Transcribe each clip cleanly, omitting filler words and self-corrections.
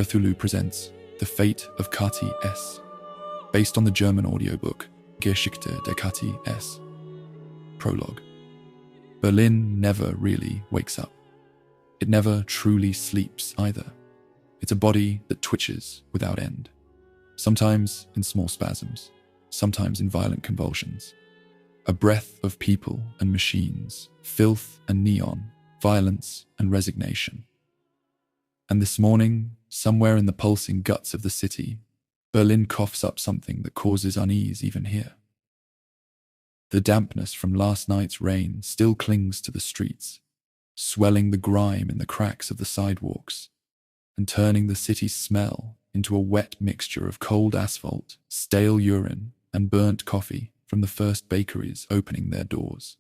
Cthulhu presents The Fate of Kathi S, based on the German audiobook Geschichte der Kathi S. Prologue. Berlin never really wakes up. It never truly sleeps either. It's a body that twitches without end, sometimes in small spasms, sometimes in violent convulsions. A breath of people and machines, filth and neon, violence and resignation. And this morning, somewhere in the pulsing guts of the city, Berlin coughs up something that causes unease even here. The dampness from last night's rain still clings to the streets, swelling the grime in the cracks of the sidewalks, and turning the city's smell into a wet mixture of cold asphalt, stale urine, and burnt coffee from the first bakeries opening their doors.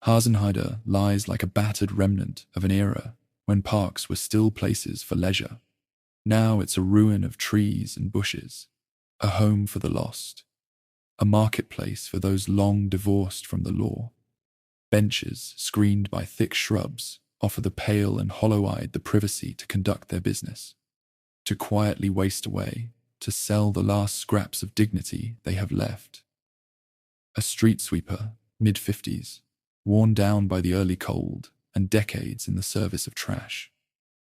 Hasenheide lies like a battered remnant of an era when parks were still places for leisure. Now it's a ruin of trees and bushes, a home for the lost, a marketplace for those long divorced from the law. Benches screened by thick shrubs offer the pale and hollow-eyed the privacy to conduct their business, to quietly waste away, to sell the last scraps of dignity they have left. A street sweeper, mid-50s, worn down by the early cold and decades in the service of trash,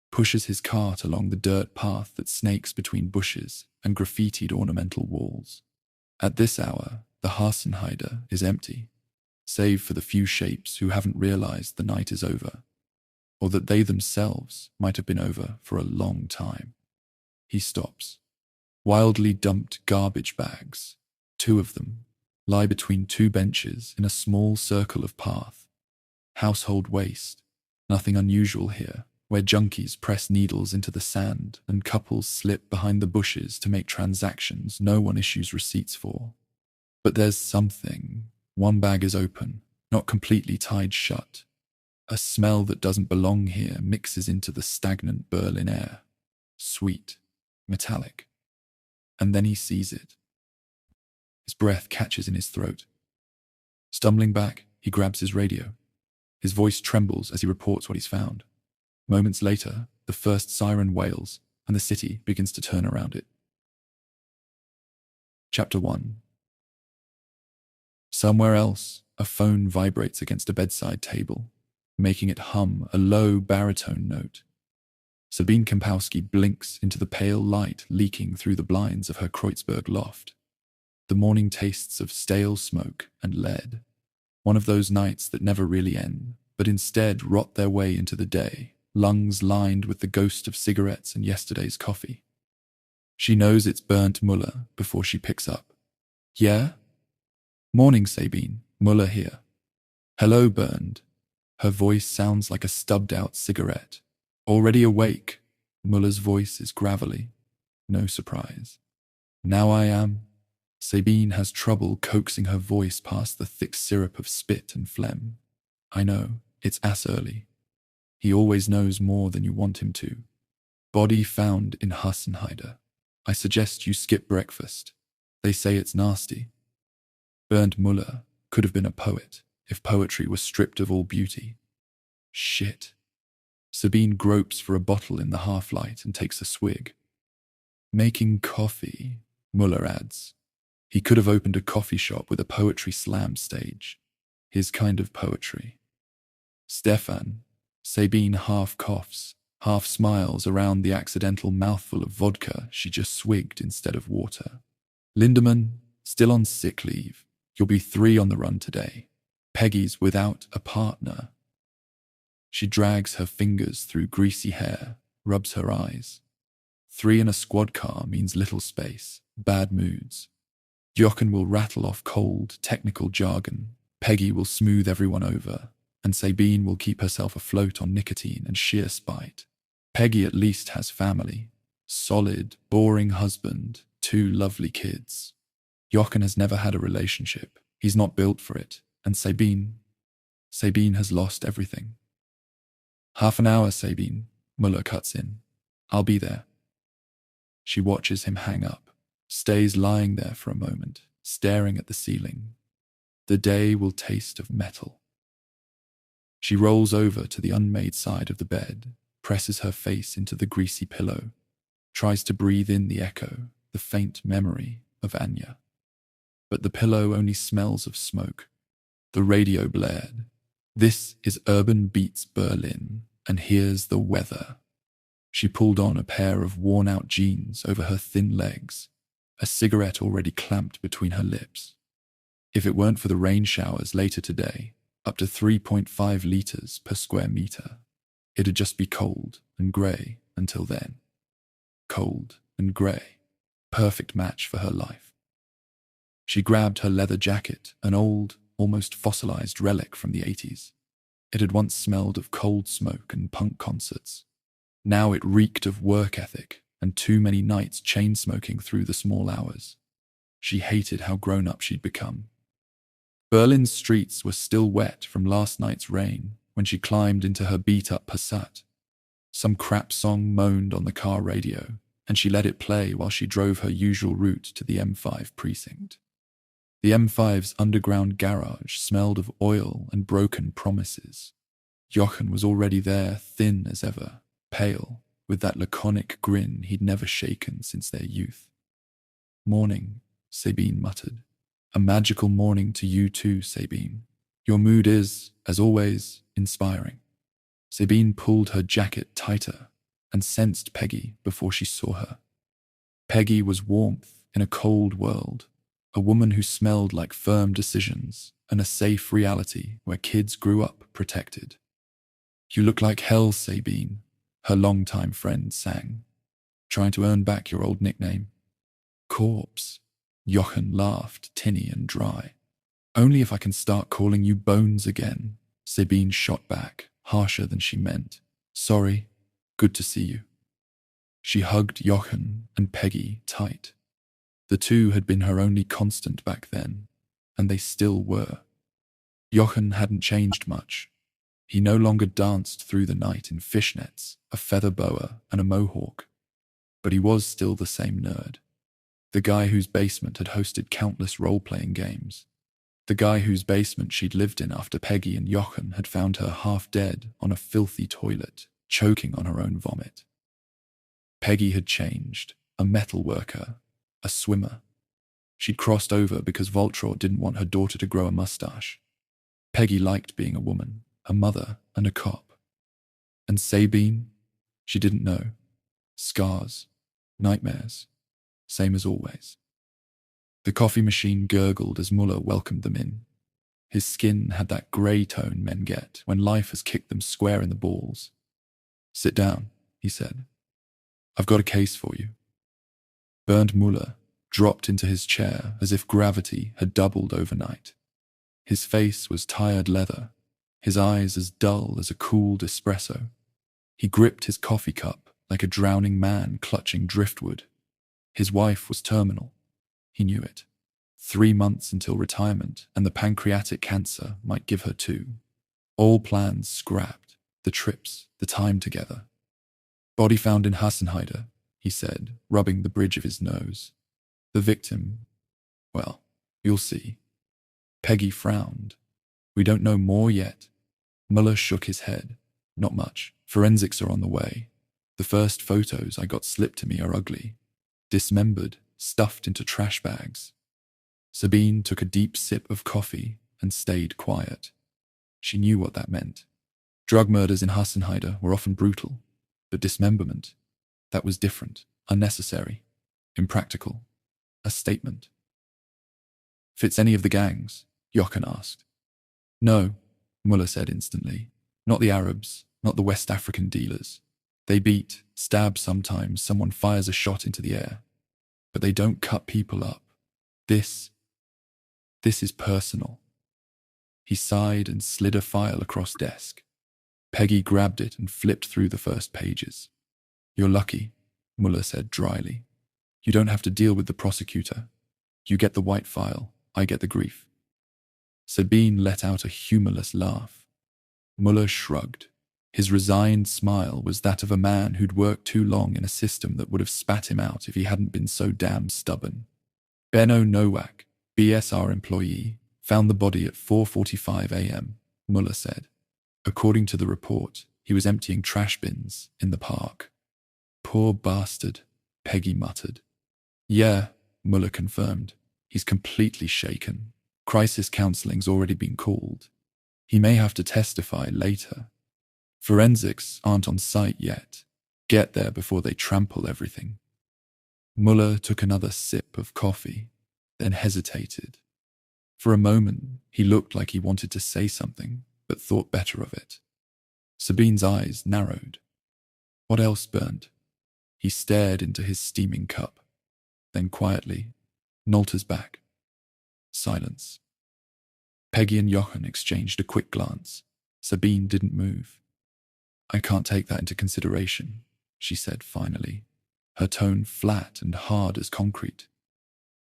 pushes his cart along the dirt path that snakes between bushes and graffitied ornamental walls. At this hour, the Hasenheide is empty, save for the few shapes who haven't realized the night is over, or that they themselves might have been over for a long time. He stops. Wildly dumped garbage bags, 2 of them, lie between 2 benches in a small circle of path. Household waste, nothing unusual here, where junkies press needles into the sand and couples slip behind the bushes to make transactions no one issues receipts for. But there's something. One bag is open, not completely tied shut. A smell that doesn't belong here mixes into the stagnant Berlin air. Sweet, metallic. And then he sees it. His breath catches in his throat. Stumbling back, he grabs his radio. His voice trembles as he reports what he's found. Moments later, the first siren wails, and the city begins to turn around it. Chapter 1. Somewhere else, a phone vibrates against a bedside table, making it hum a low baritone note. Sabine Kempowski blinks into the pale light leaking through the blinds of her Kreuzberg loft. The morning tastes of stale smoke and lead. One of those nights that never really end, but instead rot their way into the day, lungs lined with the ghost of cigarettes and yesterday's coffee. She knows it's Bernd Muller before she picks up. Yeah? Morning, Sabine. Muller here. Hello, Bernd. Her voice sounds like a stubbed-out cigarette. Already awake? Muller's voice is gravelly. No surprise. Now I am. Sabine has trouble coaxing her voice past the thick syrup of spit and phlegm. I know, it's ass early. He always knows more than you want him to. Body found in Hasenheide. I suggest you skip breakfast. They say it's nasty. Bernd Muller could have been a poet if poetry was stripped of all beauty. Shit. Sabine gropes for a bottle in the half-light and takes a swig. Making coffee, Muller adds. He could have opened a coffee shop with a poetry slam stage. His kind of poetry. Stefan, Sabine half coughs, half smiles around the accidental mouthful of vodka she just swigged instead of water. Lindemann, still on sick leave. You'll be 3 on the run today. Peggy's without a partner. She drags her fingers through greasy hair, rubs her eyes. 3 in a squad car means little space, bad moods. Jochen will rattle off cold, technical jargon. Peggy will smooth everyone over, and Sabine will keep herself afloat on nicotine and sheer spite. Peggy at least has family. Solid, boring husband, 2 lovely kids. Jochen has never had a relationship. He's not built for it, and Sabine has lost everything. Half an hour, Sabine, Muller cuts in. I'll be there. She watches him hang up, stays lying there for a moment, staring at the ceiling. The day will taste of metal. She rolls over to the unmade side of the bed, presses her face into the greasy pillow, tries to breathe in the echo, the faint memory of Anya. But the pillow only smells of smoke. The radio blared. "This is Urban Beats Berlin, and here's the weather." She pulled on a pair of worn-out jeans over her thin legs, a cigarette already clamped between her lips. If it weren't for the rain showers later today, up to 3.5 litres per square metre, it'd just be cold and grey until then. Cold and grey. Perfect match for her life. She grabbed her leather jacket, an old, almost fossilized relic from the 80s. It had once smelled of cold smoke and punk concerts. Now it reeked of work ethic and too many nights chain-smoking through the small hours. She hated how grown-up she'd become. Berlin's streets were still wet from last night's rain when she climbed into her beat-up Passat. Some crap song moaned on the car radio, and she let it play while she drove her usual route to the M5 precinct. The M5's underground garage smelled of oil and broken promises. Jochen was already there, thin as ever, pale, with that laconic grin he'd never shaken since their youth. "Morning," Sabine muttered. "A magical morning to you too, Sabine. Your mood is, as always, inspiring." Sabine pulled her jacket tighter and sensed Peggy before she saw her. Peggy was warmth in a cold world, a woman who smelled like firm decisions and a safe reality where kids grew up protected. "You look like hell, Sabine," her longtime friend sang, "trying to earn back your old nickname." "Corpse," Jochen laughed, tinny and dry. "Only if I can start calling you Bones again," Sabine shot back, harsher than she meant. "Sorry, good to see you." She hugged Jochen and Peggy tight. The two had been her only constant back then, and they still were. Jochen hadn't changed much. He no longer danced through the night in fishnets, a feather boa, and a mohawk. But he was still the same nerd. The guy whose basement had hosted countless role-playing games. The guy whose basement she'd lived in after Peggy and Jochen had found her half dead on a filthy toilet, choking on her own vomit. Peggy had changed, a metal worker, a swimmer. She'd crossed over because Voltraw didn't want her daughter to grow a mustache. Peggy liked being a woman, a mother, and a cop. And Sabine? She didn't know. Scars. Nightmares. Same as always. The coffee machine gurgled as Muller welcomed them in. His skin had that grey tone men get when life has kicked them square in the balls. "Sit down," he said. "I've got a case for you." Bernd Muller dropped into his chair as if gravity had doubled overnight. His face was tired leather, his eyes as dull as a cooled espresso. He gripped his coffee cup like a drowning man clutching driftwood. His wife was terminal. He knew it. 3 months until retirement, and the pancreatic cancer might give her 2. All plans scrapped, the trips, the time together. "Body found in Hassenheide," he said, rubbing the bridge of his nose. "The victim, well, you'll see." Peggy frowned. "We don't know more yet." Muller shook his head. "Not much. Forensics are on the way. The first photos I got slipped to me are ugly. Dismembered, stuffed into trash bags." Sabine took a deep sip of coffee and stayed quiet. She knew what that meant. Drug murders in Hassenheide were often brutal, but dismemberment, that was different, unnecessary, impractical, a statement. "Fits any of the gangs?" Jochen asked. "No," Muller said instantly. "Not the Arabs, not the West African dealers. They beat, stab sometimes, someone fires a shot into the air. But they don't cut people up. This is personal." He sighed and slid a file across desk. Peggy grabbed it and flipped through the first pages. "You're lucky," Muller said dryly. "You don't have to deal with the prosecutor. You get the white file, I get the grief." Sabine let out a humorless laugh. Muller shrugged. His resigned smile was that of a man who'd worked too long in a system that would have spat him out if he hadn't been so damn stubborn. "Benno Nowak, BSR employee, found the body at 4:45 a.m., Muller said. "According to the report, He was emptying trash bins in the park. Poor bastard, Peggy muttered. Yeah, Muller confirmed. He's completely shaken. Crisis counseling's already been called. He may have to testify later. Forensics aren't on site yet. Get there before they trample everything. Muller took another sip of coffee, then hesitated. For a moment, he looked like he wanted to say something, but thought better of it. Sabine's eyes narrowed. What else burned? He stared into his steaming cup. Then quietly, Nolter's back. Silence. Peggy and Jochen exchanged a quick glance. Sabine didn't move. I can't take that into consideration, she said finally, her tone flat and hard as concrete.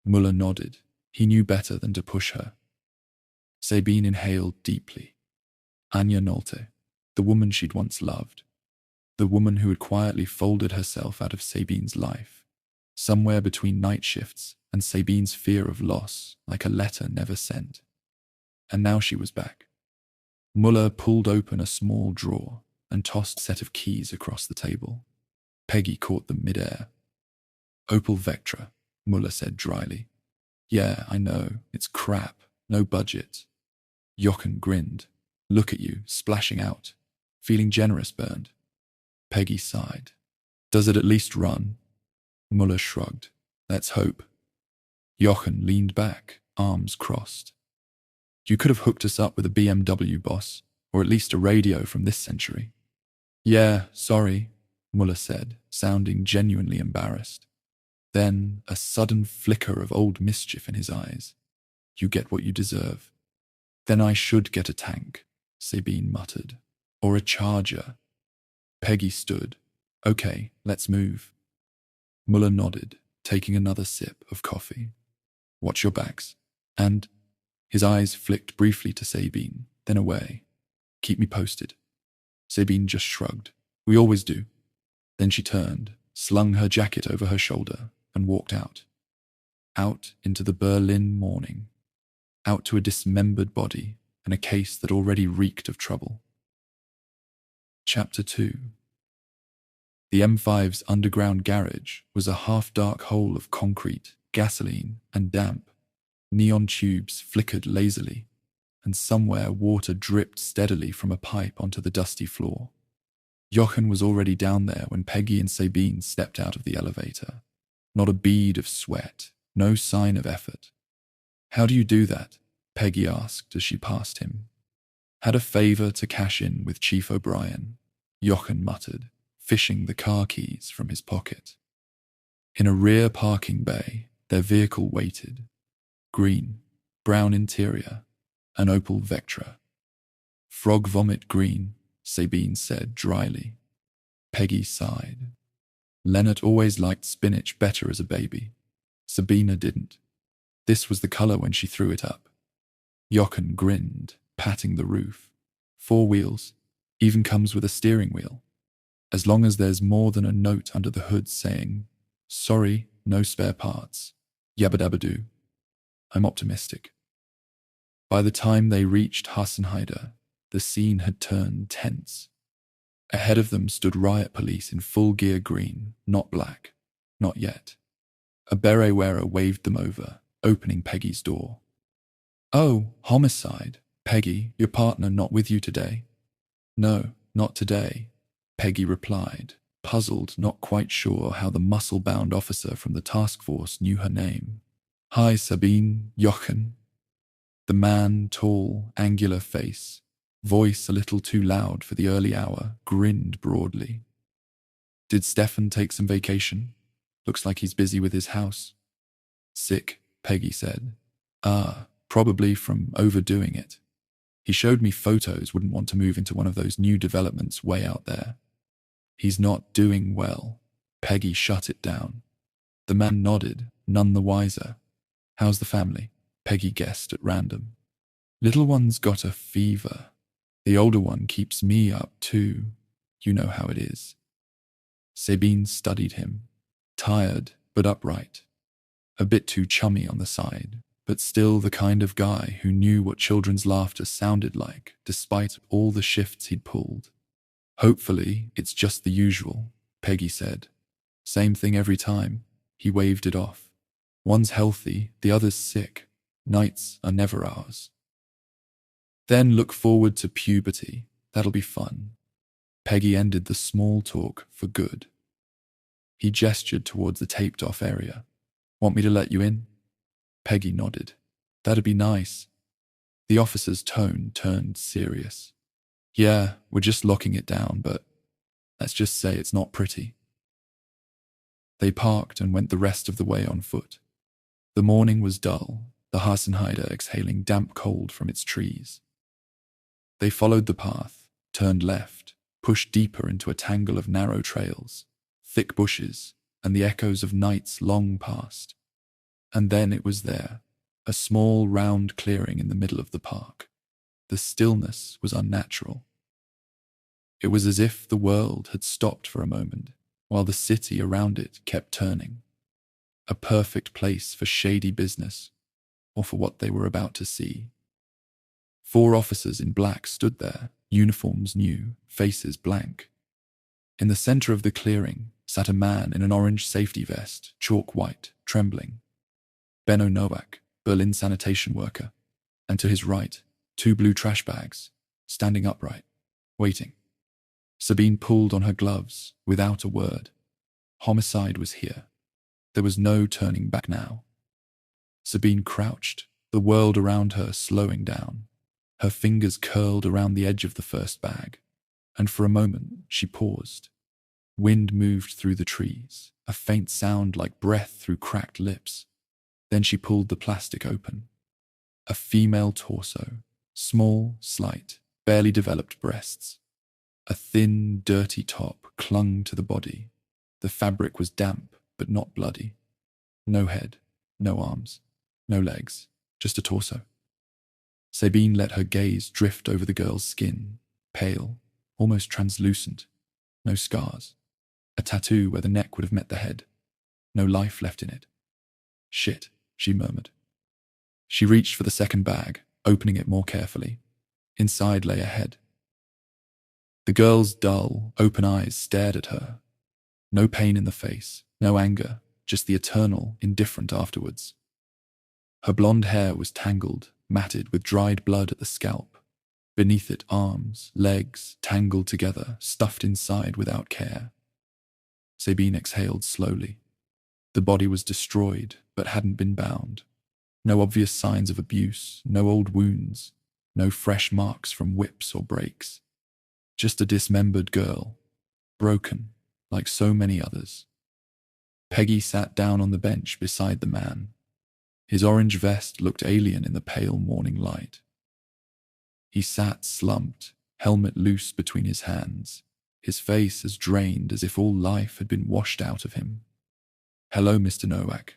Muller nodded. He knew better than to push her. Sabine inhaled deeply. Anja Nolte, the woman she'd once loved. The woman who had quietly folded herself out of Sabine's life, somewhere between night shifts and Sabine's fear of loss, like a letter never sent. And now she was back. Muller pulled open a small drawer and tossed a set of keys across the table. Peggy caught them mid-air. Opel Vectra, Muller said dryly. Yeah, I know, it's crap, no budget. Jochen grinned. Look at you, splashing out. Feeling generous, Bernd. Peggy sighed. Does it at least run? Muller shrugged. Let's hope. Jochen leaned back, arms crossed. You could have hooked us up with a BMW, boss, or at least a radio from this century. Yeah, sorry, Muller said, sounding genuinely embarrassed. Then a sudden flicker of old mischief in his eyes. You get what you deserve. Then I should get a tank, Sabine muttered. Or a charger. Peggy stood. Okay, let's move. Muller nodded, taking another sip of coffee. Watch your backs. And his eyes flicked briefly to Sabine, then away. Keep me posted. Sabine just shrugged. We always do. Then she turned, slung her jacket over her shoulder, and walked out. Out into the Berlin morning. Out to a dismembered body and a case that already reeked of trouble. Chapter 2. The M5's underground garage was a half-dark hole of concrete, gasoline, and damp. Neon tubes flickered lazily, and somewhere water dripped steadily from a pipe onto the dusty floor. Jochen was already down there when Peggy and Sabine stepped out of the elevator. Not a bead of sweat, no sign of effort. How do you do that? Peggy asked as she passed him. Had a favour to cash in with Chief O'Brien, Jochen muttered, fishing the car keys from his pocket. In a rear parking bay, their vehicle waited. Green, brown interior, an Opel Vectra. Frog vomit green, Sabine said dryly. Peggy sighed. Leonard always liked spinach better as a baby. Sabina didn't. This was the colour when she threw it up. Jochen grinned, patting the roof. 4 wheels, even comes with a steering wheel. As long as there's more than a note under the hood saying, sorry, no spare parts. Yabba-dabba-doo. I'm optimistic. By the time they reached Hassenheide, the scene had turned tense. Ahead of them stood riot police in full gear green, not black. Not yet. A beret wearer waved them over, opening Peggy's door. Oh, homicide. Peggy, your partner not with you today? No, not today, Peggy replied, puzzled, not quite sure how the muscle-bound officer from the task force knew her name. Hi, Sabine, Jochen. The man, tall, angular face, voice a little too loud for the early hour, grinned broadly. Did Stefan take some vacation? Looks like he's busy with his house. Sick, Peggy said. Probably from overdoing it. He showed me photos, wouldn't want to move into one of those new developments way out there. He's not doing well. Peggy shut it down. The man nodded, none the wiser. How's the family? Peggy guessed at random. Little one's got a fever. The older one keeps me up too. You know how it is. Sabine studied him. Tired, but upright. A bit too chummy on the side, but still the kind of guy who knew what children's laughter sounded like, despite all the shifts he'd pulled. Hopefully, it's just the usual, Peggy said. Same thing every time. He waved it off. One's healthy, the other's sick. Nights are never ours. Then look forward to puberty. That'll be fun. Peggy ended the small talk for good. He gestured towards the taped-off area. Want me to let you in? Peggy nodded. That'd be nice. The officer's tone turned serious. Yeah, we're just locking it down, but let's just say it's not pretty. They parked and went the rest of the way on foot. The morning was dull, the Hasenheide exhaling damp cold from its trees. They followed the path, turned left, pushed deeper into a tangle of narrow trails, thick bushes, and the echoes of nights long past. And then it was there, a small round clearing in the middle of the park. The stillness was unnatural. It was as if the world had stopped for a moment, while the city around it kept turning. A perfect place for shady business, or for what they were about to see. 4 officers in black stood there, uniforms new, faces blank. In the center of the clearing sat a man in an orange safety vest, chalk white, trembling. Benno Nowak, Berlin sanitation worker, and to his right, 2 blue trash bags, standing upright, waiting. Sabine pulled on her gloves, without a word. Homicide was here. There was no turning back now. Sabine crouched, the world around her slowing down. Her fingers curled around the edge of the first bag, and for a moment she paused. Wind moved through the trees, a faint sound like breath through cracked lips. Then she pulled the plastic open. A female torso, small, slight, barely developed breasts. A thin, dirty top clung to the body. The fabric was damp, but not bloody. No head, no arms, no legs, just a torso. Sabine let her gaze drift over the girl's skin, pale, almost translucent. No scars. A tattoo where the neck would have met the head. No life left in it. Shit, she murmured. She reached for the second bag, opening it more carefully. Inside lay a head. The girl's dull, open eyes stared at her. No pain in the face, no anger, just the eternal, indifferent afterwards. Her blonde hair was tangled, matted with dried blood at the scalp. Beneath it, arms, legs, tangled together, stuffed inside without care. Sabine exhaled slowly. The body was destroyed, but hadn't been bound. No obvious signs of abuse, no old wounds, no fresh marks from whips or breaks. Just a dismembered girl, broken, like so many others. Peggy sat down on the bench beside the man. His orange vest looked alien in the pale morning light. He sat slumped, helmet loose between his hands, his face as drained as if all life had been washed out of him. Hello, Mr. Nowak.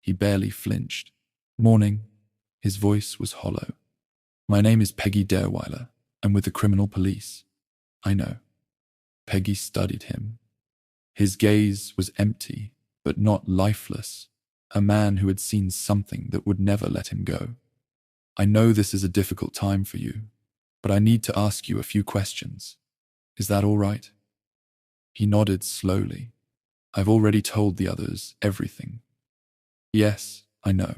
He barely flinched. Morning. His voice was hollow. My name is Peggy Derweiler. I'm with the criminal police. I know. Peggy studied him. His gaze was empty, but not lifeless. A man who had seen something that would never let him go. I know this is a difficult time for you, but I need to ask you a few questions. Is that all right? He nodded slowly. I've already told the others everything. Yes, I know,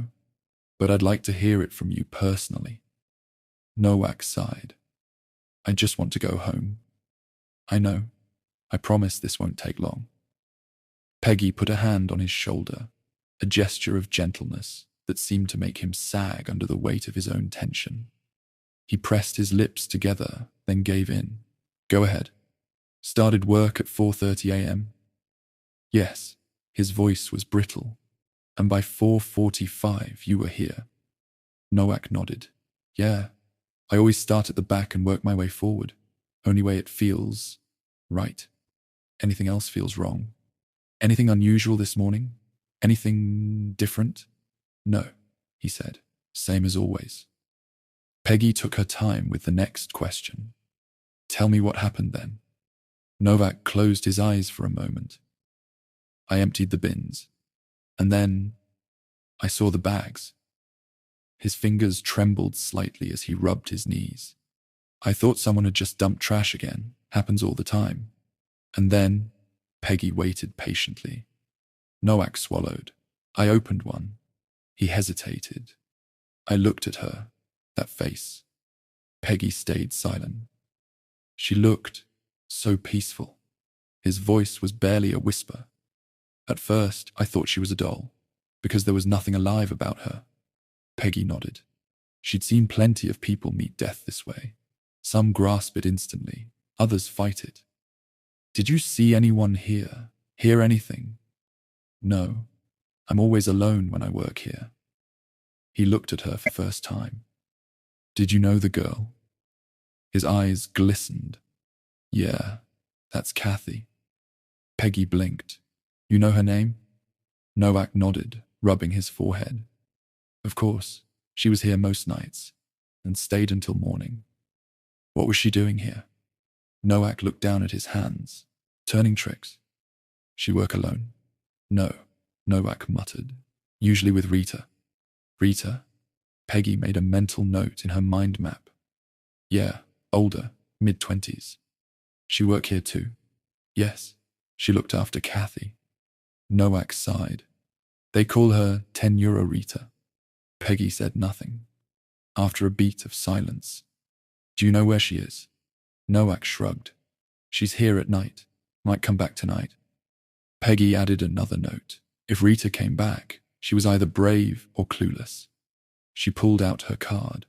but I'd like to hear it from you personally. Nowak sighed. I just want to go home. I know. I promise this won't take long. Peggy put a hand on his shoulder, a gesture of gentleness that seemed to make him sag under the weight of his own tension. He pressed his lips together, then gave in. Go ahead. Started work at 4:30 a.m. Yes, his voice was brittle. And by 4:45 you were here. Nowak nodded. Yeah, I always start at the back and work my way forward. Only way it feels right. Anything else feels wrong. Anything unusual this morning? Anything different? No, he said, same as always. Peggy took her time with the next question. Tell me what happened then. Nowak closed his eyes for a moment. I emptied the bins, and then I saw the bags. His fingers trembled slightly as he rubbed his knees. I thought someone had just dumped trash again, Happens all the time. And then Peggy waited patiently. Noak swallowed. I opened one. He hesitated. I looked at her, that face. Peggy stayed silent. She looked so peaceful. His voice was barely a whisper. At first, I thought she was a doll, because there was nothing alive about her. Peggy nodded. She'd seen plenty of people meet death this way. Some grasp it instantly, others fight it. Did you see anyone here? Hear anything? No. I'm always alone when I work here. He looked at her for the first time. Did you know the girl? His eyes glistened. Yeah, that's Kathi. Peggy blinked. You know her name? Noak nodded, rubbing his forehead. Of course, she was here most nights, and stayed until morning. What was she doing here? Noak looked down at his hands. Turning tricks. She work alone? No, Noak muttered. Usually with Rita. Rita? Peggy made a mental note in her mind map. Yeah, older, mid-20s. She work here too? Yes, she looked after Kathi. Noak sighed. They call her €10 Rita. Peggy said nothing. After a beat of silence. Do you know where she is? Noak shrugged. She's here at night. Might come back tonight. Peggy added another note. If Rita came back, she was either brave or clueless. She pulled out her card.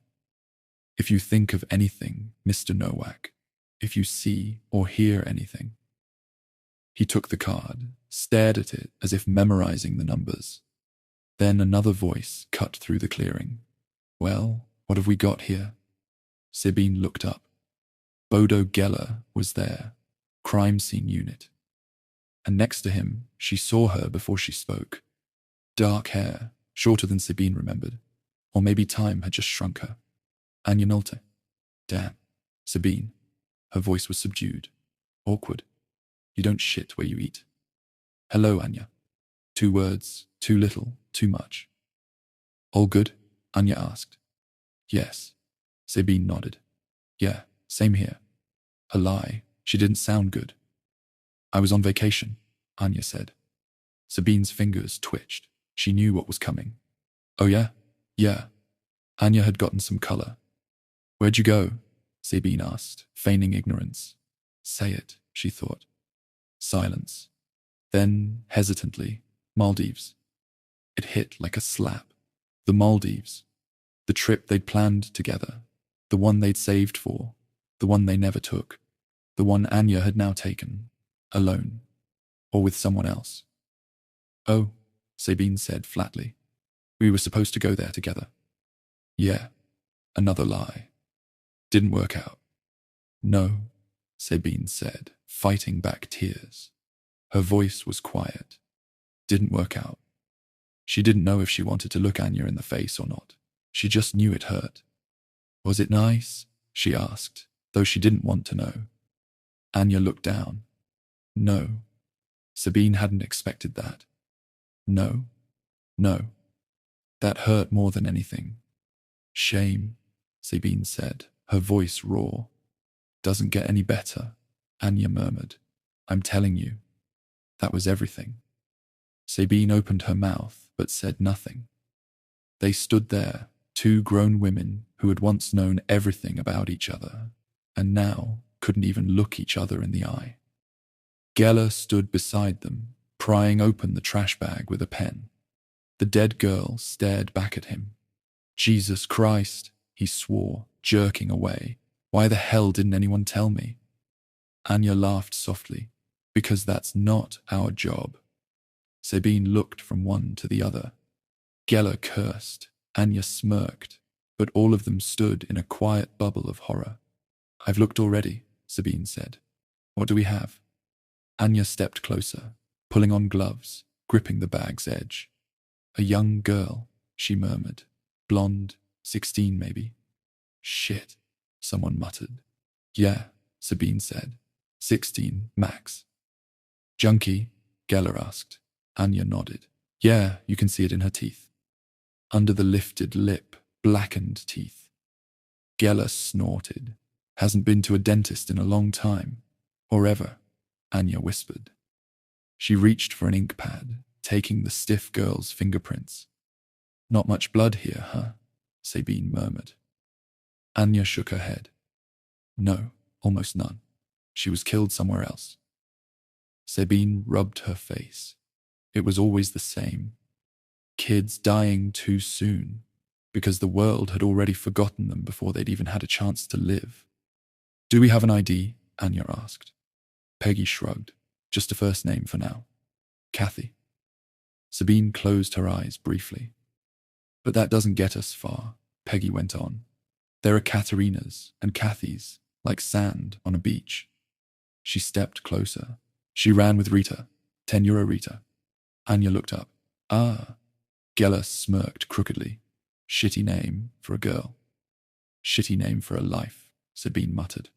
If you think of anything, Mr. Noak, if you see or hear anything. He took the card, stared at it as if memorizing the numbers. Then another voice cut through the clearing. Well, what have we got here? Sabine looked up. Bodo Geller was there, crime scene unit. And next to him, she saw her before she spoke. Dark hair, shorter than Sabine remembered. Or maybe time had just shrunk her. Anya Nolte. Damn. Sabine. Her voice was subdued. Awkward. You don't shit where you eat. Hello, Anya. 2 words, too little, too much. All good? Anya asked. Yes. Sabine nodded. Yeah, same here. A lie. She didn't sound good. I was on vacation, Anya said. Sabine's fingers twitched. She knew what was coming. Oh yeah? Yeah. Anya had gotten some color. Where'd you go? Sabine asked, feigning ignorance. Say it, she thought. Silence. Then, hesitantly, Maldives. It hit like a slap. The Maldives. The trip they'd planned together. The one they'd saved for. The one they never took. The one Anya had now taken. Alone. Or with someone else. Oh, Sabine said flatly. We were supposed to go there together. Yeah. Another lie. Didn't work out. No, Sabine said, fighting back tears. Her voice was quiet. Didn't work out. She didn't know if she wanted to look Anya in the face or not. She just knew it hurt. Was it nice? She asked, though she didn't want to know. Anya looked down. No. Sabine hadn't expected that. No. No. That hurt more than anything. Shame, Sabine said, her voice raw. Doesn't get any better, Anya murmured. I'm telling you. That was everything. Sabine opened her mouth, but said nothing. They stood there, 2 grown women who had once known everything about each other, and now couldn't even look each other in the eye. Geller stood beside them, prying open the trash bag with a pen. The dead girl stared back at him. Jesus Christ, he swore, jerking away. Why the hell didn't anyone tell me? Anya laughed softly. Because that's not our job. Sabine looked from one to the other. Geller cursed. Anya smirked. But all of them stood in a quiet bubble of horror. I've looked already, Sabine said. What do we have? Anya stepped closer, pulling on gloves, gripping the bag's edge. A young girl, she murmured. Blonde, 16 maybe. Shit, someone muttered. Yeah, Sabine said. 16, max. Junkie? Geller asked. Anya nodded. Yeah, you can see it in her teeth. Under the lifted lip, blackened teeth. Geller snorted. Hasn't been to a dentist in a long time. Or ever, Anya whispered. She reached for an ink pad, taking the stiff girl's fingerprints. Not much blood here, huh? Sabine murmured. Anya shook her head. No, almost none. She was killed somewhere else. Sabine rubbed her face. It was always the same. Kids dying too soon, because the world had already forgotten them before they'd even had a chance to live. Do we have an ID? Anya asked. Peggy shrugged. Just a first name for now. Kathy. Sabine closed her eyes briefly. But that doesn't get us far, Peggy went on. There are Katerinas and Kathys, like sand on a beach. She stepped closer. She ran with Rita. €10 Rita. Anya looked up. Ah. Geller smirked crookedly. Shitty name for a girl. Shitty name for a life, Sabine muttered.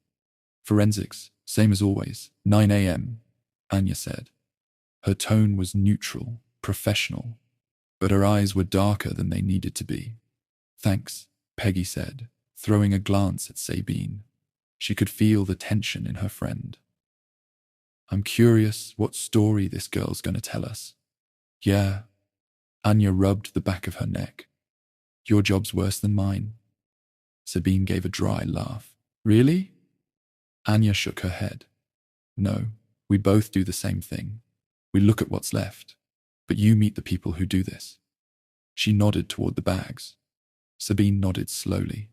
Forensics, same as always, 9 a.m., Anya said. Her tone was neutral, professional, but her eyes were darker than they needed to be. Thanks, Peggy said, throwing a glance at Sabine. She could feel the tension in her friend. I'm curious what story this girl's going to tell us. Yeah. Anya rubbed the back of her neck. Your job's worse than mine. Sabine gave a dry laugh. Really? Anya shook her head. No, we both do the same thing. We look at what's left, but you meet the people who do this. She nodded toward the bags. Sabine nodded slowly.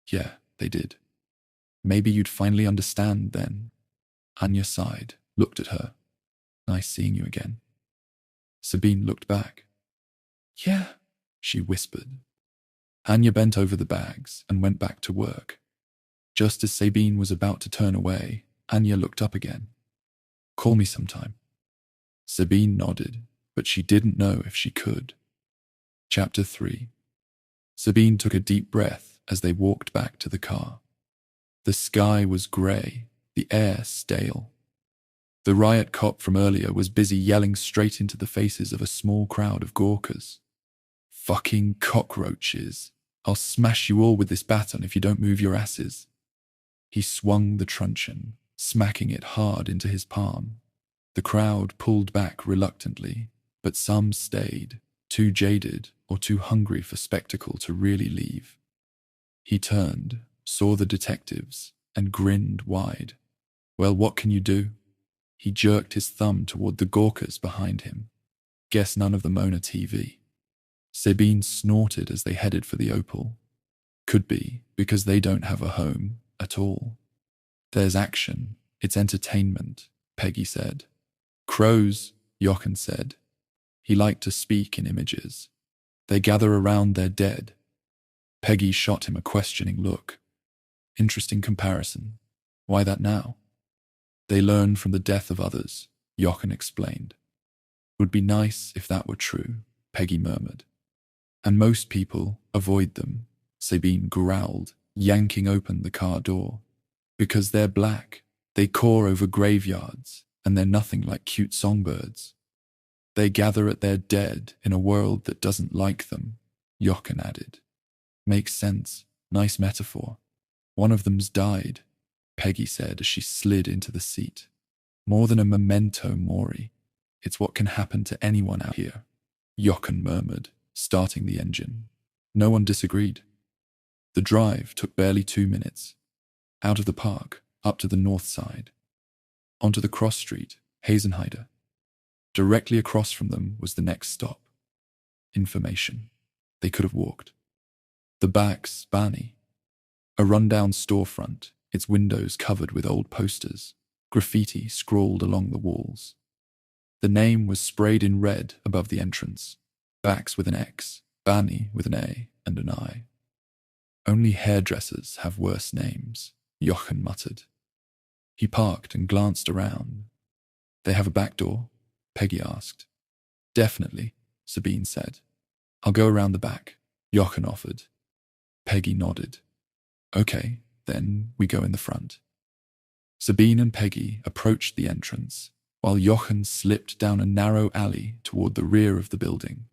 Yeah, they did. Maybe you'd finally understand then. Anya sighed, looked at her. Nice seeing you again. Sabine looked back. Yeah, she whispered. Anya bent over the bags and went back to work. Just as Sabine was about to turn away, Anya looked up again. Call me sometime. Sabine nodded, but she didn't know if she could. Chapter 3. Sabine took a deep breath as they walked back to the car. The sky was grey, the air stale. The riot cop from earlier was busy yelling straight into the faces of a small crowd of gawkers. Fucking cockroaches. I'll smash you all with this baton if you don't move your asses. He swung the truncheon, smacking it hard into his palm. The crowd pulled back reluctantly, but some stayed, too jaded or too hungry for spectacle to really leave. He turned, saw the detectives, and grinned wide. Well, what can you do? He jerked his thumb toward the gawkers behind him. Guess none of them own a TV. Sabine snorted as they headed for the Opal. Could be because they don't have a home at all. There's action, it's entertainment, Peggy said. Crows, Jochen said. He liked to speak in images. They gather around their dead. Peggy shot him a questioning look. Interesting comparison. Why that now? They learn from the death of others, Jochen explained. Would be nice if that were true, Peggy murmured. And most people avoid them, Sabine growled, yanking open the car door. Because they're black, they caw over graveyards, and they're nothing like cute songbirds. They gather at their dead in a world that doesn't like them, Jochen added. Makes sense, nice metaphor. One of them's died, Peggy said as she slid into the seat. More than a memento mori. It's what can happen to anyone out here, Jochen murmured, starting the engine. No one disagreed. The drive took barely 2 minutes. Out of the park, up to the north side. Onto the cross street, Hazenheide. Directly across from them was the next stop. Information. They could have walked. The Back's Bani. A rundown storefront, its windows covered with old posters, graffiti scrawled along the walls. The name was sprayed in red above the entrance. Bax with an X, Bani with an A and an I. Only hairdressers have worse names, Jochen muttered. He parked and glanced around. They have a back door? Peggy asked. Definitely, Sabine said. I'll go around the back, Jochen offered. Peggy nodded. Okay, then we go in the front. Sabine and Peggy approached the entrance, while Jochen slipped down a narrow alley toward the rear of the building.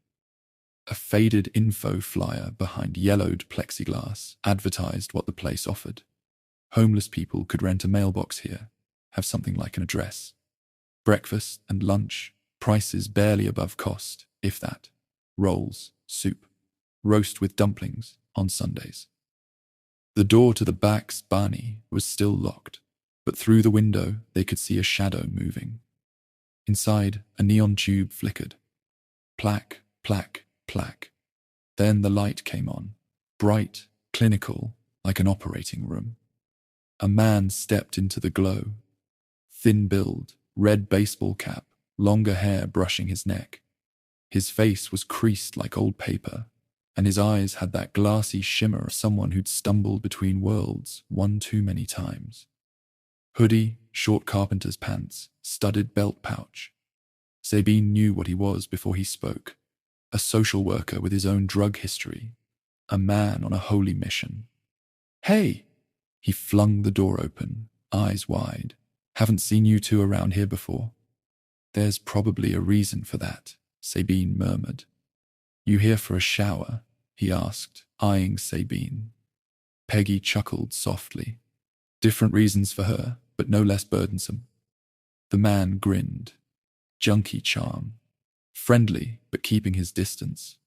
A faded info flyer behind yellowed plexiglass advertised what the place offered. Homeless people could rent a mailbox here, have something like an address. Breakfast and lunch, prices barely above cost, if that. Rolls, soup, roast with dumplings on Sundays. The door to the back's bani was still locked, but through the window they could see a shadow moving. Inside, a neon tube flickered. Plack, plack, plack. Then the light came on, bright, clinical, like an operating room. A man stepped into the glow. Thin build, red baseball cap, longer hair brushing his neck. His face was creased like old paper, and his eyes had that glassy shimmer of someone who'd stumbled between worlds one too many times. Hoodie, short carpenter's pants, studded belt pouch. Sabine knew what he was before he spoke. A social worker with his own drug history. A man on a holy mission. "Hey!" He flung the door open, eyes wide. "Haven't seen you two around here before." "There's probably a reason for that," Sabine murmured. "You here for a shower?" he asked, eyeing Sabine. Peggy chuckled softly. Different reasons for her, but no less burdensome. The man grinned. Junkie charm. Friendly, but keeping his distance.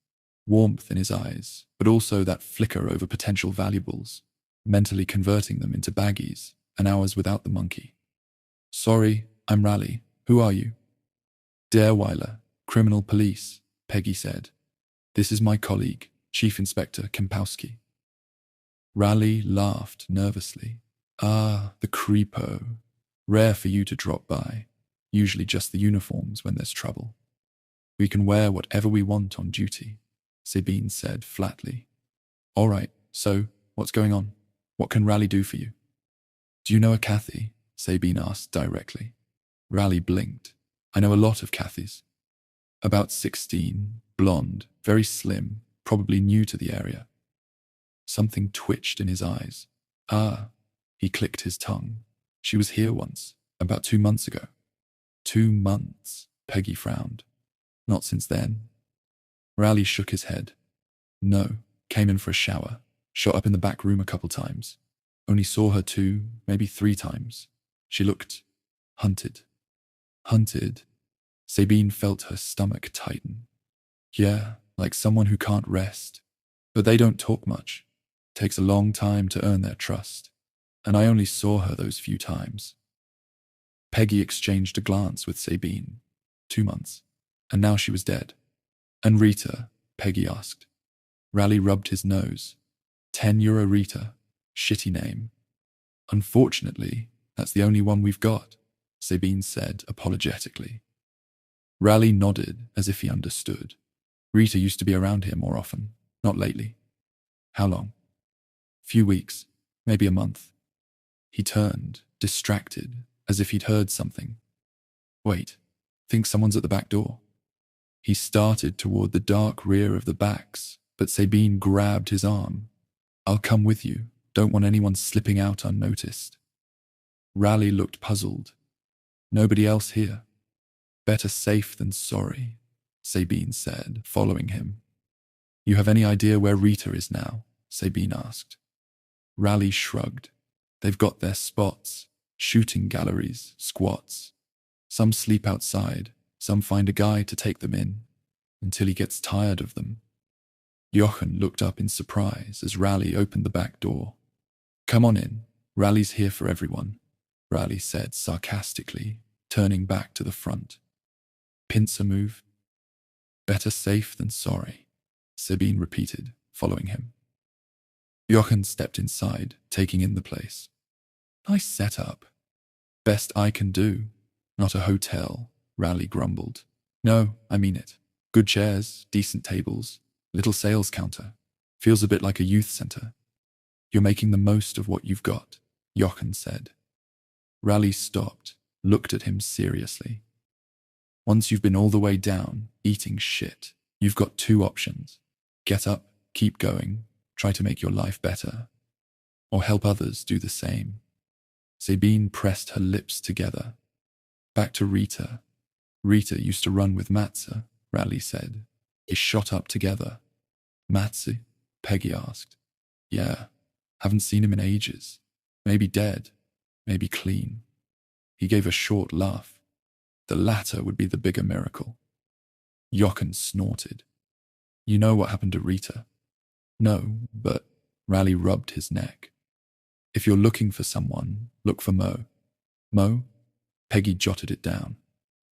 Warmth in his eyes, but also that flicker over potential valuables, mentally converting them into baggies, and hours without the monkey. "Sorry, I'm Raleigh. Who are you?" "Dareweiler, Criminal Police," Peggy said. "This is my colleague, Chief Inspector Kempowski." Raleigh laughed nervously. "Ah, the creepo. Rare for you to drop by. Usually just the uniforms when there's trouble." "We can wear whatever we want on duty," Sabine said flatly. "All right, so what's going on? What can Raleigh do for you?" "Do you know a Kathi?" Sabine asked directly. Raleigh blinked. "I know a lot of Kathis. About 16, blonde, very slim, probably new to the area." Something twitched in his eyes. "Ah," he clicked his tongue. "She was here once, about 2 months ago." 2 months, Peggy frowned. "Not since then." Raleigh shook his head. "No, came in for a shower, shot up in the back room a couple times. Only saw her 2, maybe 3 times. She looked hunted." "Hunted?" Sabine felt her stomach tighten. "Yeah, like someone who can't rest. But they don't talk much. Takes a long time to earn their trust. And I only saw her those few times." Peggy exchanged a glance with Sabine. 2 months. And now she was dead. "And Rita?" Peggy asked. Raleigh rubbed his nose. €10 Rita. Shitty name. "Unfortunately, that's the only one we've got," Sabine said apologetically. Raleigh nodded as if he understood. "Rita used to be around here more often. Not lately." "How long?" "Few weeks. Maybe a month." He turned, distracted, as if he'd heard something. "Wait, think someone's at the back door." He started toward the dark rear of the backs, but Sabine grabbed his arm. "I'll come with you. Don't want anyone slipping out unnoticed." Raleigh looked puzzled. "Nobody else here." "Better safe than sorry," Sabine said, following him. "You have any idea where Rita is now?" Sabine asked. Raleigh shrugged. "They've got their spots. Shooting galleries, squats. Some sleep outside, some find a guy to take them in, until he gets tired of them." Jochen looked up in surprise as Raleigh opened the back door. "Come on in. Raleigh's here for everyone," Raleigh said sarcastically, turning back to the front. "Pincer move?" "Better safe than sorry," Sabine repeated, following him. Jochen stepped inside, taking in the place. "Nice setup." "Best I can do. Not a hotel," Raleigh grumbled. "No, I mean it. Good chairs, decent tables, little sales counter. Feels a bit like a youth center." "You're making the most of what you've got," Jochen said. Raleigh stopped, looked at him seriously. "Once you've been all the way down, eating shit, you've got 2 options. Get up, keep going, try to make your life better. Or help others do the same." Sabine pressed her lips together. "Back to Rita. Rita used to run with Matze," Raleigh said. "They shot up together." "Matze?" Peggy asked. "Yeah, haven't seen him in ages. Maybe dead, maybe clean." He gave a short laugh. The latter would be the bigger miracle. Jochen snorted. You know what happened to Rita? No, but Raleigh rubbed his neck. If you're looking for someone, look for Mo. Mo? Peggy jotted it down.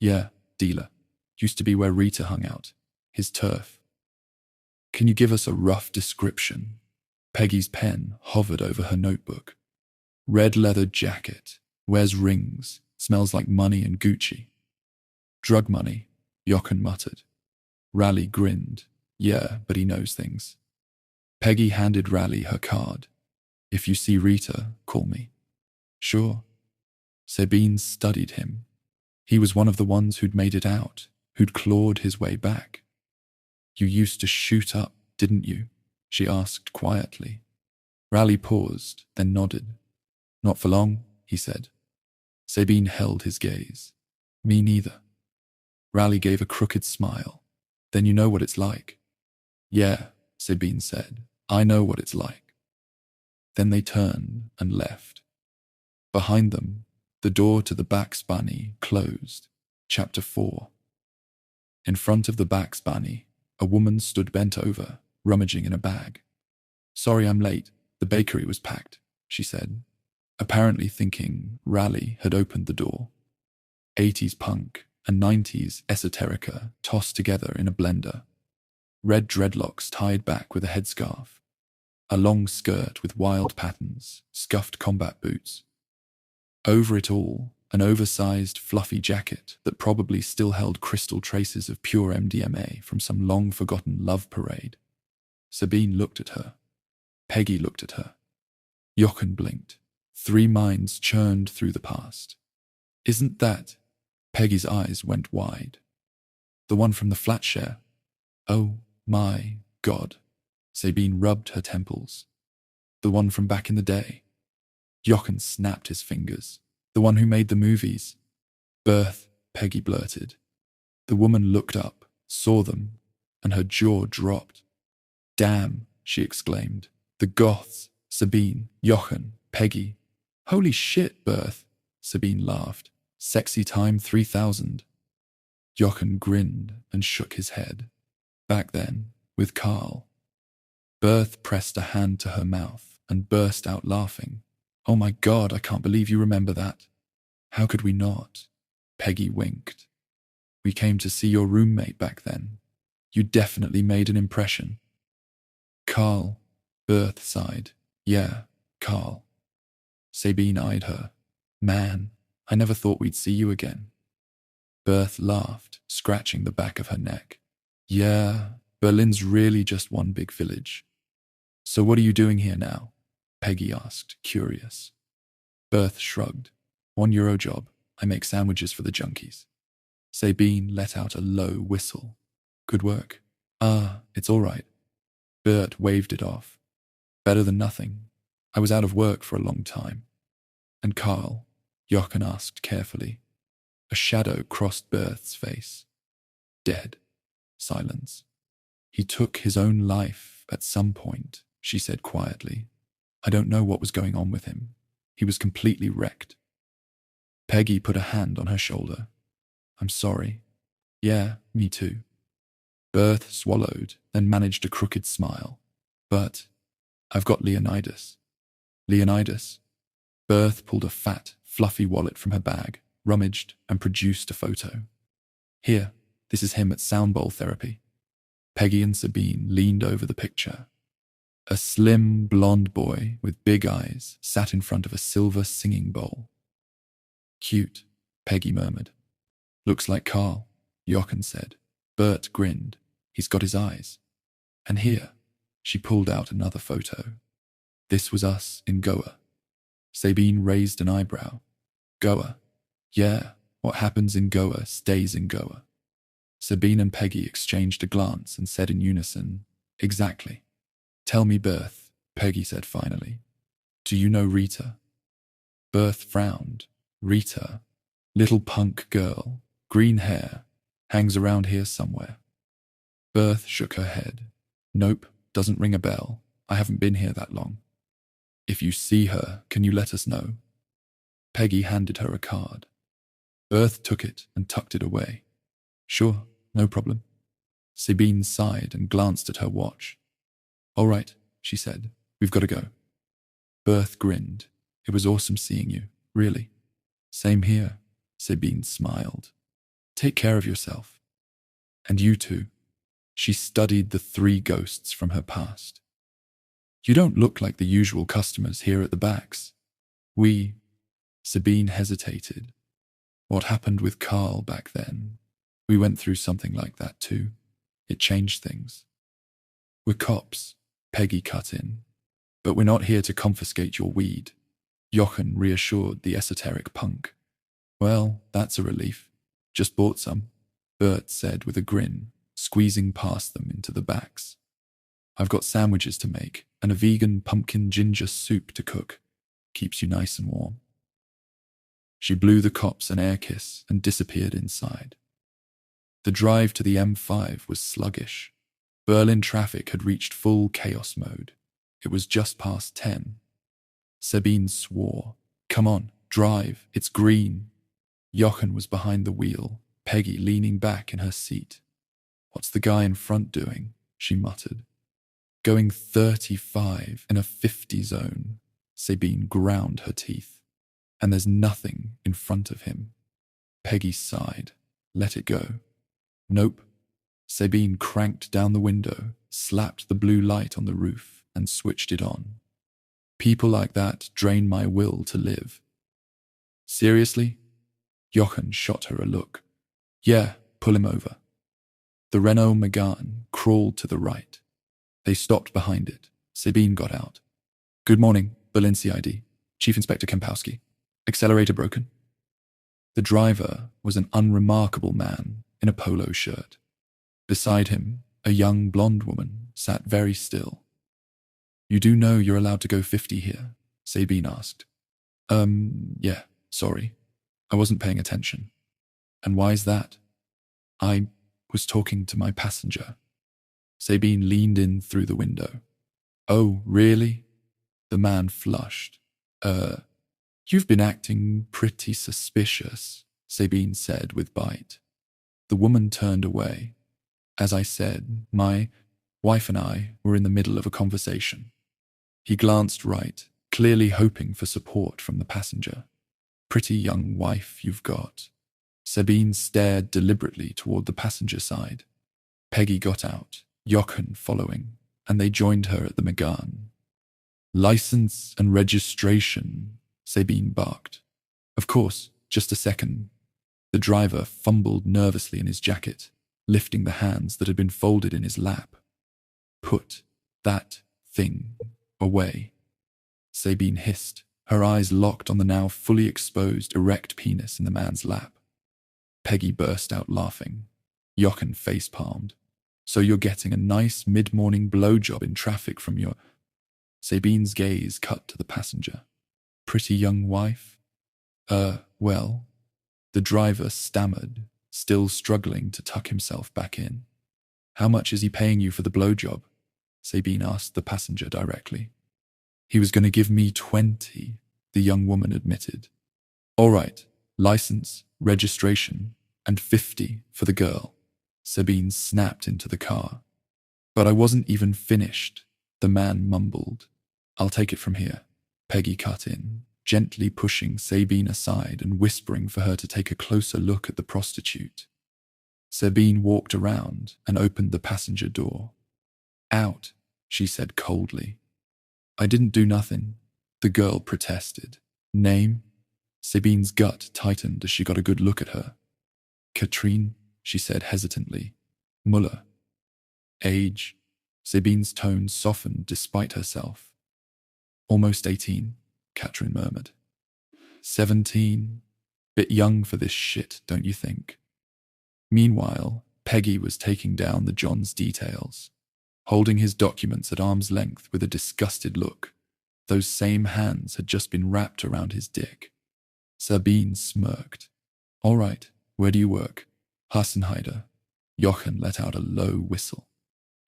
Yeah, dealer. Used to be where Rita hung out. His turf. Can you give us a rough description? Peggy's pen hovered over her notebook. Red leather jacket, wears rings, smells like money and Gucci. Drug money, Jochen muttered. Raleigh grinned. Yeah, but he knows things. Peggy handed Raleigh her card. If you see Rita, call me. Sure. Sabine studied him. He was one of the ones who'd made it out, who'd clawed his way back. You used to shoot up, didn't you? She asked quietly. Raleigh paused, then nodded. Not for long, he said. Sabine held his gaze. Me neither. Raleigh gave a crooked smile. Then you know what it's like. Yeah, Sabine said. I know what it's like. Then they turned and left. Behind them, the door to the Baxbani closed. Chapter 4. In front of the Baxbani, a woman stood bent over, rummaging in a bag. Sorry I'm late. The bakery was packed, she said, apparently thinking Raleigh had opened the door. 80s punk and 90s esoterica tossed together in a blender. Red dreadlocks tied back with a headscarf. A long skirt with wild patterns, scuffed combat boots. Over it all, an oversized, fluffy jacket that probably still held crystal traces of pure MDMA from some long-forgotten love parade. Sabine looked at her. Peggy looked at her. Jochen blinked. 3 minds churned through the past. Isn't that? Peggy's eyes went wide. The one from the flat share? Oh, my God. Sabine rubbed her temples. The one from back in the day. Jochen snapped his fingers. The one who made the movies. Birth, Peggy blurted. The woman looked up, saw them, and her jaw dropped. Damn, she exclaimed. The Goths, Sabine, Jochen, Peggy. Holy shit, Birth, Sabine laughed. Sexy time 3000. Jochen grinned and shook his head. Back then, with Carl. Birth pressed a hand to her mouth and burst out laughing. Oh my God, I can't believe you remember that. How could we not? Peggy winked. We came to see your roommate back then. You definitely made an impression. Carl, Birth sighed. Yeah, Carl. Sabine eyed her. Man, I never thought we'd see you again. Birth laughed, scratching the back of her neck. Yeah, Berlin's really just one big village. So what are you doing here now? Peggy asked, curious. Birth shrugged. €1 job. I make sandwiches for the junkies. Sabine let out a low whistle. Good work. Ah, it's all right. Bert waved it off. Better than nothing. I was out of work for a long time. And Carl? Jochen asked carefully. A shadow crossed Berth's face. Dead. Silence. He took his own life at some point, she said quietly. I don't know what was going on with him. He was completely wrecked. Peggy put a hand on her shoulder. I'm sorry. Yeah, me too. Berth swallowed, then managed a crooked smile. But I've got Leonidas. Leonidas? Berth pulled a fat, fluffy wallet from her bag, rummaged, and produced a photo. Here, this is him at sound bowl therapy. Peggy and Sabine leaned over the picture. A slim, blonde boy with big eyes sat in front of a silver singing bowl. Cute, Peggy murmured. Looks like Carl, Jochen said. Bert grinned. He's got his eyes. And here, she pulled out another photo. This was us in Goa. Sabine raised an eyebrow. Goa? Yeah, what happens in Goa stays in Goa. Sabine and Peggy exchanged a glance and said in unison, Exactly. Tell me, Berth, Peggy said finally. Do you know Rita? Berth frowned. Rita, little punk girl, green hair, hangs around here somewhere. Berth shook her head. Nope, doesn't ring a bell. I haven't been here that long. If you see her, can you let us know? Peggy handed her a card. Berth took it and tucked it away. Sure, no problem. Sabine sighed and glanced at her watch. All right, she said. We've got to go. Berth grinned. It was awesome seeing you, really. Same here, Sabine smiled. Take care of yourself. And you too. She studied the three ghosts from her past. You don't look like the usual customers here at the backs. Sabine hesitated. What happened with Carl back then? We went through something like that too. It changed things. We're cops, Peggy cut in. But we're not here to confiscate your weed. Jochen reassured the esoteric punk. Well, that's a relief. Just bought some, Bert said with a grin, squeezing past them into the backs. I've got sandwiches to make and a vegan pumpkin ginger soup to cook. Keeps you nice and warm. She blew the cops an air kiss and disappeared inside. The drive to the M5 was sluggish. Berlin traffic had reached full chaos mode. It was just past 10. Sabine swore. Come on, drive, it's green. Jochen was behind the wheel, Peggy leaning back in her seat. What's the guy in front doing? She muttered. Going 35 in a 50 zone. Sabine ground her teeth. And there's nothing in front of him. Peggy sighed. Let it go. Nope. Sabine cranked down the window, slapped the blue light on the roof, and switched it on. People like that drain my will to live. Seriously? Jochen shot her a look. Yeah, pull him over. The Renault Megane crawled to the right. They stopped behind it. Sabine got out. Good morning, Berlin CID. Chief Inspector Kempowski. Accelerator broken. The driver was an unremarkable man in a polo shirt. Beside him, a young blonde woman sat very still. You do know you're allowed to go 50 here? Sabine asked. Yeah, sorry. I wasn't paying attention. And why's that? I was talking to my passenger. Sabine leaned in through the window. Oh, really? The man flushed. You've been acting pretty suspicious, Sabine said with bite. The woman turned away. As I said, my wife and I were in the middle of a conversation. He glanced right, clearly hoping for support from the passenger. Pretty young wife you've got. Sabine stared deliberately toward the passenger side. Peggy got out, Jochen following, and they joined her at the Megane. License and registration, Sabine barked. Of course, just a second. The driver fumbled nervously in his jacket, lifting the hands that had been folded in his lap. Put that thing away, Sabine hissed, her eyes locked on the now fully exposed erect penis in the man's lap. Peggy burst out laughing. Jochen face-palmed. So you're getting a nice mid-morning blowjob in traffic from your... Sabine's gaze cut to the passenger. Pretty young wife? Well... The driver stammered, still struggling to tuck himself back in. How much is he paying you for the blowjob? Sabine asked the passenger directly. He was going to give me 20, the young woman admitted. All right, license, registration, and 50 for the girl. Sabine snapped into the car. But I wasn't even finished, the man mumbled. I'll take it from here, Peggy cut in, gently pushing Sabine aside and whispering for her to take a closer look at the prostitute. Sabine walked around and opened the passenger door. Out, she said coldly. I didn't do nothing, the girl protested. Name? Sabine's gut tightened as she got a good look at her. Katrine, she said hesitantly. Muller. Age? Sabine's tone softened despite herself. Almost 18. Katrin murmured. 17. Bit young for this shit, don't you think? Meanwhile, Peggy was taking down the John's details, holding his documents at arm's length with a disgusted look. Those same hands had just been wrapped around his dick. Sabine smirked. All right, where do you work? Hassenheider. Jochen let out a low whistle.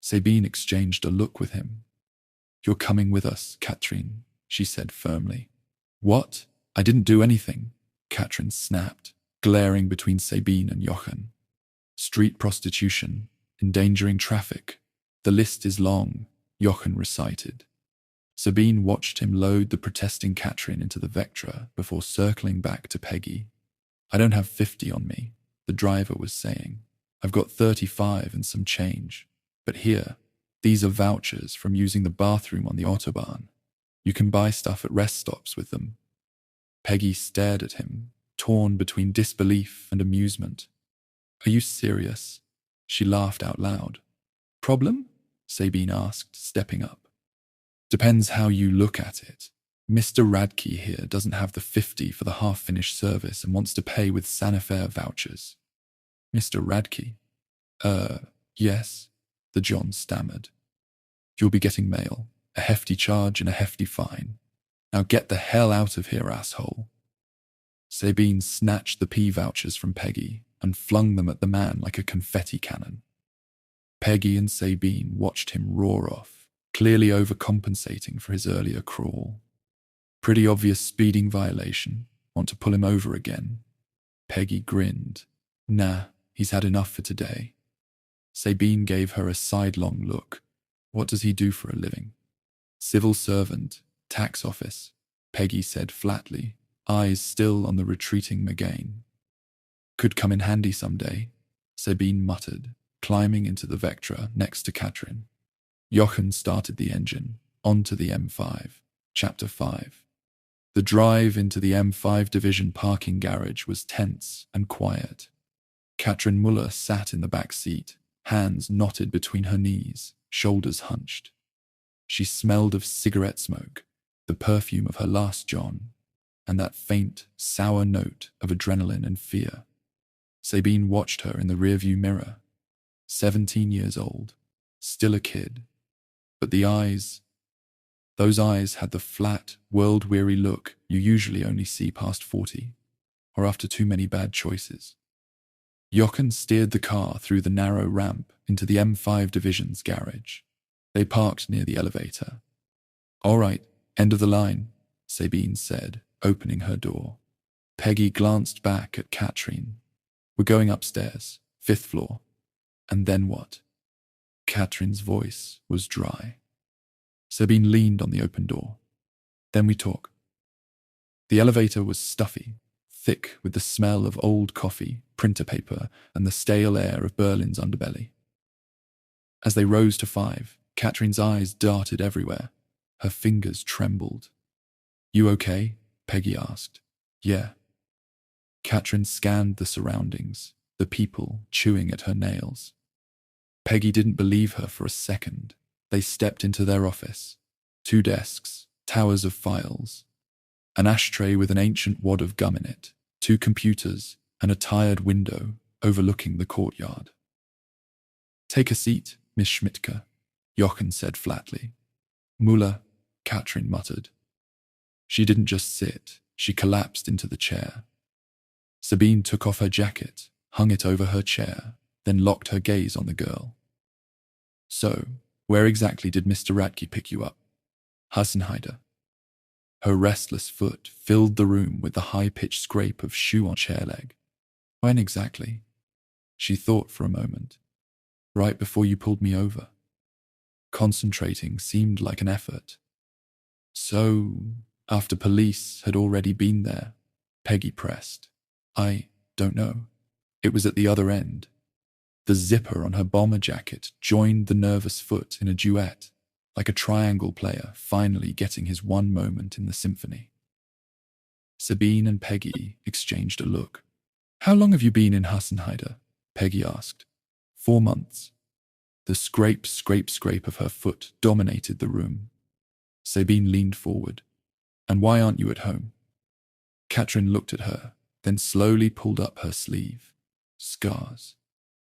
Sabine exchanged a look with him. You're coming with us, Katrin, she said firmly. What? I didn't do anything, Katrin snapped. glaring between Sabine and Jochen. Street prostitution, endangering traffic. The list is long, Jochen recited. Sabine watched him load the protesting Katrin into the Vectra before circling back to Peggy. I don't have 50 on me, the driver was saying. I've got 35 and some change. But here, these are vouchers from using the bathroom on the Autobahn. You can buy stuff at rest stops with them. Peggy stared at him, torn between disbelief and amusement. Are you serious? She laughed out loud. Problem? Sabine asked, stepping up. Depends how you look at it. Mr. Radke here doesn't have the 50 for the half-finished service and wants to pay with Sanifair vouchers. Mr. Radke? Yes, the John stammered. You'll be getting mail, a hefty charge and a hefty fine. Now get the hell out of here, asshole. Sabine snatched the P-vouchers from Peggy and flung them at the man like a confetti cannon. Peggy and Sabine watched him roar off, clearly overcompensating for his earlier crawl. Pretty obvious speeding violation. Want to pull him over again? Peggy grinned. Nah, he's had enough for today. Sabine gave her a sidelong look. What does he do for a living? Civil servant, tax office, Peggy said flatly, eyes still on the retreating Magain. Could come in handy someday, Sabine muttered, climbing into the Vectra next to Katrin. Jochen started the engine, onto the M5, Chapter 5. The drive into the M5 Division parking garage was tense and quiet. Katrin Muller sat in the back seat, hands knotted between her knees, shoulders hunched. She smelled of cigarette smoke, the perfume of her last John, and that faint, sour note of adrenaline and fear. Sabine watched her in the rearview mirror. 17 years old, still a kid. But the eyes, those eyes had the flat, world-weary look you usually only see past 40, or after too many bad choices. Jochen steered the car through the narrow ramp into the M5 Division's garage. They parked near the elevator. All right, end of the line, Sabine said, opening her door. Peggy glanced back at Katrin. We're going upstairs, 5th floor. And then what? Katrin's voice was dry. Sabine leaned on the open door. Then we talk. The elevator was stuffy, thick with the smell of old coffee, printer paper, and the stale air of Berlin's underbelly. As they rose to 5, Katrin's eyes darted everywhere. Her fingers trembled. You okay? Peggy asked. Yeah. Katrin scanned the surroundings, the people chewing at her nails. Peggy didn't believe her for a second. They stepped into their office. 2 desks, towers of files, an ashtray with an ancient wad of gum in it, 2 computers, and a tired window overlooking the courtyard. Take a seat, Miss Schmidtke, Jochen said flatly. Muller, Katrin muttered. She didn't just sit, she collapsed into the chair. Sabine took off her jacket, hung it over her chair, then locked her gaze on the girl. So, where exactly did Mr. Radke pick you up? Hassenheide. Her restless foot filled the room with the high-pitched scrape of shoe on chair leg. When exactly? She thought for a moment. Right before you pulled me over. Concentrating seemed like an effort. So, after police had already been there, Peggy pressed. I don't know. It was at the other end. The zipper on her bomber jacket joined the nervous foot in a duet, like a triangle player finally getting his one moment in the symphony. Sabine and Peggy exchanged a look. How long have you been in Hassenheide? Peggy asked. 4 months. The scrape, scrape, scrape of her foot dominated the room. Sabine leaned forward. And why aren't you at home? Katrin looked at her, then slowly pulled up her sleeve. Scars.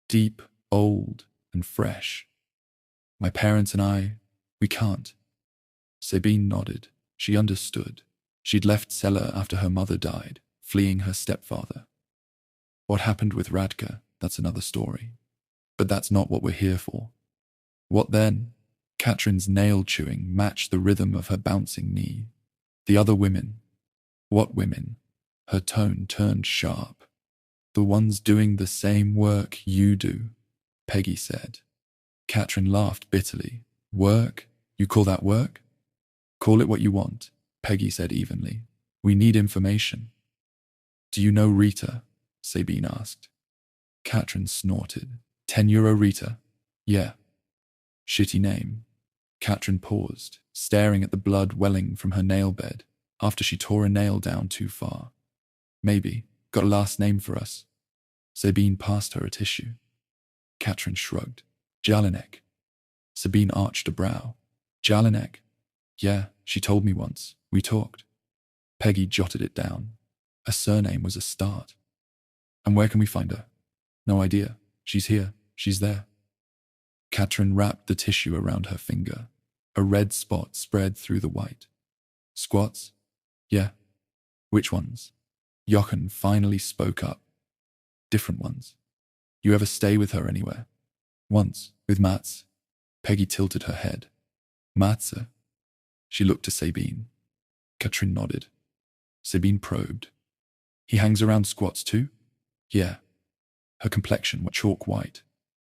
Deep, old, and fresh. My parents and I, we can't. Sabine nodded. She understood. She'd left Cellar after her mother died, fleeing her stepfather. What happened with Radke, that's another story. But that's not what we're here for. What then? Katrin's nail-chewing matched the rhythm of her bouncing knee. The other women. What women? Her tone turned sharp. The ones doing the same work you do, Peggy said. Katrin laughed bitterly. Work? You call that work? Call it what you want, Peggy said evenly. We need information. Do you know Rita? Sabine asked. Katrin snorted. €10 Rita? Yeah. Shitty name. Katrin paused, staring at the blood welling from her nail bed after she tore a nail down too far. Maybe. Got a last name for us? Sabine passed her a tissue. Katrin shrugged. Jelinek. Sabine arched a brow. Jelinek? Yeah, she told me once. We talked. Peggy jotted it down. A surname was a start. And where can we find her? No idea. She's here. She's there. Katrin wrapped the tissue around her finger. A red spot spread through the white. Squats? Yeah. Which ones? Jochen finally spoke up. Different ones. You ever stay with her anywhere? Once, with Mats. Peggy tilted her head. Matze? She looked to Sabine. Katrin nodded. Sabine probed. He hangs around squats too? Yeah. Her complexion was chalk white.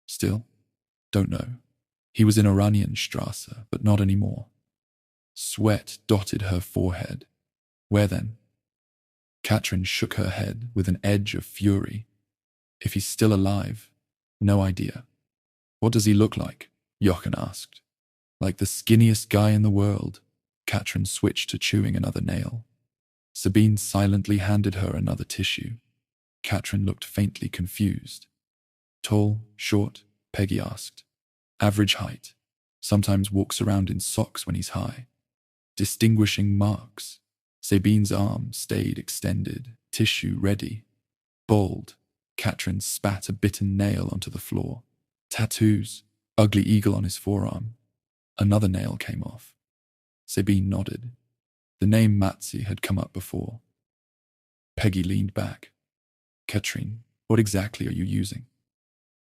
Still? Don't know. He was in Oranienstrasse, but not anymore. Sweat dotted her forehead. Where then? Katrin shook her head with an edge of fury. If he's still alive, no idea. What does he look like? Jochen asked. Like the skinniest guy in the world. Katrin switched to chewing another nail. Sabine silently handed her another tissue. Katrin looked faintly confused. Tall, short? Peggy asked. Average height. Sometimes walks around in socks when he's high. Distinguishing marks. Sabine's arm stayed extended, tissue ready. Bald. Katrin spat a bitten nail onto the floor. Tattoos. Ugly eagle on his forearm. Another nail came off. Sabine nodded. The name Matzi had come up before. Peggy leaned back. Katrin, what exactly are you using?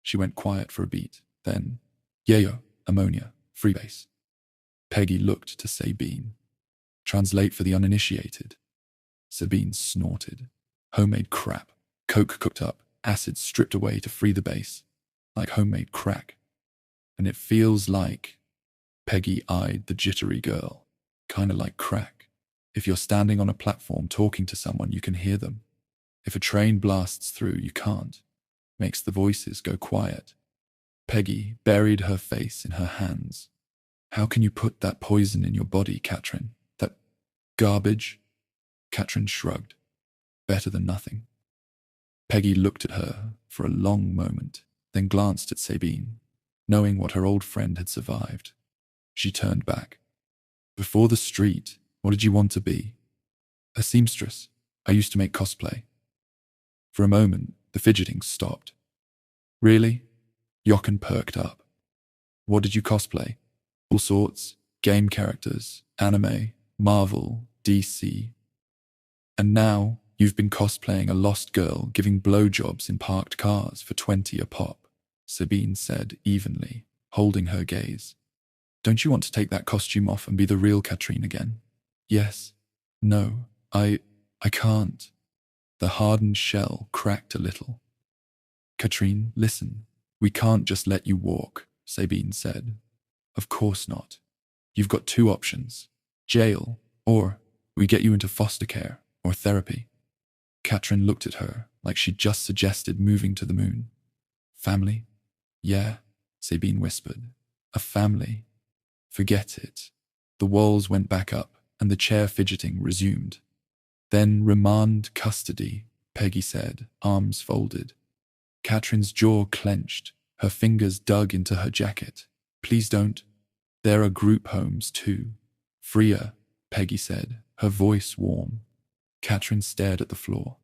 She went quiet for a beat. Then, yayo, ammonia, freebase. Peggy looked to Sabine. Translate for the uninitiated. Sabine snorted. Homemade crap. Coke cooked up, acid stripped away to free the base. Like homemade crack. And it feels like... Peggy eyed the jittery girl. Kinda like crack. If you're standing on a platform talking to someone, you can hear them. If a train blasts through, you can't. Makes the voices go quiet. Peggy buried her face in her hands. How can you put that poison in your body, Katrin? That garbage? Katrin shrugged. Better than nothing. Peggy looked at her for a long moment, then glanced at Sabine, knowing what her old friend had survived. She turned back. Before the street, what did you want to be? A seamstress. I used to make cosplay. For a moment, the fidgeting stopped. Really? Jochen perked up. What did you cosplay? All sorts. Game characters, anime, Marvel, DC. And now you've been cosplaying a lost girl giving blowjobs in parked cars for 20 a pop, Sabine said evenly, holding her gaze. Don't you want to take that costume off and be the real Katrin again? Yes. No. I can't. The hardened shell cracked a little. Katrin, listen. We can't just let you walk, Sabine said. Of course not. You've got two options. Jail, or we get you into foster care or therapy. Katrin looked at her like she'd just suggested moving to the moon. Family? Yeah, Sabine whispered. A family. Forget it. The walls went back up and the chair fidgeting resumed. Then remand custody, Peggy said, arms folded. Katrin's jaw clenched, her fingers dug into her jacket. Please don't. There are group homes too. Freer, Peggy said, her voice warm. Katrin stared at the floor.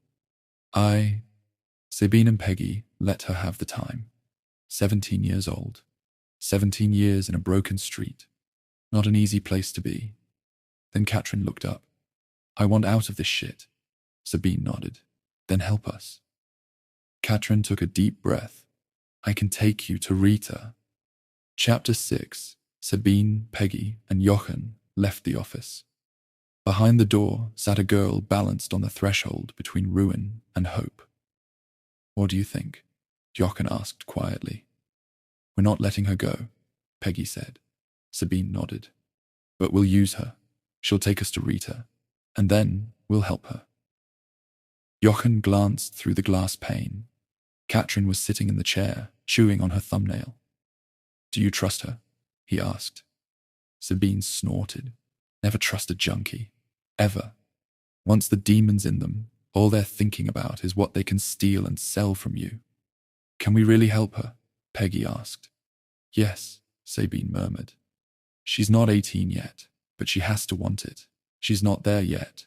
Sabine and Peggy let her have the time. 17 years old. 17 years in a broken street. Not an easy place to be. Then Katrin looked up. I want out of this shit. Sabine nodded. Then help us. Katrin took a deep breath. I can take you to Rita. Chapter 6. Sabine, Peggy, and Jochen left the office. Behind the door sat a girl balanced on the threshold between ruin and hope. What do you think? Jochen asked quietly. We're not letting her go, Peggy said. Sabine nodded. But we'll use her. She'll take us to Rita, and then we'll help her. Jochen glanced through the glass pane. Katrin was sitting in the chair, chewing on her thumbnail. Do you trust her? He asked. Sabine snorted. Never trust a junkie. Ever. Once the demon's in them, all they're thinking about is what they can steal and sell from you. Can we really help her? Peggy asked. Yes, Sabine murmured. She's not 18 yet, but she has to want it. She's not there yet.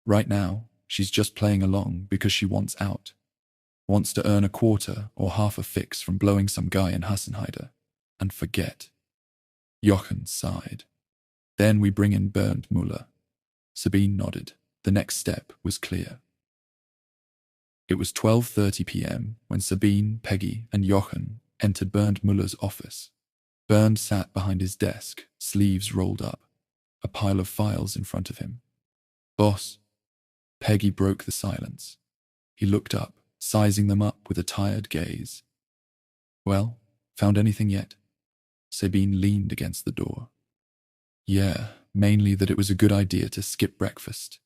Right now, she's just playing along because she wants out. Wants to earn a quarter or half a fix from blowing some guy in Hassenheide. And forget. Jochen sighed. Then we bring in Bernd Muller. Sabine nodded. The next step was clear. It was 12:30 p.m. when Sabine, Peggy, and Jochen entered Bernd Muller's office. Bernd sat behind his desk, sleeves rolled up, a pile of files in front of him. Boss. Peggy broke the silence. He looked up, sizing them up with a tired gaze. Well, found anything yet? Sabine leaned against the door. Yeah, mainly that it was a good idea to skip breakfast.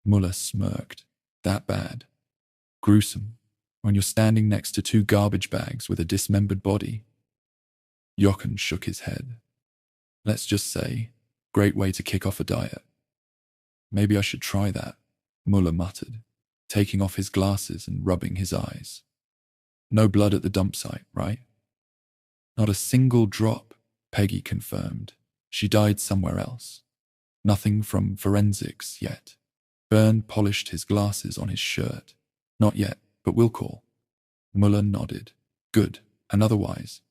Muller smirked. That bad. Gruesome, when you're standing next to two garbage bags with a dismembered body. Jochen shook his head. Let's just say, great way to kick off a diet. Maybe I should try that, Muller muttered, taking off his glasses and rubbing his eyes. No blood at the dump site, right? Not a single drop, Peggy confirmed. She died somewhere else. Nothing from forensics yet. Bernd polished his glasses on his shirt. Not yet, but we'll call. Muller nodded. Good, and otherwise?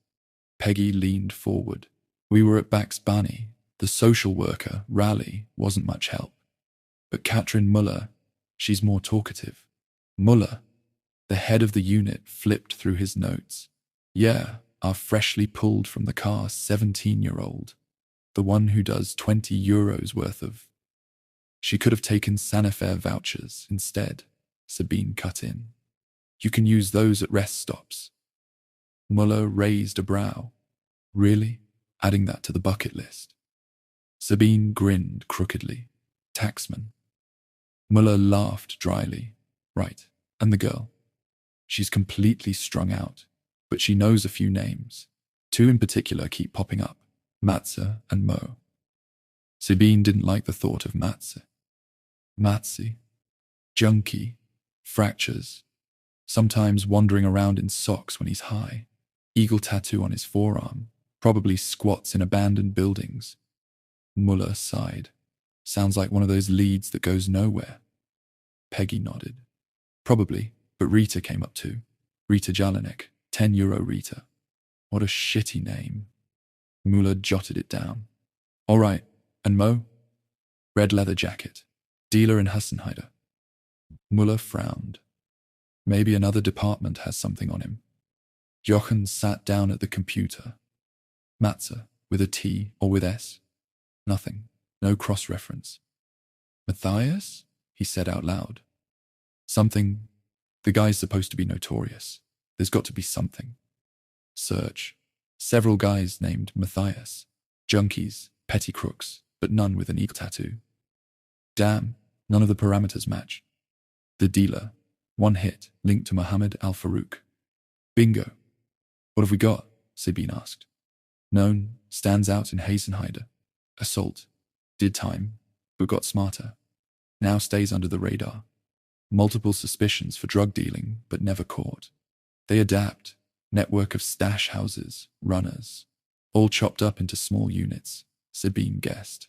Peggy leaned forward. We were at Bax Bani. The social worker, Raleigh, wasn't much help. But Katrin Muller, she's more talkative. Muller, the head of the unit, flipped through his notes. Yeah, our freshly pulled from the car 17-year-old. The one who does 20 euros worth of... She could have taken Sanifair vouchers instead, Sabine cut in. You can use those at rest stops. Muller raised a brow. Really? Adding that to the bucket list? Sabine grinned crookedly. Taxman. Muller laughed dryly. Right, and the girl? She's completely strung out, but she knows a few names. Two in particular keep popping up, Matze and Mo. Sabine didn't like the thought of Matze. Matze. Junkie. Fractures. Sometimes wandering around in socks when he's high. Eagle tattoo on his forearm. Probably squats in abandoned buildings. Muller sighed. Sounds like one of those leads that goes nowhere. Peggy nodded. Probably, but Rita came up too. Rita Jelinek, 10 euro Rita. What a shitty name. Muller jotted it down. All right, and Mo? Red leather jacket. Dealer in Hassenheide. Muller frowned. Maybe another department has something on him. Jochen sat down at the computer. Matze, with a T or with S? Nothing. No cross-reference. Matthias? He said out loud. Something. The guy's supposed to be notorious. There's got to be something. Search. Several guys named Matthias. Junkies, petty crooks, but none with an eagle tattoo. Damn, none of the parameters match. The dealer. One hit, linked to Mohammed Al-Farouk. Bingo. What have we got? Sabine asked. Known, stands out in Hasenheide. Assault. Did time, but got smarter. Now stays under the radar. Multiple suspicions for drug dealing, but never caught. They adapt. Network of stash houses, runners. All chopped up into small units, Sabine guessed.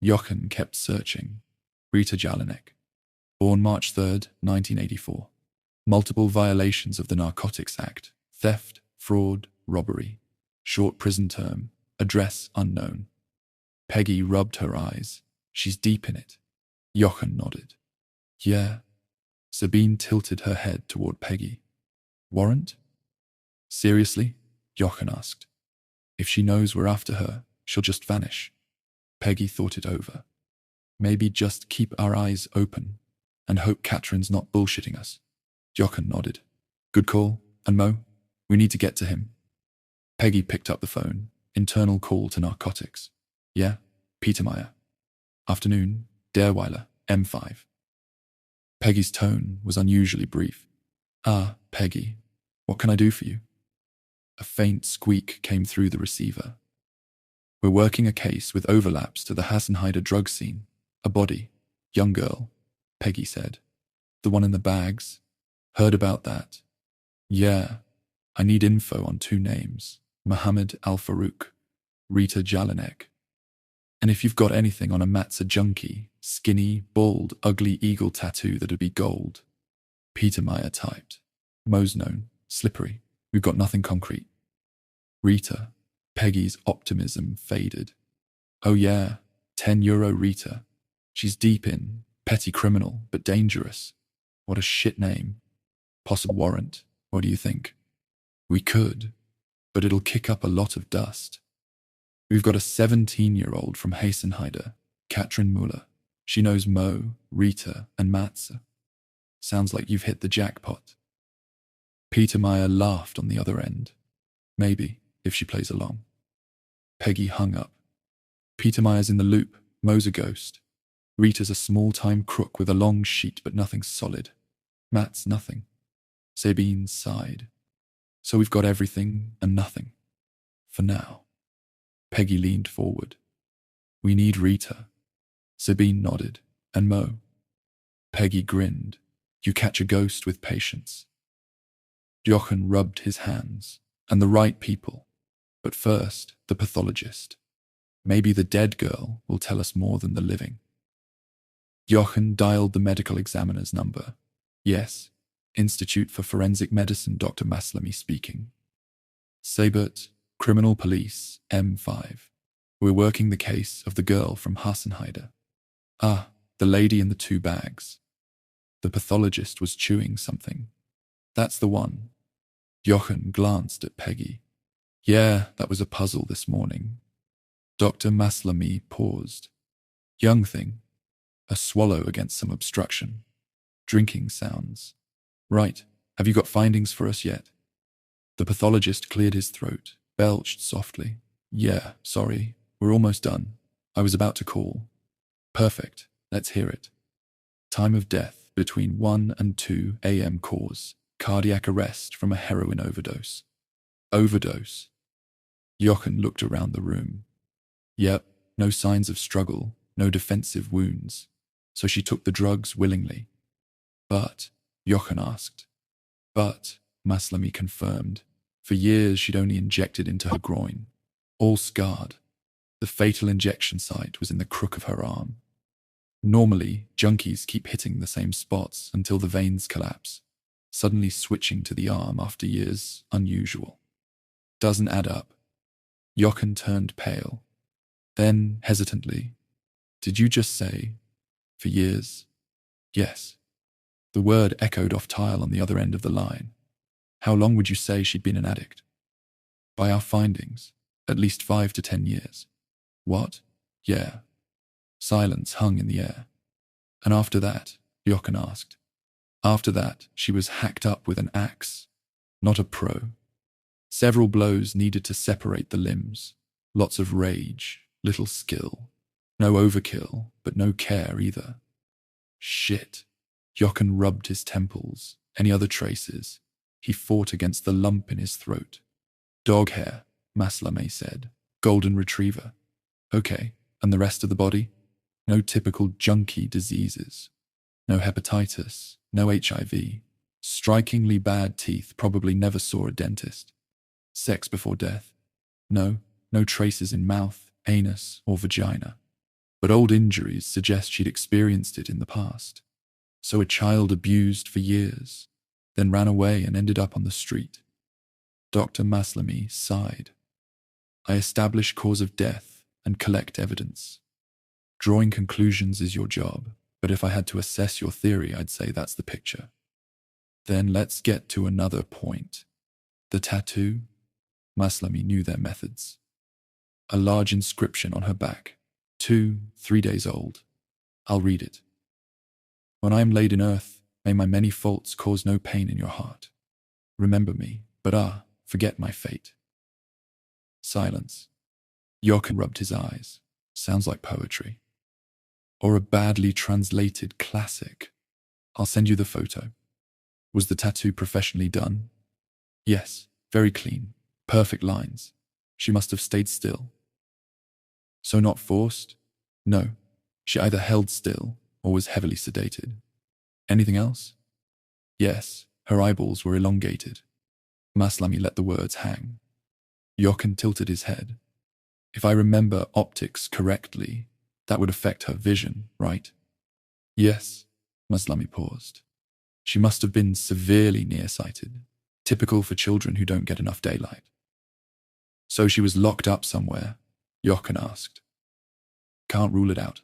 Jochen kept searching. Rita Jelinek. Born March 3rd, 1984. Multiple violations of the Narcotics Act. Theft, fraud, robbery. Short prison term. Address unknown. Peggy rubbed her eyes. She's deep in it. Jochen nodded. Yeah. Sabine tilted her head toward Peggy. Warrant? Seriously? Jochen asked. If she knows we're after her, she'll just vanish. Peggy thought it over. Maybe just keep our eyes open and hope Katrin's not bullshitting us. Jochen nodded. Good call. And Mo, we need to get to him. Peggy picked up the phone. Internal call to narcotics. Yeah, Peter Meyer. Afternoon, Derweiler, M5. Peggy's tone was unusually brief. Ah, Peggy, what can I do for you? A faint squeak came through the receiver. We're working a case with overlaps to the Hassenheider drug scene. A body. Young girl, Peggy said. The one in the bags. Heard about that. Yeah, I need info on 2 names. Mohammed Al-Farouk, Rita Jelinek. And if you've got anything on a Matza junkie, skinny, bald, ugly eagle tattoo that'd be gold. Peter Meyer typed. Mo's known. Slippery. We've got nothing concrete. Rita. Peggy's optimism faded. Oh yeah, €10 Rita. She's deep in, petty criminal, but dangerous. What a shit name. Possible warrant. What do you think? We could, but it'll kick up a lot of dust. We've got a 17-year-old from Hassenheider, Katrin Muller. She knows Mo, Rita, and Matze. Sounds like you've hit the jackpot. Peter Meyer laughed on the other end. Maybe, if she plays along. Peggy hung up. Peter Meyer's in the loop. Mo's a ghost. Rita's a small-time crook with a long sheet but nothing solid. Matt's nothing. Sabine sighed. So we've got everything and nothing. For now. Peggy leaned forward. We need Rita. Sabine nodded. And Mo. Peggy grinned. You catch a ghost with patience. Jochen rubbed his hands. And the right people. But first, the pathologist. Maybe the dead girl will tell us more than the living. Jochen dialed the medical examiner's number. Yes, Institute for Forensic Medicine, Dr. Maslamy speaking. Sabert, Criminal Police, M5. We're working the case of the girl from Hassenheider. Ah, the lady in the 2 bags. The pathologist was chewing something. That's the one. Jochen glanced at Peggy. Yeah, that was a puzzle this morning. Dr. Maslamy paused. Young thing. A swallow against some obstruction. Drinking sounds. Right, have you got findings for us yet? The pathologist cleared his throat, belched softly. Yeah, sorry, we're almost done. I was about to call. Perfect, let's hear it. Time of death between 1 and 2 a.m. cause. Cardiac arrest from a heroin overdose. Overdose. Jochen looked around the room. Yep, no signs of struggle, no defensive wounds. So she took the drugs willingly. But, Jochen asked. But, Maslamy confirmed. For years she'd only injected into her groin. All scarred. The fatal injection site was in the crook of her arm. Normally, junkies keep hitting the same spots until the veins collapse. Suddenly switching to the arm after years, unusual. Doesn't add up. Jochen turned pale. Then, hesitantly, did you just say, for years? Yes. The word echoed off tile on the other end of the line. How long would you say she'd been an addict? By our findings, at least 5 to 10 years. What? Yeah. Silence hung in the air. And after that, Jochen asked. After that, she was hacked up with an axe. Not a pro. Several blows needed to separate the limbs. Lots of rage, little skill. No overkill, but no care either. Shit. Jochen rubbed his temples. Any other traces? He fought against the lump in his throat. Dog hair, Maslamy said. Golden retriever. Okay, and the rest of the body? No typical junkie diseases. No hepatitis, no HIV. Strikingly bad teeth, probably never saw a dentist. Sex before death? No traces in mouth, anus, or vagina. But old injuries suggest she'd experienced it in the past. So a child abused for years, then ran away and ended up on the street. Dr. Maslamy sighed. I establish cause of death and collect evidence. Drawing conclusions is your job, but if I had to assess your theory, I'd say that's the picture. Then let's get to another point. The tattoo? Maslamy knew their methods. A large inscription on her back, 2-3 days old. I'll read it. When I am laid in earth, may my many faults cause no pain in your heart. remember me, but forget my fate. Silence. Jochen rubbed his eyes. Sounds like poetry. Or a badly translated classic. I'll send you the photo. Was the tattoo professionally done? Yes, very clean. Perfect lines. She must have stayed still. So not forced? No. She either held still or was heavily sedated. Anything else? Yes, her eyeballs were elongated. Maslami let the words hang. Jochen tilted his head. If I remember optics correctly, that would affect her vision, right? Yes, Maslami paused. She must have been severely nearsighted, typical for children who don't get enough daylight. So she was locked up somewhere? Jochen asked. Can't rule it out.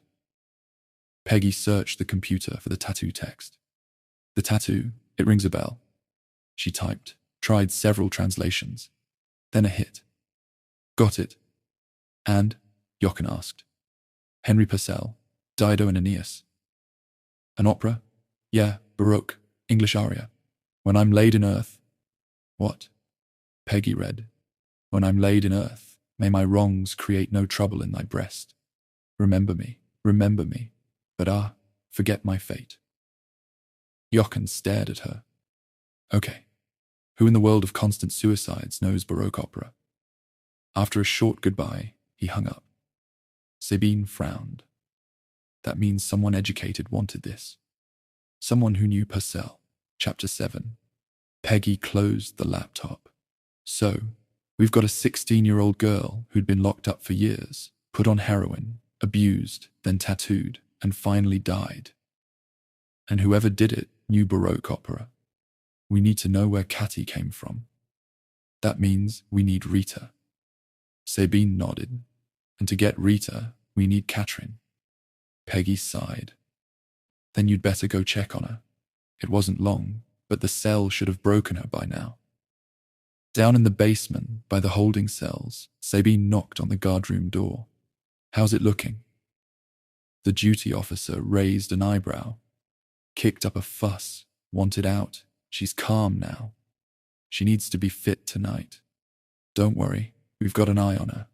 Peggy searched the computer for the tattoo text. The tattoo, it rings a bell. She typed, tried several translations. Then a hit. Got it. And? Jochen asked. Henry Purcell, Dido and Aeneas. An opera? Yeah, Baroque, English aria. When I'm laid in earth. What? Peggy read. When I'm laid in earth, may my wrongs create no trouble in thy breast. Remember me, but forget my fate. Jochen stared at her. Okay, who in the world of constant suicides knows Baroque opera? After a short goodbye, he hung up. Sabine frowned. That means someone educated wanted this. Someone who knew Purcell. Chapter 7. Peggy closed the laptop. So, we've got a 16-year-old girl who'd been locked up for years, put on heroin, abused, then tattooed, and finally died. And whoever did it knew Baroque opera. We need to know where Kathi came from. That means we need Rita. Sabine nodded. And to get Rita, we need Katrin. Peggy sighed. Then you'd better go check on her. It wasn't long, but the cell should have broken her by now. Down in the basement, by the holding cells, Sabine knocked on the guardroom door. How's it looking? The duty officer raised an eyebrow, kicked up a fuss, wanted out. She's calm now. She needs to be fit tonight. Don't worry, we've got an eye on her.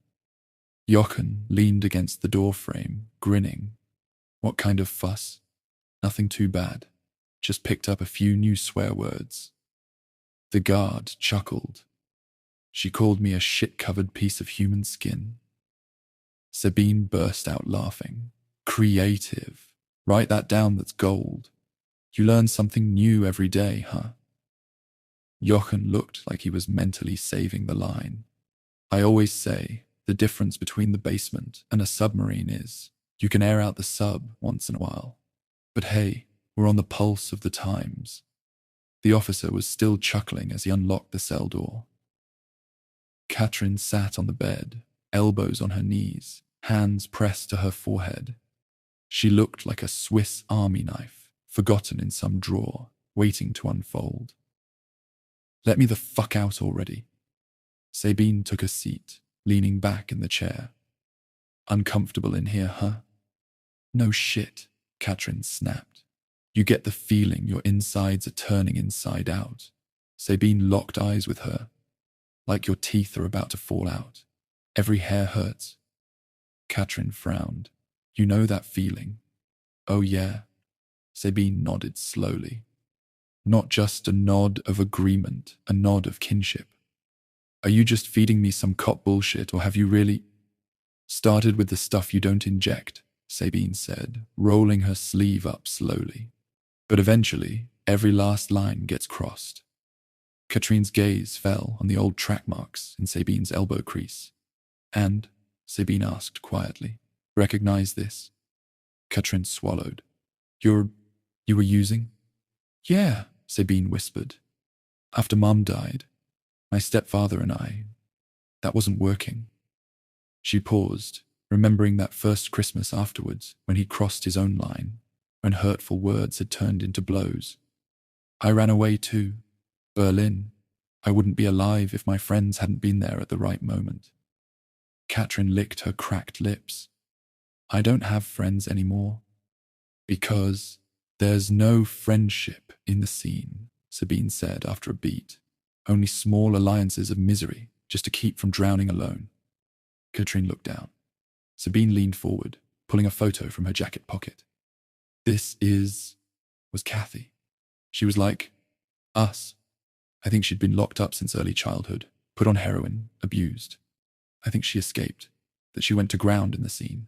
Jochen leaned against the doorframe, grinning. What kind of fuss? Nothing too bad. Just picked up a few new swear words. The guard chuckled. She called me a shit-covered piece of human skin. Sabine burst out laughing. Creative. Write that down, that's gold. You learn something new every day, huh? Jochen looked like he was mentally saving the line. I always say, the difference between the basement and a submarine is, you can air out the sub once in a while. But hey, we're on the pulse of the times. The officer was still chuckling as he unlocked the cell door. Katrin sat on the bed, elbows on her knees, hands pressed to her forehead. She looked like a Swiss army knife, forgotten in some drawer, waiting to unfold. Let me the fuck out already. Sabine took a seat, leaning back in the chair. Uncomfortable in here, huh? No shit, Katrin snapped. You get the feeling your insides are turning inside out. Sabine locked eyes with her, like your teeth are about to fall out. Every hair hurts. Katrin frowned. You know that feeling? Oh yeah. Sabine nodded slowly. Not just a nod of agreement, a nod of kinship. Are you just feeding me some cop bullshit, or have you really started with the stuff you don't inject? Sabine said, rolling her sleeve up slowly. But eventually, every last line gets crossed. Katrin's gaze fell on the old track marks in Sabine's elbow crease. And, Sabine asked quietly, recognize this? Katrin swallowed. You were using? Yeah, Sabine whispered. After Mom died, my stepfather and I, that wasn't working. She paused, remembering that first Christmas afterwards when he crossed his own line, when hurtful words had turned into blows. I ran away too. Berlin. I wouldn't be alive if my friends hadn't been there at the right moment. Katrin licked her cracked lips. I don't have friends anymore. Because there's no friendship in the scene, Sabine said after a beat. Only small alliances of misery, just to keep from drowning alone. Katrine looked down. Sabine leaned forward, pulling a photo from her jacket pocket. This was Kathi. She was like us. I think she'd been locked up since early childhood, put on heroin, abused. I think she escaped, that she went to ground in the scene.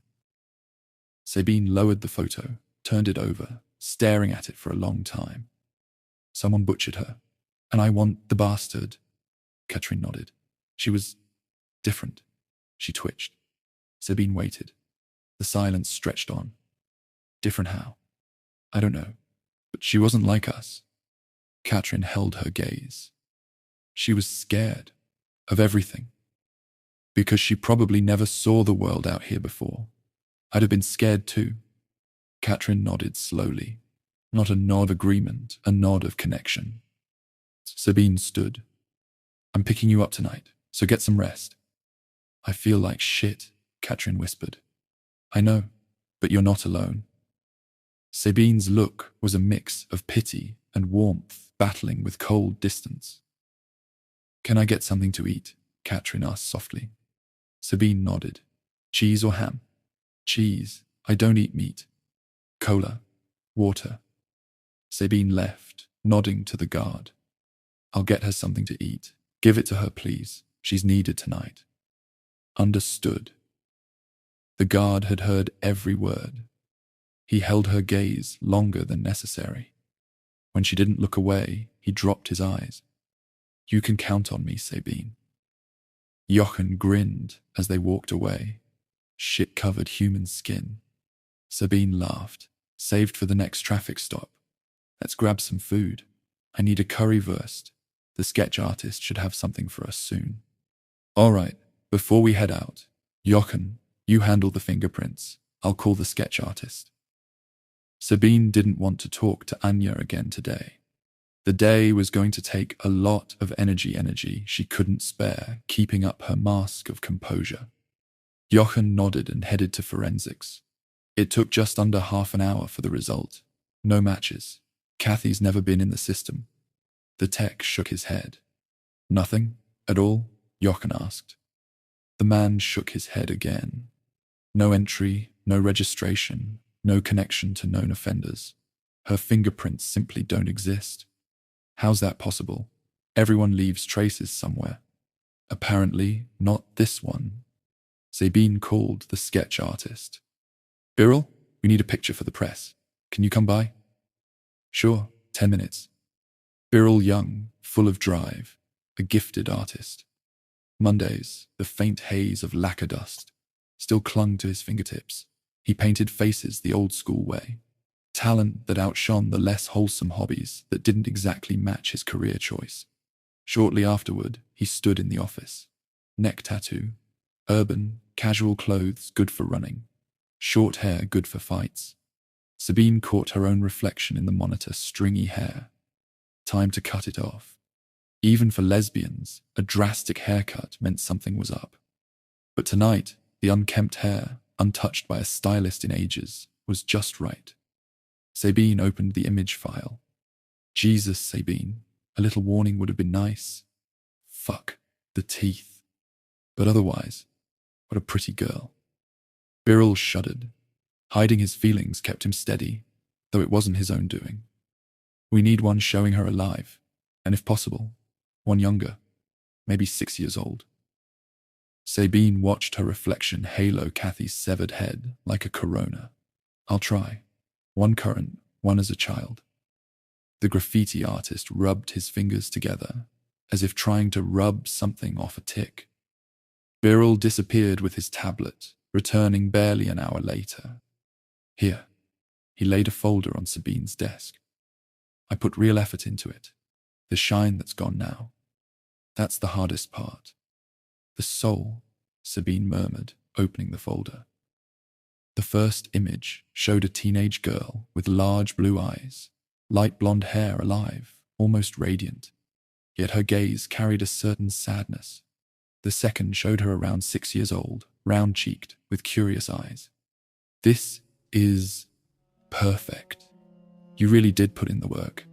Sabine lowered the photo, turned it over, staring at it for a long time. Someone butchered her, and I want the bastard. Katrine nodded. She was different. She twitched. Sabine waited. The silence stretched on. Different how? I don't know, but she wasn't like us. Katrine held her gaze. She was scared of everything, because she probably never saw the world out here before. I'd have been scared too. Katrine nodded slowly. Not a nod of agreement, a nod of connection. Sabine stood. I'm picking you up tonight, so get some rest. I feel like shit, Katrine whispered. I know, but you're not alone. Sabine's look was a mix of pity and warmth battling with cold distance. Can I get something to eat? Katrine asked softly. Sabine nodded. Cheese or ham? Cheese. I don't eat meat. Cola. Water. Sabine left, nodding to the guard. I'll get her something to eat. Give it to her, please. She's needed tonight. Understood. The guard had heard every word. He held her gaze longer than necessary. When she didn't look away, he dropped his eyes. You can count on me, Sabine. Jochen grinned as they walked away. Shit-covered human skin. Sabine laughed. Saved for the next traffic stop. Let's grab some food. I need a currywurst. The sketch artist should have something for us soon. All right, before we head out, Jochen, you handle the fingerprints. I'll call the sketch artist. Sabine didn't want to talk to Anya again today. The day was going to take a lot of energy she couldn't spare, keeping up her mask of composure. Jochen nodded and headed to forensics. It took just under half an hour for the result. No matches. Kathy's never been in the system. The tech shook his head. Nothing at all? Jochen asked. The man shook his head again. No entry, no registration, no connection to known offenders. Her fingerprints simply don't exist. How's that possible? Everyone leaves traces somewhere. Apparently not this one. Sabine called the sketch artist. Birrell, we need a picture for the press. Can you come by? Sure, 10 minutes. Birrell Young, full of drive, a gifted artist. Mondays, the faint haze of lacquer dust still clung to his fingertips. He painted faces the old-school way. Talent that outshone the less wholesome hobbies that didn't exactly match his career choice. Shortly afterward, he stood in the office. Neck tattoo. Urban, casual clothes good for running. Short hair good for fights. Sabine caught her own reflection in the monitor's stringy hair. Time to cut it off. Even for lesbians, a drastic haircut meant something was up. But tonight, the unkempt hair, untouched by a stylist in ages, was just right. Sabine opened the image file. Jesus, Sabine, a little warning would have been nice. Fuck, the teeth. But otherwise, what a pretty girl. Birrell shuddered. Hiding his feelings kept him steady, though it wasn't his own doing. We need one showing her alive, and if possible, one younger, maybe 6 years old. Sabine watched her reflection halo Kathy's severed head like a corona. I'll try. One current, one as a child. The graffiti artist rubbed his fingers together, as if trying to rub something off a tick. Birrell disappeared with his tablet, returning barely an hour later. Here, he laid a folder on Sabine's desk. I put real effort into it. The shine that's gone now. That's the hardest part. The soul, Sabine murmured, opening the folder. The first image showed a teenage girl with large blue eyes, light blonde hair alive, almost radiant. Yet her gaze carried a certain sadness. The second showed her around 6 years old, round-cheeked, with curious eyes. This is perfect. You really did put in the work.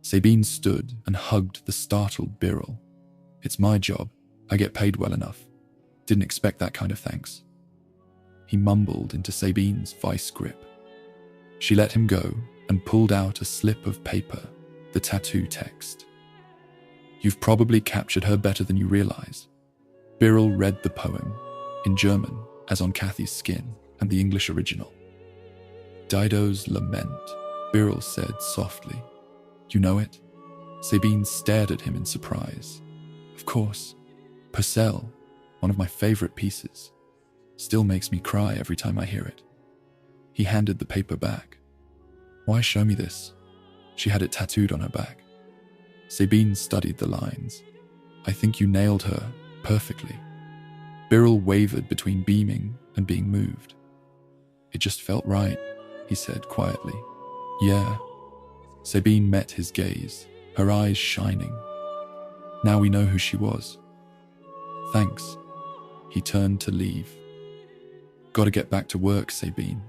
Sabine stood and hugged the startled Birrell. It's my job. I get paid well enough. Didn't expect that kind of thanks. He mumbled into Sabine's vice grip. She let him go and pulled out a slip of paper, the tattoo text. You've probably captured her better than you realize. Birrell read the poem, in German, as on Kathy's skin, and the English original. Dido's Lament, Birrell said softly. You know it? Sabine stared at him in surprise. Of course. Purcell, one of my favorite pieces. Still makes me cry every time I hear it. He handed the paper back. Why show me this? She had it tattooed on her back. Sabine studied the lines. I think you nailed her perfectly. Birrell wavered between beaming and being moved. It just felt right, he said quietly. Yeah. Sabine met his gaze, her eyes shining. Now we know who she was. Thanks. He turned to leave. Gotta get back to work, Sabine.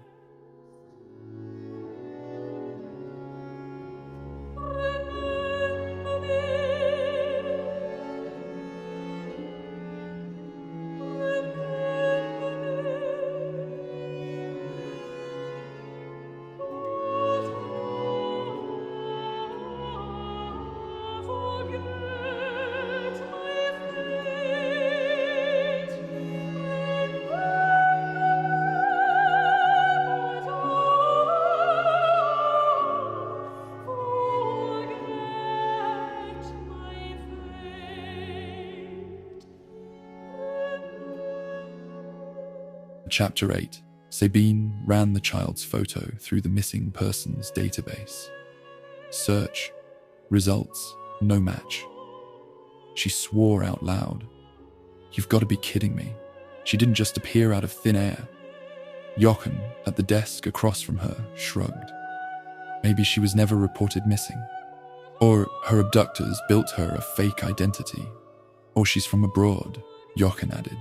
Chapter 8. Sabine ran the child's photo through the missing persons database. Search. Results. No match. She swore out loud. You've got to be kidding me. She didn't just appear out of thin air. Jochen, at the desk across from her, shrugged. Maybe she was never reported missing. Or her abductors built her a fake identity. Or she's from abroad, Jochen added.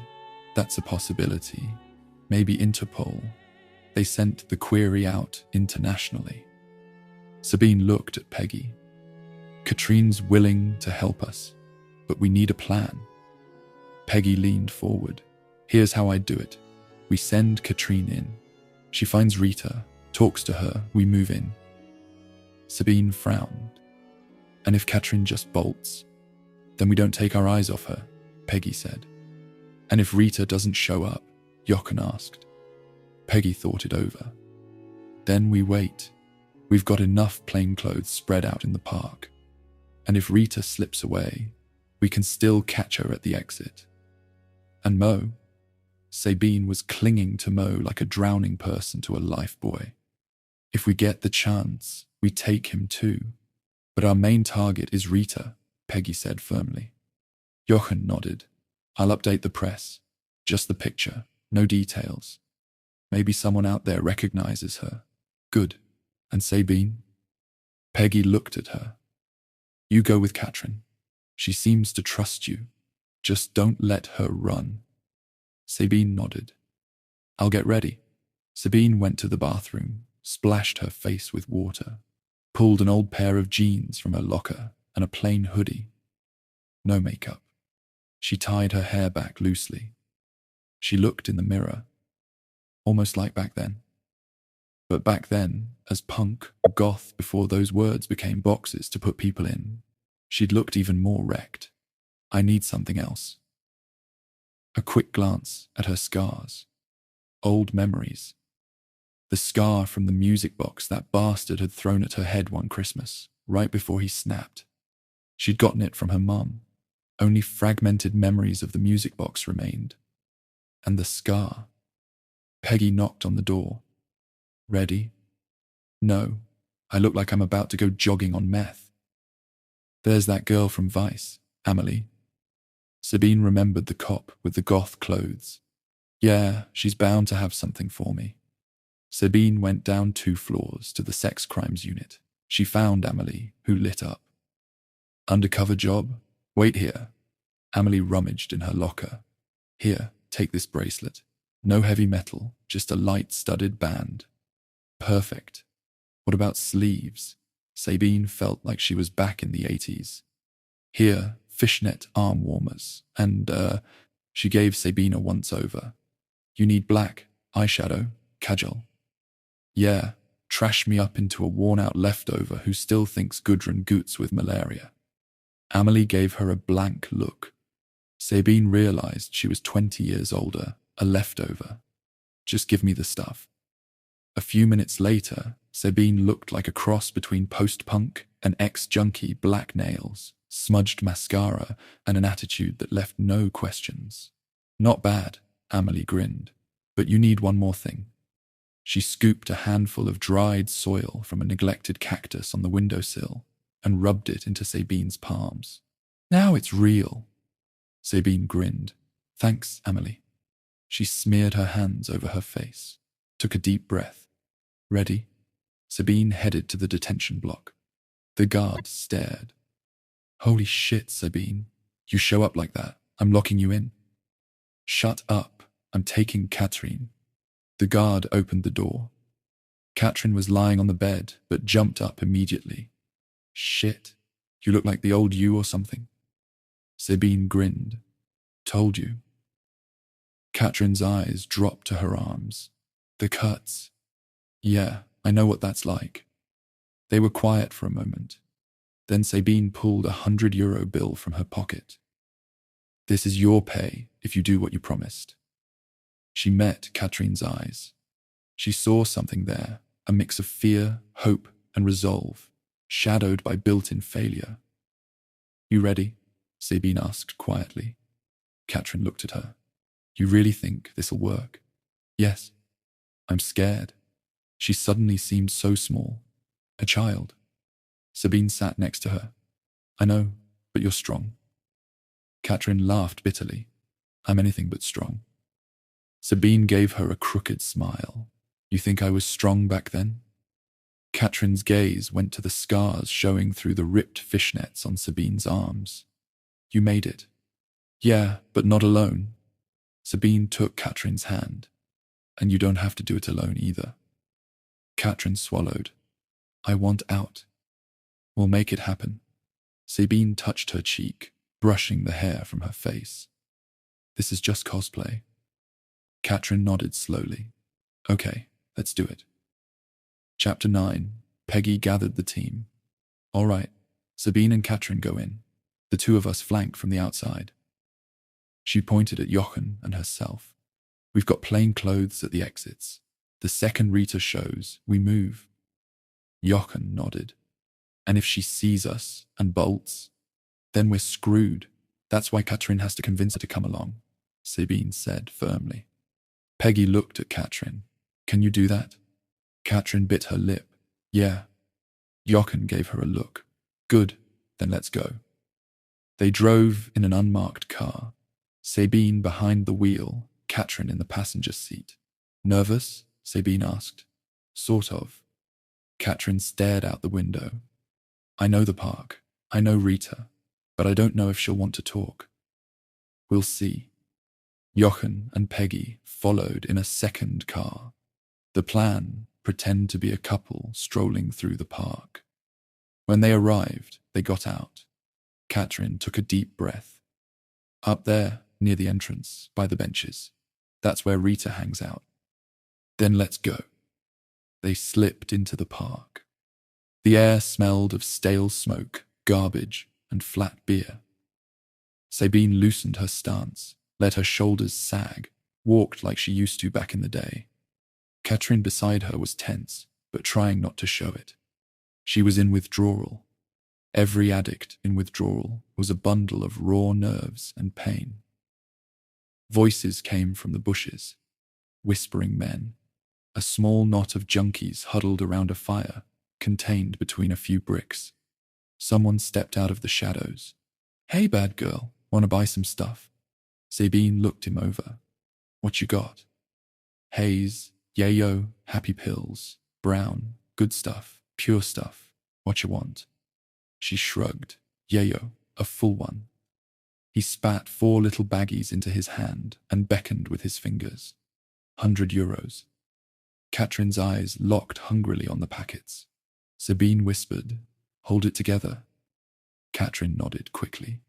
That's a possibility. Maybe Interpol. They sent the query out internationally. Sabine looked at Peggy. Katrine's willing to help us, but we need a plan. Peggy leaned forward. Here's how I do it. We send Katrine in. She finds Rita, talks to her, we move in. Sabine frowned. And if Katrine just bolts, then we don't take our eyes off her, Peggy said. And if Rita doesn't show up, Jochen asked. Peggy thought it over. Then we wait. We've got enough plainclothes spread out in the park. And if Rita slips away, we can still catch her at the exit. And Mo? Sabine was clinging to Mo like a drowning person to a lifebuoy. If we get the chance, we take him too. But our main target is Rita, Peggy said firmly. Jochen nodded. I'll update the press. Just the picture. No details. Maybe someone out there recognizes her. Good. And Sabine? Peggy looked at her. You go with Katrin. She seems to trust you. Just don't let her run. Sabine nodded. I'll get ready. Sabine went to the bathroom, splashed her face with water, pulled an old pair of jeans from her locker and a plain hoodie. No makeup. She tied her hair back loosely. She looked in the mirror, almost like back then. But back then, as punk, goth before those words became boxes to put people in, she'd looked even more wrecked. I need something else. A quick glance at her scars. Old memories. The scar from the music box that bastard had thrown at her head one Christmas, right before he snapped. She'd gotten it from her mum. Only fragmented memories of the music box remained. And the scar. Peggy knocked on the door. Ready? No, I look like I'm about to go jogging on meth. There's that girl from Vice, Amelie. Sabine remembered the cop with the goth clothes. Yeah, she's bound to have something for me. Sabine went down 2 floors to the sex crimes unit. She found Amelie, who lit up. Undercover job? Wait here. Amelie rummaged in her locker. Here, take this bracelet. No heavy metal, just a light studded band. Perfect. What about sleeves? Sabine felt like she was back in the 80s. Here, fishnet arm warmers, and, she gave Sabine a once-over. You need black, eyeshadow, kajal. Yeah, trash me up into a worn-out leftover who still thinks Gudrun Goots with malaria. Amelie gave her a blank look. Sabine realized she was 20 years older, a leftover. Just give me the stuff. A few minutes later, Sabine looked like a cross between post-punk and ex-junkie, black nails, smudged mascara, and an attitude that left no questions. Not bad, Amelie grinned, but you need one more thing. She scooped a handful of dried soil from a neglected cactus on the windowsill and rubbed it into Sabine's palms. Now it's real. Sabine grinned. Thanks, Amelie. She smeared her hands over her face, took a deep breath. Ready? Sabine headed to the detention block. The guard stared. Holy shit, Sabine. You show up like that. I'm locking you in. Shut up. I'm taking Catherine. The guard opened the door. Catherine was lying on the bed, but jumped up immediately. Shit. You look like the old you or something. Sabine grinned. Told you. Catherine's eyes dropped to her arms. The cuts. Yeah, I know what that's like. They were quiet for a moment. Then Sabine pulled €100 bill from her pocket. This is your pay if you do what you promised. She met Catherine's eyes. She saw something there, a mix of fear, hope, and resolve, shadowed by built-in failure. You ready? Sabine asked quietly. Catherine looked at her. You really think this'll work? Yes. I'm scared. She suddenly seemed so small. A child. Sabine sat next to her. I know, but you're strong. Catherine laughed bitterly. I'm anything but strong. Sabine gave her a crooked smile. You think I was strong back then? Catherine's gaze went to the scars showing through the ripped fishnets on Sabine's arms. You made it. Yeah, but not alone. Sabine took Catherine's hand. And you don't have to do it alone either. Catherine swallowed. I want out. We'll make it happen. Sabine touched her cheek, brushing the hair from her face. This is just cosplay. Catherine nodded slowly. Okay, let's do it. Chapter 9. Peggy gathered the team. All right, Sabine and Catherine go in. The two of us flank from the outside. She pointed at Jochen and herself. We've got plain clothes at the exits. The second Rita shows, we move. Jochen nodded. And if she sees us and bolts, then we're screwed. That's why Catherine has to convince her to come along, Sabine said firmly. Peggy looked at Catherine. Can you do that? Catherine bit her lip. Yeah. Jochen gave her a look. Good, then let's go. They drove in an unmarked car. Sabine behind the wheel, Catherine in the passenger seat. Nervous? Sabine asked. Sort of. Catherine stared out the window. I know the park. I know Rita. But I don't know if she'll want to talk. We'll see. Jochen and Peggy followed in a second car. The plan, pretend to be a couple strolling through the park. When they arrived, they got out. Catherine took a deep breath. Up there, near the entrance, by the benches. That's where Rita hangs out. Then let's go. They slipped into the park. The air smelled of stale smoke, garbage, and flat beer. Sabine loosened her stance, let her shoulders sag, walked like she used to back in the day. Catherine beside her was tense, but trying not to show it. She was in withdrawal. Every addict in withdrawal was a bundle of raw nerves and pain. Voices came from the bushes, whispering men. A small knot of junkies huddled around a fire, contained between a few bricks. Someone stepped out of the shadows. Hey, bad girl, wanna buy some stuff? Sabine looked him over. What you got? Haze, yayo, happy pills, brown, good stuff, pure stuff. What you want? She shrugged. Yayo, a full one. He spat 4 little baggies into his hand and beckoned with his fingers. €100. Catherine's eyes locked hungrily on the packets. Sabine whispered, "Hold it together." Katrin nodded quickly.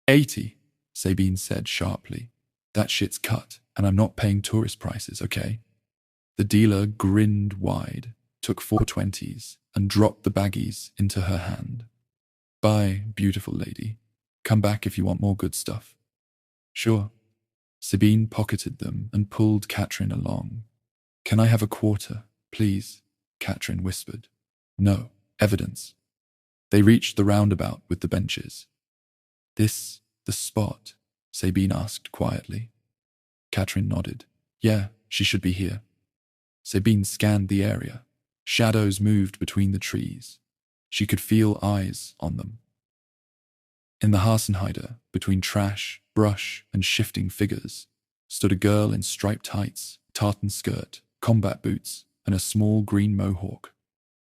80, Sabine said sharply. "That shit's cut, and I'm not paying tourist prices, okay?" The dealer grinned wide, took 420s, and dropped the baggies into her hand. "Bye, beautiful lady. Come back if you want more good stuff." "Sure." Sabine pocketed them and pulled Katrin along. "Can I have a quarter, please?" Katrin whispered. "No, evidence." They reached the roundabout with the benches. "This the spot?" Sabine asked quietly. Katrin nodded. "Yeah, she should be here." Sabine scanned the area. Shadows moved between the trees. She could feel eyes on them. In the Hasenheide, between trash, brush, and shifting figures, stood a girl in striped tights, tartan skirt, combat boots, and a small green mohawk.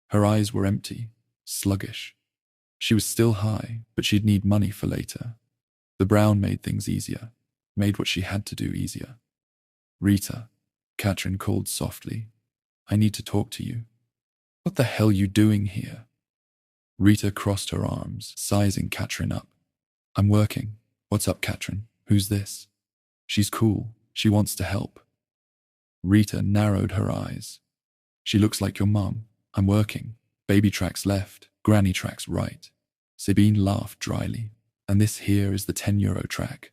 Her eyes were empty, sluggish. She was still high, but she'd need money for later. The brown made things easier, made what she had to do easier. "Rita," Katrin called softly. "I need to talk to you." "What the hell you doing here?" Rita crossed her arms, sizing Katrin up. "I'm working. What's up, Katrin? Who's this?" "She's cool. She wants to help." Rita narrowed her eyes. "She looks like your mum. I'm working. Baby tracks left, granny tracks right." Sabine laughed dryly. "And this here is the €10 track."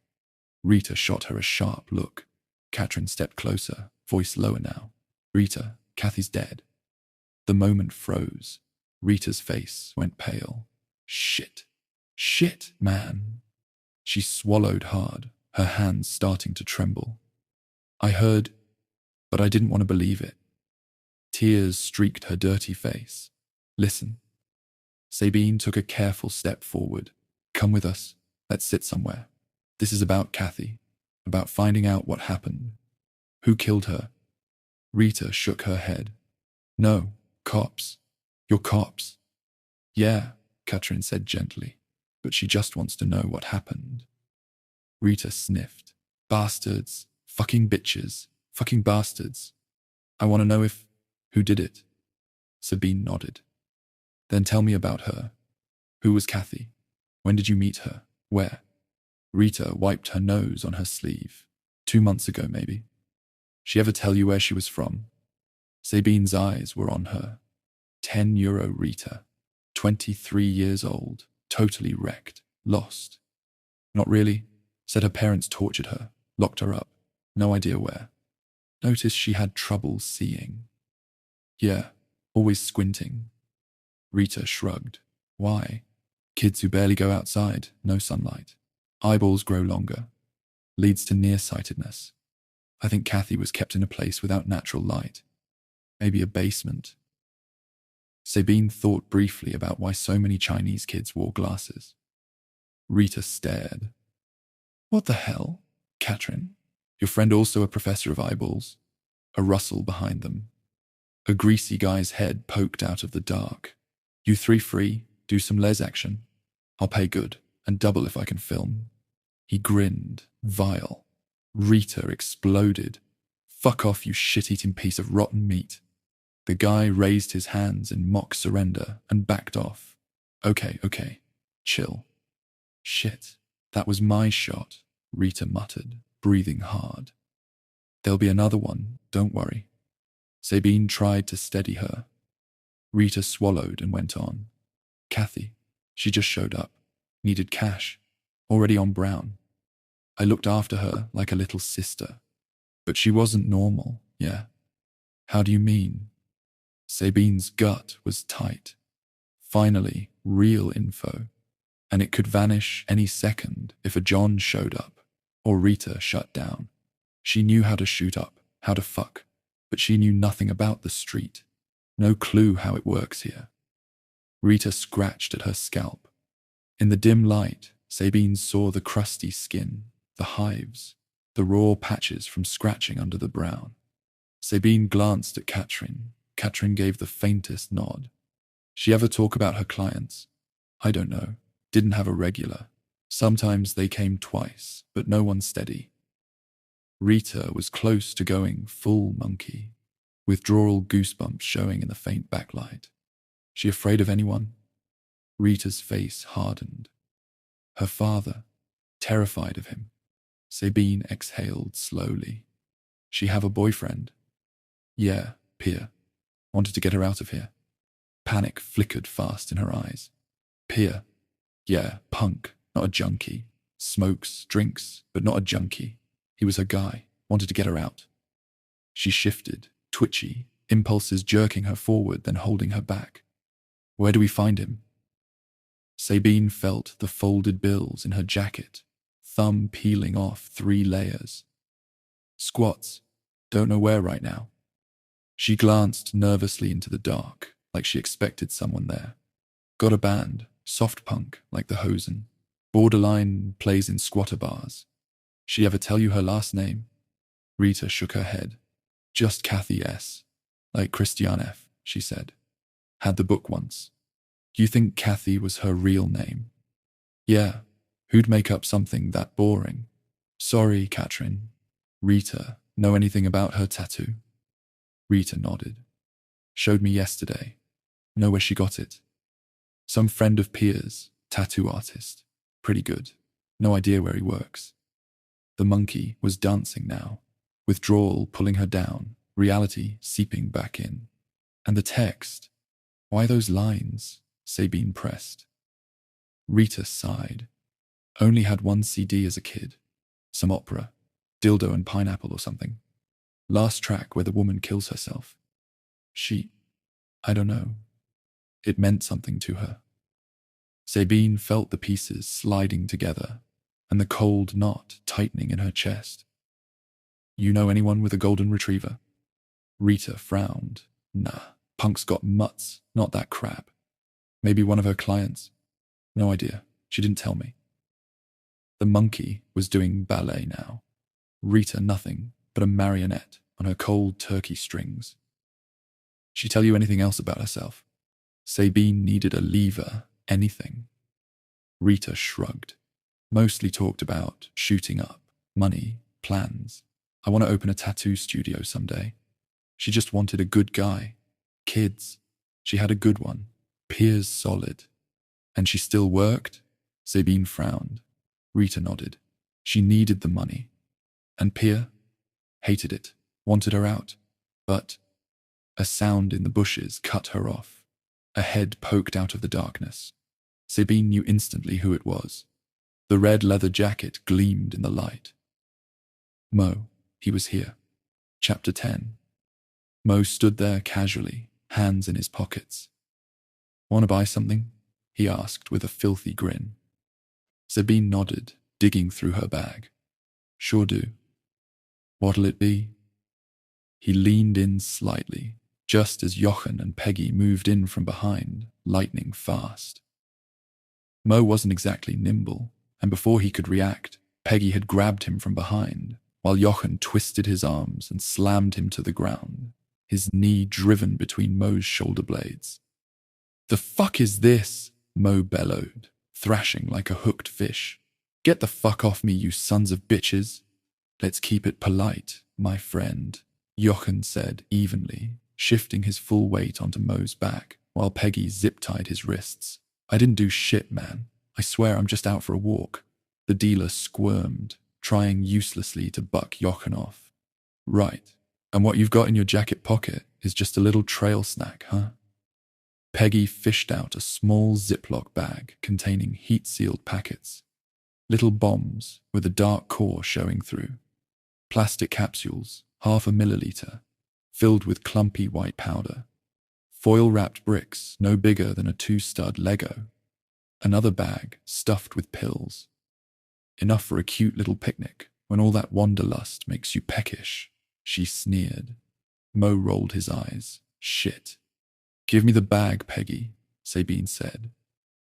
Rita shot her a sharp look. Katrin stepped closer, voice lower now. "Rita, Kathy's dead." The moment froze. Rita's face went pale. Shit, man." She swallowed hard, her hands starting to tremble. "I heard, but I didn't want to believe it." Tears streaked her dirty face. "Listen." Sabine took a careful step forward. "Come with us. Let's sit somewhere. This is about Kathy, about finding out what happened. Who killed her?" Rita shook her head. "No, cops. You're cops." "Yeah," Katrin said gently, "but she just wants to know what happened." Rita sniffed. "Bastards. Fucking bitches. Fucking bastards. I want to know who did it." Sabine nodded. "Then tell me about her. Who was Kathy? When did you meet her? Where?" Rita wiped her nose on her sleeve. 2 months ago, maybe." "She ever tell you where she was from?" Sabine's eyes were on her. €10 Rita. 23 years old. Totally wrecked. Lost. "Not really. Said her parents tortured her. Locked her up. No idea where. Noticed she had trouble seeing." "Yeah, always squinting." Rita shrugged. "Why?" "Kids who barely go outside. No sunlight. Eyeballs grow longer. Leads to nearsightedness. I think Kathy was kept in a place without natural light. Maybe a basement." Sabine thought briefly about why so many Chinese kids wore glasses. Rita stared. "What the hell? Katrin? Your friend also a professor of eyeballs?" A rustle behind them. A greasy guy's head poked out of the dark. "You 3 free? Do some les action? I'll pay good, and double if I can film." He grinned, vile. Rita exploded. "Fuck off, you shit-eating piece of rotten meat." The guy raised his hands in mock surrender and backed off. Okay, chill." "Shit, that was my shot," Rita muttered, breathing hard. "There'll be another one, don't worry." Sabine tried to steady her. Rita swallowed and went on. "Kathy, she just showed up. Needed cash. Already on brown. I looked after her like a little sister. But she wasn't normal, yeah." "How do you mean?" Sabine's gut was tight. Finally, real info. And it could vanish any second if a John showed up, or Rita shut down. She knew how to shoot up, how to fuck, but she knew nothing about the street. No clue how it works here. Rita scratched at her scalp. In the dim light, Sabine saw the crusty skin, the hives, the raw patches from scratching under the brown. Sabine glanced at Katrin. Katrin gave the faintest nod. "She ever talk about her clients?" "I don't know. Didn't have a regular. Sometimes they came twice, but no one steady." Rita was close to going full monkey, withdrawal goosebumps showing in the faint backlight. She afraid of anyone? Rita's face hardened. Her father, terrified of him. Sabine exhaled slowly. She have a boyfriend? Yeah, Pia. Wanted to get her out of here. Panic flickered fast in her eyes. Pia? Yeah, punk, not a junkie. Smokes, drinks, but not a junkie. He was her guy. Wanted to get her out. She shifted, twitchy, impulses jerking her forward, then holding her back. Where do we find him? Sabine felt the folded bills in her jacket, thumb peeling off 3 layers. SCHWARZ. Don't know where right now. She glanced nervously into the dark, like she expected someone there. Got a band, soft punk, like the Hosen. Borderline, plays in squatter bars. She ever tell you her last name? Rita shook her head. Just Kathi S. Like Christiane F., she said. Had the book once. Do you think Kathi was her real name? Yeah. Who'd make up something that boring? Sorry, Katrin. Rita, know anything about her tattoo? Rita nodded. Showed me yesterday. Know where she got it? Some friend of Pia's, tattoo artist. Pretty good. No idea where he works. The monkey was dancing now, withdrawal pulling her down, reality seeping back in. And the text? Why those lines? Sabine pressed. Rita sighed. Only had 1 CD as a kid. Some opera. Dildo and Pineapple or something. Last track where the woman kills herself. I don't know. It meant something to her. Sabine felt the pieces sliding together and the cold knot tightening in her chest. You know anyone with a golden retriever? Rita frowned. Nah, punk's got mutts, not that crap. Maybe one of her clients. No idea. She didn't tell me. The monkey was doing ballet now. Rita nothing but a marionette on her cold turkey strings. She tell you anything else about herself? Sabine needed a lever, anything. Rita shrugged. Mostly talked about shooting up, money, plans. I want to open a tattoo studio someday. She just wanted a good guy. Kids. She had a good one. Pia's solid. And she still worked? Sabine frowned. Rita nodded. She needed the money. And Pia? Hated it. Wanted her out. But a sound in the bushes cut her off. A head poked out of the darkness. Sabine knew instantly who it was. The red leather jacket gleamed in the light. Mo, he was here. Chapter 10. Mo stood there casually, hands in his pockets. Want to buy something? He asked with a filthy grin. Sabine nodded, digging through her bag. Sure do. What'll it be? He leaned in slightly, just as Jochen and Peggy moved in from behind, lightning fast. Mo wasn't exactly nimble, and before he could react, Peggy had grabbed him from behind, while Jochen twisted his arms and slammed him to the ground, his knee driven between Mo's shoulder blades. The fuck is this? Mo bellowed, thrashing like a hooked fish. Get the fuck off me, you sons of bitches. Let's keep it polite, my friend, Jochen said evenly, shifting his full weight onto Mo's back, while Peggy zip-tied his wrists. I didn't do shit, man. I swear I'm just out for a walk. The dealer squirmed, trying uselessly to buck Jochen off. Right, and what you've got in your jacket pocket is just a little trail snack, huh? Peggy fished out a small Ziploc bag containing heat-sealed packets. Little bombs with a dark core showing through. Plastic capsules, 0.5 milliliter, filled with clumpy white powder. Foil-wrapped bricks no bigger than a 2-stud Lego. Another bag stuffed with pills. Enough for a cute little picnic when all that wanderlust makes you peckish, she sneered. Mo rolled his eyes. Shit. Give me the bag, Peggy, Sabine said.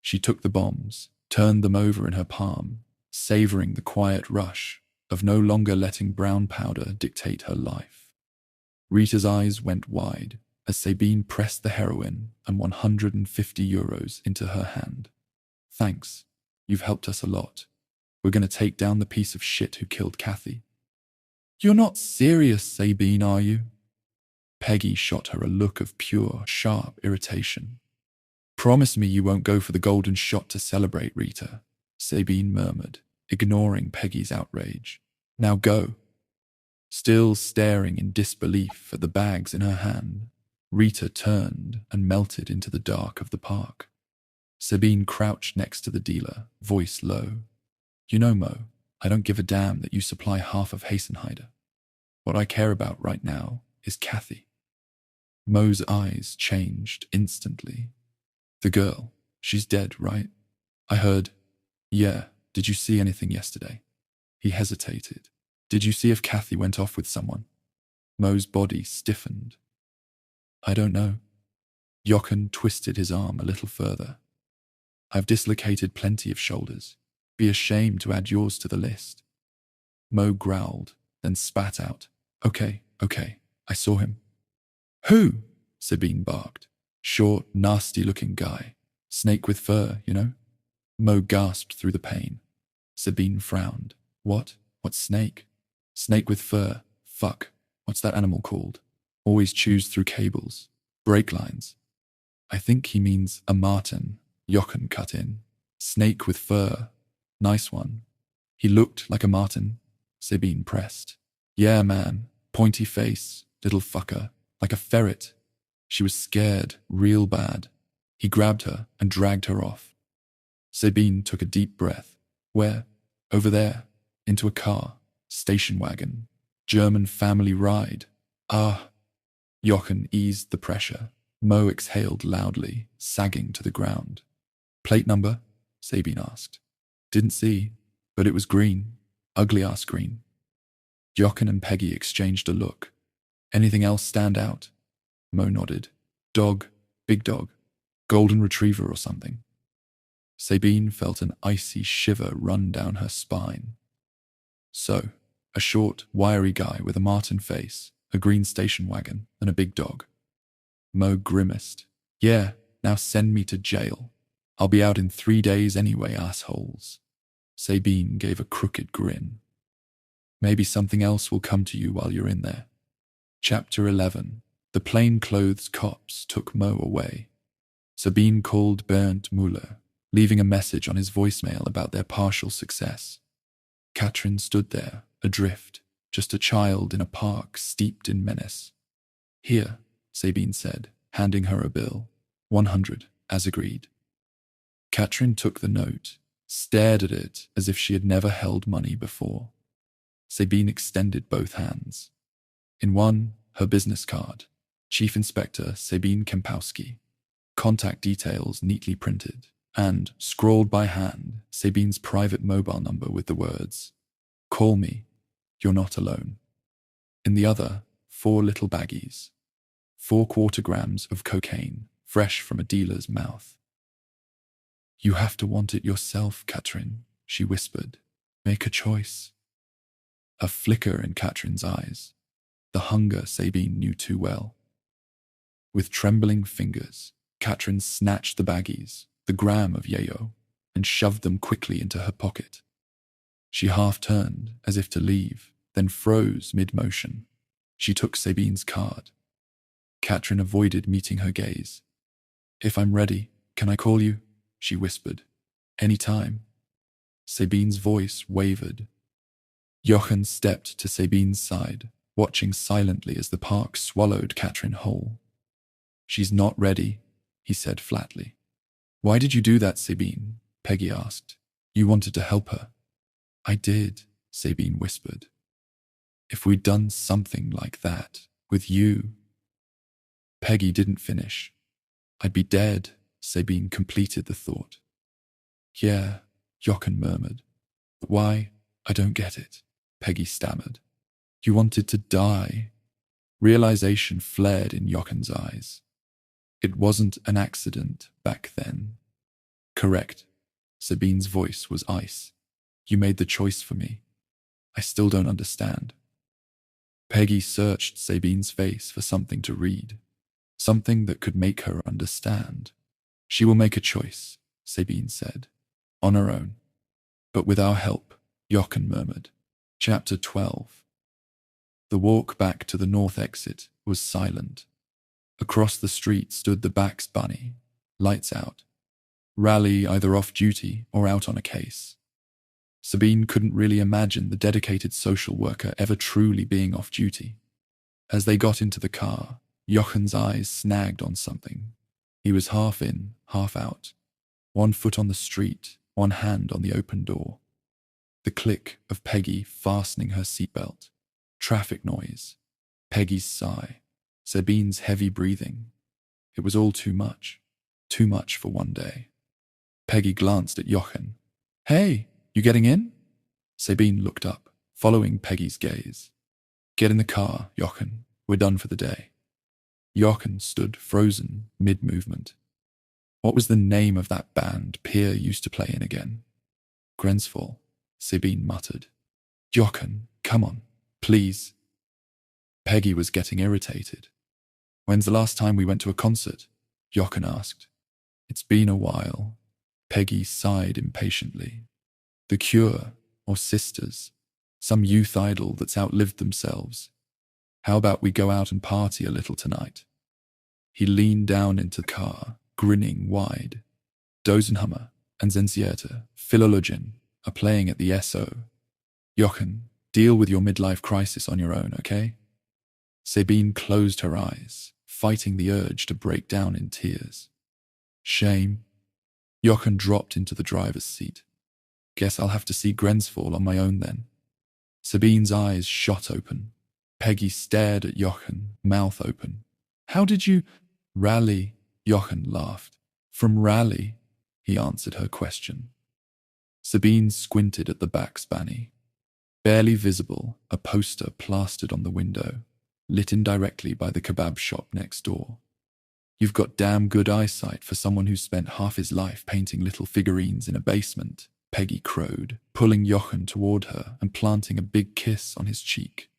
She took the bombs, turned them over in her palm, savoring the quiet rush of no longer letting brown powder dictate her life. Rita's eyes went wide as Sabine pressed the heroin and 150 euros into her hand. Thanks. You've helped us a lot. We're going to take down the piece of shit who killed Kathi. You're not serious, Sabine, are you? Peggy shot her a look of pure, sharp irritation. Promise me you won't go for the golden shot to celebrate, Rita, Sabine murmured, ignoring Peggy's outrage. Now go. Still staring in disbelief at the bags in her hand, Rita turned and melted into the dark of the park. Sabine crouched next to the dealer, voice low. You know, Mo, I don't give a damn that you supply half of Hasenheider. What I care about right now is Kathi. Mo's eyes changed instantly. The girl, she's dead, right? I heard. Yeah, did you see anything yesterday? He hesitated. Did you see if Kathi went off with someone? Mo's body stiffened. I don't know. Jochen twisted his arm a little further. I've dislocated plenty of shoulders. Be ashamed to add yours to the list. Mo growled, then spat out. Okay, I saw him. Who? Sabine barked. Short, nasty-looking guy. Snake with fur, you know? Mo gasped through the pain. Sabine frowned. What? What snake? Snake with fur. Fuck. What's that animal called? Always chews through cables. Brake lines. I think he means a marten. Jochen cut in. Snake with fur. Nice one. He looked like a marten. Sabine pressed. Yeah, man. Pointy face. Little fucker. Like a ferret. She was scared, real bad. He grabbed her and dragged her off. Sabine took a deep breath. Where? Over there. Into a car. Station wagon. German family ride. Ah. Jochen eased the pressure. Mo exhaled loudly, sagging to the ground. Plate number? Sabine asked. Didn't see, but it was green. Ugly-ass green. Jochen and Peggy exchanged a look. Anything else stand out? Mo nodded. Dog. Big dog. Golden retriever or something. Sabine felt an icy shiver run down her spine. So, a short, wiry guy with a marten face, a green station wagon, and a big dog. Mo grimaced. Yeah, now send me to jail. I'll be out in 3 days anyway, assholes. Sabine gave a crooked grin. Maybe something else will come to you while you're in there. Chapter 11. The plainclothes cops took Mo away. Sabine called Bernd Müller, leaving a message on his voicemail about their partial success. Katrin stood there, adrift, just a child in a park steeped in menace. Here, Sabine said, handing her a bill. 100, as agreed. Katrin took the note, stared at it as if she had never held money before. Sabine extended both hands. In one, her business card, Chief Inspector Sabine Kempowski, contact details neatly printed, and, scrawled by hand, Sabine's private mobile number with the words, Call me, you're not alone. In the other, 4 little baggies, 4 quarter-grams of cocaine, fresh from a dealer's mouth. You have to want it yourself, Katrin, she whispered. Make a choice. A flicker in Katrin's eyes, the hunger Sabine knew too well. With trembling fingers, Katrin snatched the baggies, the gram of yayo, and shoved them quickly into her pocket. She half-turned, as if to leave, then froze mid-motion. She took Sabine's card. Katrin avoided meeting her gaze. If I'm ready, can I call you? She whispered. Any time. Sabine's voice wavered. Jochen stepped to Sabine's side, watching silently as the park swallowed Katrin whole. She's not ready, he said flatly. Why did you do that, Sabine? Peggy asked. You wanted to help her. I did, Sabine whispered. If we'd done something like that, with you. Peggy didn't finish. I'd be dead, Sabine completed the thought. Yeah, Jochen murmured. Why? I don't get it, Peggy stammered. You wanted to die. Realization flared in Jochen's eyes. It wasn't an accident back then. Correct. Sabine's voice was ice. You made the choice for me. I still don't understand. Peggy searched Sabine's face for something to read, something that could make her understand. She will make a choice, Sabine said, on her own. But with our help, Jochen murmured. Chapter 12. The walk back to the north exit was silent. Across the street stood the Bax Bunny, Lights out. Rally either off duty or out on a case. Sabine couldn't really imagine the dedicated social worker ever truly being off duty. As they got into the car, Jochen's eyes snagged on something. He was half in, half out. One foot on the street, one hand on the open door. The click of Peggy fastening her seatbelt. Traffic noise. Peggy's sigh. Sabine's heavy breathing. It was all too much. Too much for one day. Peggy glanced at Jochen. "Hey, you getting in?" Sabine looked up, following Peggy's gaze. "Get in the car, Jochen. We're done for the day." Jochen stood frozen mid-movement. What was the name of that band Pierre used to play in again? Grensfall, Sabine muttered. "Jochen, come on, please." Peggy was getting irritated. "When's the last time we went to a concert?" Jochen asked. "It's been a while." Peggy sighed impatiently. The Cure, or Sisters, some youth idol that's outlived themselves. How about we go out and party a little tonight? He leaned down into the car, grinning wide. Dosenhammer and Zenzierte, Philologen, are playing at the SO. Jochen, deal with your midlife crisis on your own, okay? Sabine closed her eyes, fighting the urge to break down in tears. Shame. Jochen dropped into the driver's seat. Guess I'll have to see Grensfall on my own then. Sabine's eyes shot open. Peggy stared at Jochen, mouth open. "How did you—" "Rally," Jochen laughed. "From Rally," he answered her question. Sabine squinted at the back spanny. Barely visible, a poster plastered on the window, lit indirectly by the kebab shop next door. "You've got damn good eyesight for someone who's spent half his life painting little figurines in a basement," Peggy crowed, pulling Jochen toward her and planting a big kiss on his cheek.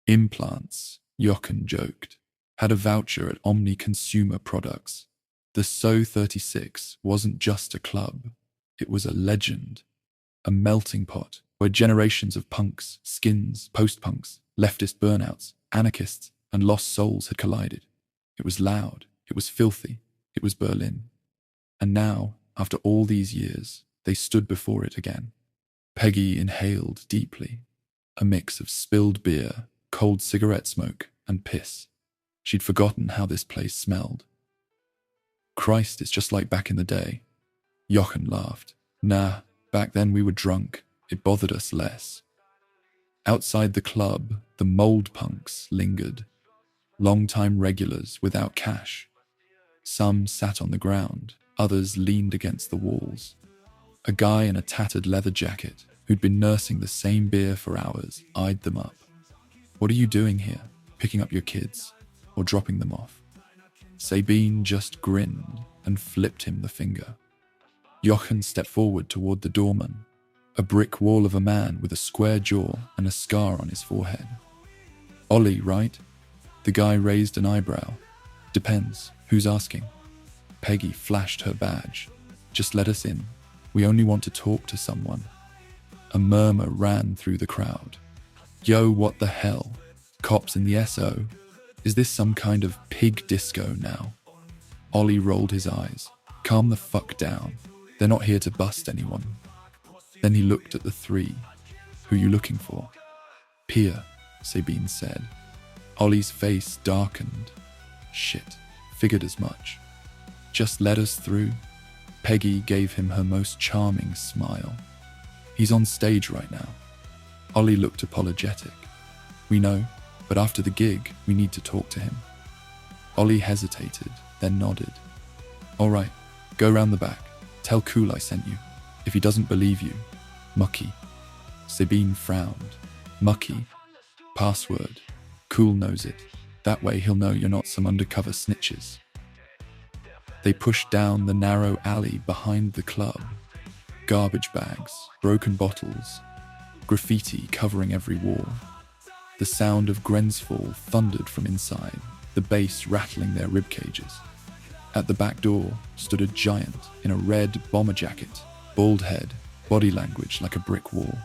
"Implants," Jochen joked. "Had a voucher at Omni Consumer Products. The So 36 wasn't just a club. It was a legend. A melting pot where generations of punks, skins, post-punks, leftist burnouts, anarchists, and lost souls had collided. It was loud. It was filthy. It was Berlin. And now, after all these years, they stood before it again." Peggy inhaled deeply. A mix of spilled beer, cold cigarette smoke, and piss. She'd forgotten how this place smelled. "Christ, it's just like back in the day." Jochen laughed. "Nah, back then we were drunk. It bothered us less." Outside the club, the mold punks lingered. Long-time regulars without cash. Some sat on the ground, others leaned against the walls. A guy in a tattered leather jacket, who'd been nursing the same beer for hours, eyed them up. "What are you doing here? Picking up your kids? Or dropping them off?" Sabine just grinned and flipped him the finger. Jochen stepped forward toward the doorman, a brick wall of a man with a square jaw and a scar on his forehead. "Ollie, right?" The guy raised an eyebrow. "Depends. Who's asking?" Peggy flashed her badge. "Just let us in. We only want to talk to someone." A murmur ran through the crowd. "Yo, what the hell? Cops in the SO? Is this some kind of pig disco now?" Ollie rolled his eyes. "Calm the fuck down. They're not here to bust anyone." Then he looked at the three. "Who you looking for?" "Pia," Sabine said. Ollie's face darkened. "Shit, figured as much. Just let us through." Peggy gave him her most charming smile. "He's on stage right now." Ollie looked apologetic. "We know, but after the gig, we need to talk to him." Ollie hesitated, then nodded. "All right, go round the back. Tell Cool I sent you. If he doesn't believe you, Mucky." Sabine frowned. "Mucky. Password. Cool knows it. That way he'll know you're not some undercover snitches." They pushed down the narrow alley behind the club. Garbage bags, broken bottles, graffiti covering every wall. The sound of Grensfall thundered from inside, the bass rattling their rib cages. At the back door stood a giant in a red bomber jacket, bald head, body language like a brick wall.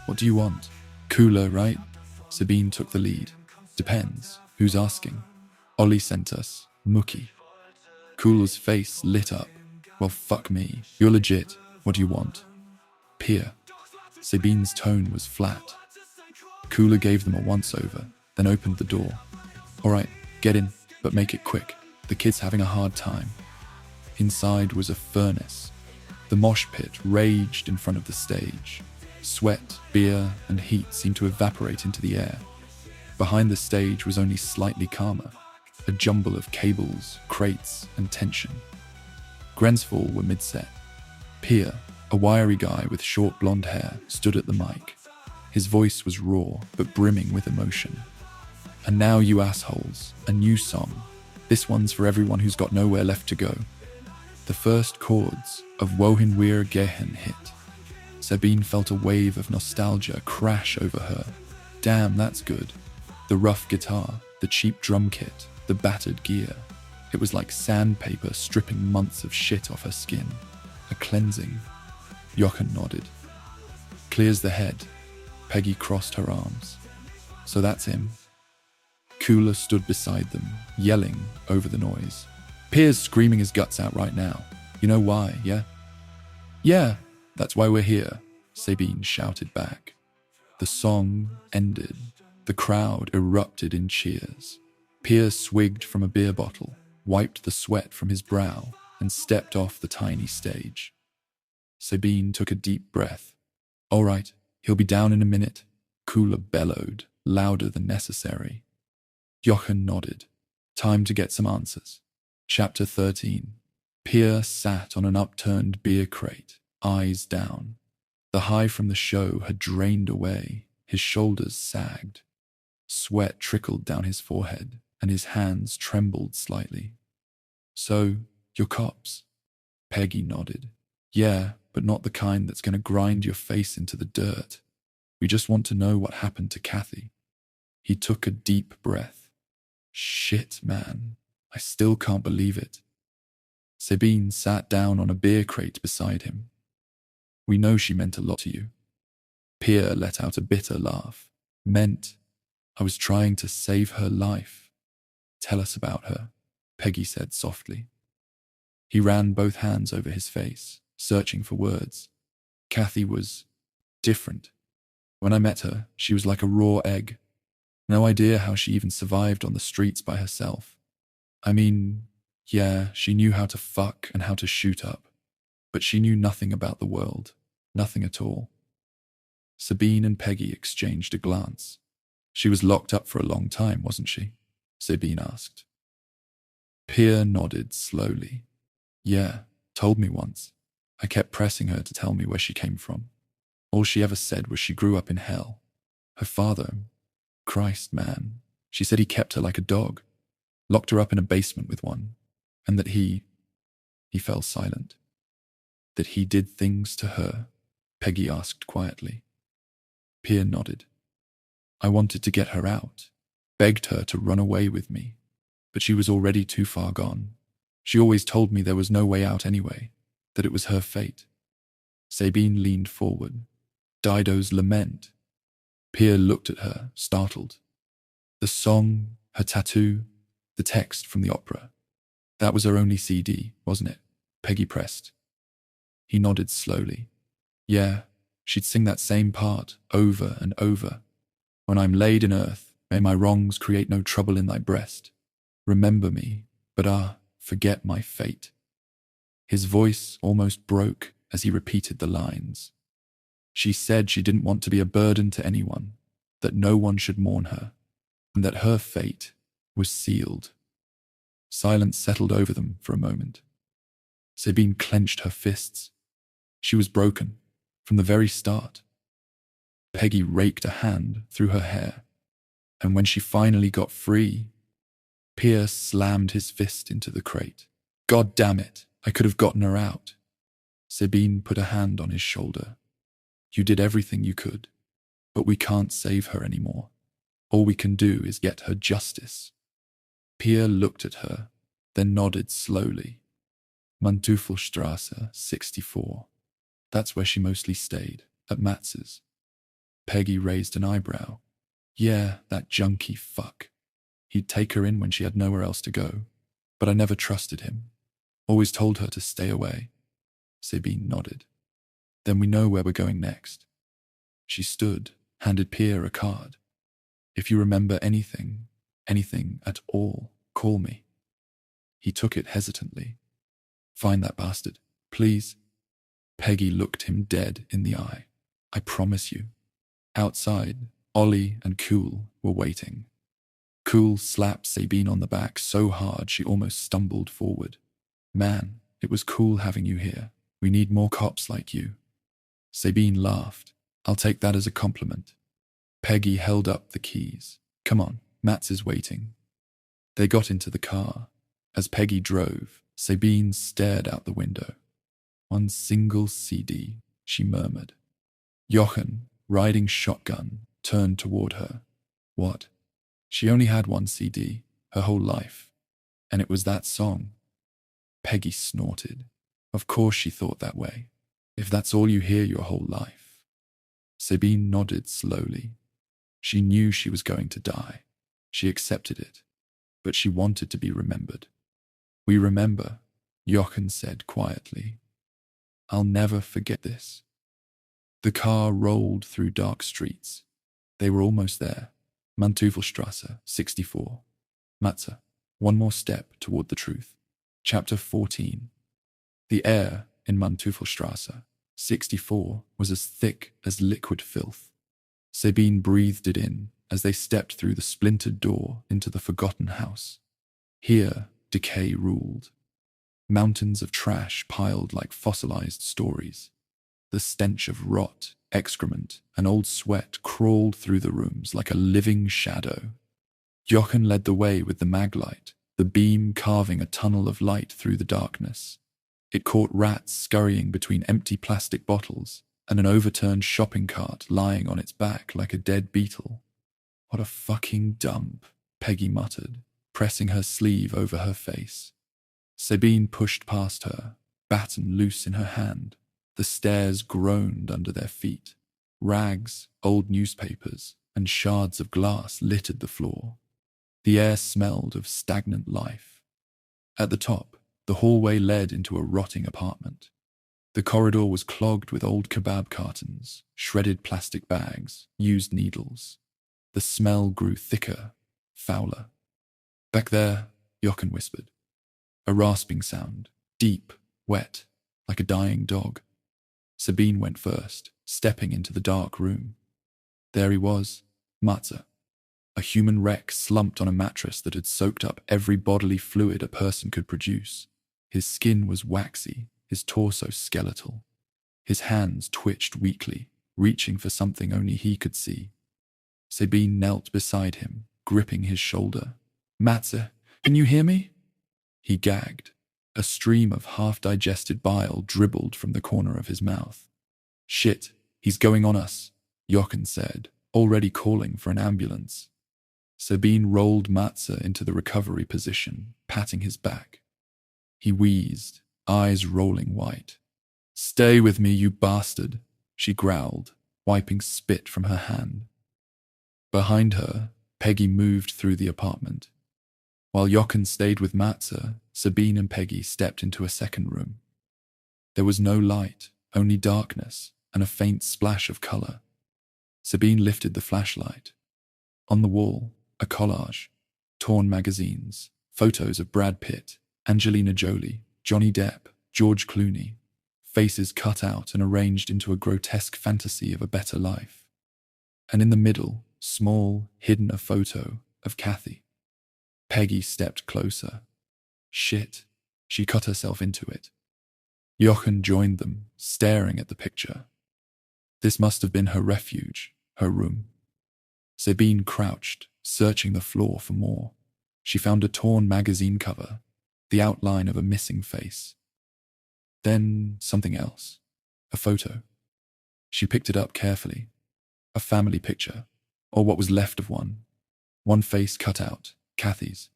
"What do you want?" "Cooler, right?" Sabine took the lead. "Depends. Who's asking?" "Ollie sent us. Mookie." Kula's face lit up. Well, fuck me. You're legit. What do you want? Pia. Sabine's tone was flat. Kula gave them a once-over, then opened the door. All right, get in, but make it quick. The kid's having a hard time. Inside was a furnace. The mosh pit raged in front of the stage. Sweat, beer, and heat seemed to evaporate into the air. Behind the stage was only slightly calmer, a jumble of cables, crates, and tension. Grensfall were mid-set. Pia, a wiry guy with short blonde hair, stood at the mic. His voice was raw, but brimming with emotion. And now, you assholes, a new song. This one's for everyone who's got nowhere left to go. The first chords of Wohin Wir Gehen hit. Sabine felt a wave of nostalgia crash over her. Damn, that's good. The rough guitar, the cheap drum kit, the battered gear. It was like sandpaper stripping months of shit off her skin. A cleansing. Jochen nodded. Clears the head. Peggy crossed her arms. So that's him. Kula stood beside them, yelling over the noise. Pia's screaming his guts out right now. You know why, yeah? Yeah, that's why we're here, Sabine shouted back. The song ended. The crowd erupted in cheers. Pia swigged from a beer bottle, wiped the sweat from his brow, and stepped off the tiny stage. Sabine took a deep breath. All right, he'll be down in a minute, Kula bellowed, louder than necessary. Jochen nodded. Time to get some answers. Chapter 13. Pia sat on an upturned beer crate, eyes down. The high from the show had drained away. His shoulders sagged. Sweat trickled down his forehead, and his hands trembled slightly. So, you're cops? Peggy nodded. Yeah, but not the kind that's going to grind your face into the dirt. We just want to know what happened to Kathi. He took a deep breath. Shit, man. I still can't believe it. Sabine sat down on a beer crate beside him. We know she meant a lot to you. Pia let out a bitter laugh. Meant I was trying to save her life. Tell us about her, Peggy said softly. He ran both hands over his face, searching for words. Kathi was different. When I met her, she was like a raw egg. No idea how she even survived on the streets by herself. I mean, yeah, she knew how to fuck and how to shoot up, but she knew nothing about the world, nothing at all. Sabine and Peggy exchanged a glance. She was locked up for a long time, wasn't she? Sabine asked. Pia nodded slowly. Yeah, told me once. I kept pressing her to tell me where she came from. All she ever said was she grew up in hell. Her father, Christ, man, she said he kept her like a dog, locked her up in a basement with one, and that he fell silent. That he did things to her, Peggy asked quietly. Pia nodded. I wanted to get her out, begged her to run away with me, but she was already too far gone. She always told me there was no way out anyway, that it was her fate. Sabine leaned forward. Dido's lament. Pia looked at her, startled. The song, her tattoo, the text from the opera. That was her only CD, wasn't it? Peggy pressed. He nodded slowly. Yeah, she'd sing that same part over and over. When I'm laid in earth, may my wrongs create no trouble in thy breast. Remember me, but forget my fate. His voice almost broke as he repeated the lines. She said she didn't want to be a burden to anyone, that no one should mourn her, and that her fate was sealed. Silence settled over them for a moment. Sabine clenched her fists. She was broken, from the very start. Peggy raked a hand through her hair, and when she finally got free, Pia slammed his fist into the crate. God damn it, I could have gotten her out. Sabine put a hand on his shoulder. You did everything you could, but we can't save her anymore. All we can do is get her justice. Pia looked at her, then nodded slowly. Manteufelstrasse, 64. That's where she mostly stayed, at Matz's. Peggy raised an eyebrow. Yeah, that junkie fuck. He'd take her in when she had nowhere else to go, but I never trusted him. Always told her to stay away. Sabine nodded. Then we know where we're going next. She stood, handed Pierre a card. If you remember anything at all, call me. He took it hesitantly. Find that bastard, please. Peggy looked him dead in the eye. I promise you. Outside, Ollie and Cool were waiting. Cool slapped Sabine on the back so hard she almost stumbled forward. Man, it was cool having you here. We need more cops like you. Sabine laughed. I'll take that as a compliment. Peggy held up the keys. Come on, Mats is waiting. They got into the car. As Peggy drove, Sabine stared out the window. One single CD, she murmured. Jochen, riding shotgun, turned toward her. What? She only had one CD, her whole life. And it was that song. Peggy snorted. Of course she thought that way. If that's all you hear your whole life. Sabine nodded slowly. She knew she was going to die. She accepted it. But she wanted to be remembered. We remember, Jochen said quietly. I'll never forget this. The car rolled through dark streets. They were almost there. Manteufelstrasse, 64. Matze, one more step toward the truth. Chapter 14. The air in Manteufelstrasse, 64, was as thick as liquid filth. Sabine breathed it in as they stepped through the splintered door into the forgotten house. Here, decay ruled. Mountains of trash piled like fossilized stories. The stench of rot, excrement, and old sweat crawled through the rooms like a living shadow. Jochen led the way with the maglight, the beam carving a tunnel of light through the darkness. It caught rats scurrying between empty plastic bottles and an overturned shopping cart lying on its back like a dead beetle. What a fucking dump, Peggy muttered, pressing her sleeve over her face. Sabine pushed past her, baton loose in her hand. The stairs groaned under their feet. Rags, old newspapers, and shards of glass littered the floor. The air smelled of stagnant life. At the top, the hallway led into a rotting apartment. The corridor was clogged with old kebab cartons, shredded plastic bags, used needles. The smell grew thicker, fouler. Back there, Jochen whispered. A rasping sound, deep, wet, like a dying dog. Sabine went first, stepping into the dark room. There he was, Matze, a human wreck slumped on a mattress that had soaked up every bodily fluid a person could produce. His skin was waxy, his torso skeletal. His hands twitched weakly, reaching for something only he could see. Sabine knelt beside him, gripping his shoulder. Matze, can you hear me? He gagged. A stream of half-digested bile dribbled from the corner of his mouth. Shit, he's going on us, Jochen said, already calling for an ambulance. Sabine rolled Matze into the recovery position, patting his back. He wheezed, eyes rolling white. Stay with me, you bastard, she growled, wiping spit from her hand. Behind her, Peggy moved through the apartment. While Jochen stayed with Matze, Sabine and Peggy stepped into a second room. There was no light, only darkness, and a faint splash of colour. Sabine lifted the flashlight. On the wall, a collage, torn magazines, photos of Brad Pitt, Angelina Jolie, Johnny Depp, George Clooney, faces cut out and arranged into a grotesque fantasy of a better life. And in the middle, small, hidden a photo of Kathi. Peggy stepped closer. Shit, she cut herself into it. Jochen joined them, staring at the picture. This must have been her refuge, her room. Sabine crouched, searching the floor for more. She found a torn magazine cover, the outline of a missing face. Then something else, a photo. She picked it up carefully. A family picture, or what was left of one. One face cut out, Kathy's.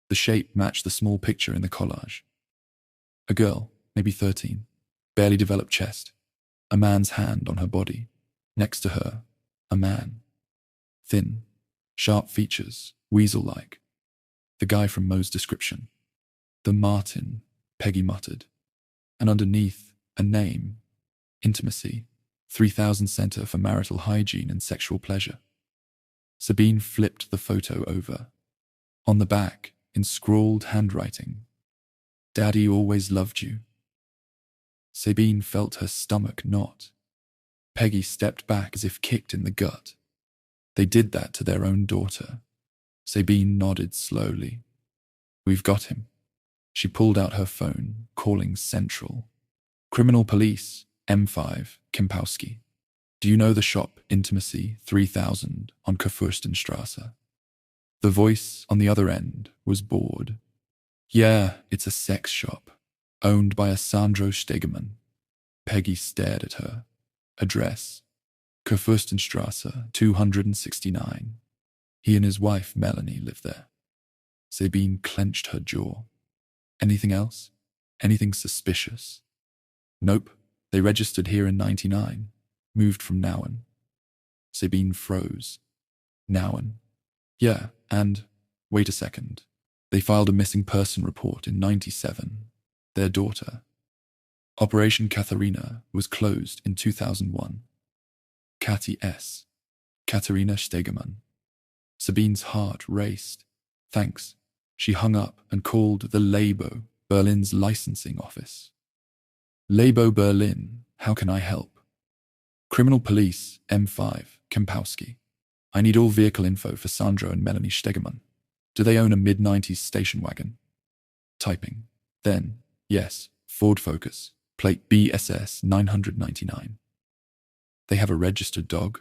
The shape matched the small picture in the collage. A girl, maybe 13, barely developed chest. A man's hand on her body. Next to her, a man. Thin, sharp features, weasel-like. The guy from Moe's description. The Martin, Peggy muttered. And underneath, a name. Intimacy. 3000 Center for Marital Hygiene and Sexual Pleasure. Sabine flipped the photo over. On the back, in scrawled handwriting, Daddy always loved you. Sabine felt her stomach knot. Peggy stepped back as if kicked in the gut. They did that to their own daughter. Sabine nodded slowly. We've got him. She pulled out her phone, calling Central. Criminal Police, M5, Kempowski. Do you know the shop Intimacy 3000 on Kurfürstenstrasse? The voice on the other end was bored. Yeah, it's a sex shop, owned by a Sandro Stegemann. Peggy stared at her. Address, Kurfürstenstrasse 269. He and his wife Melanie live there. Sabine clenched her jaw. Anything else? Anything suspicious? Nope, they registered here in 99, moved from Nauen. Sabine froze. Nauen. Yeah, and, wait a second, they filed a missing person report in 97. Their daughter. Operation Katharina was closed in 2001. Kathi S. Katharina Stegemann. Sabine's heart raced. Thanks. She hung up and called the Labo, Berlin's licensing office. Labo Berlin, how can I help? Criminal Police, M5, Kempowski. I need all vehicle info for Sandro and Melanie Stegemann. Do they own a mid-90s station wagon? Typing. Then, yes, Ford Focus, plate BSS 999. They have a registered dog?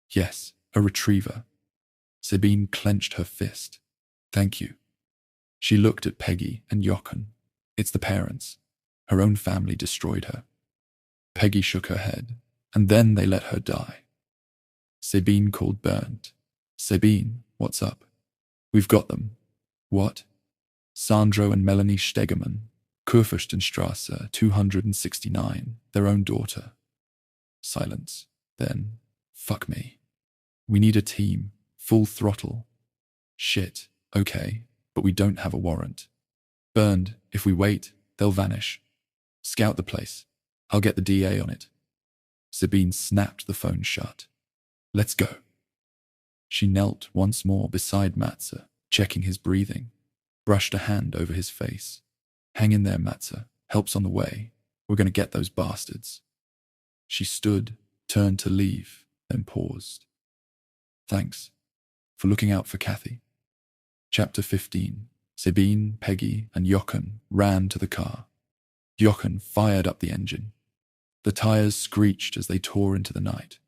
Yes, a retriever. Sabine clenched her fist. Thank you. She looked at Peggy and Jochen. It's the parents. Her own family destroyed her. Peggy shook her head, and then they let her die. Sabine called Bernd. Sabine, what's up? We've got them. What? Sandro and Melanie Stegemann, Kurfürstenstrasse 269, their own daughter. Silence. Then, fuck me. We need a team, full throttle. Shit, okay, but we don't have a warrant. Bernd, if we wait, they'll vanish. Scout the place. I'll get the DA on it. Sabine snapped the phone shut. Let's go. She knelt once more beside Matze, checking his breathing, brushed a hand over his face. Hang in there, Matze. Help's on the way. We're going to get those bastards. She stood, turned to leave, then paused. Thanks for looking out for Kathi. Chapter 15. Sabine, Peggy, and Jochen ran to the car. Jochen fired up the engine. The tires screeched as they tore into the night.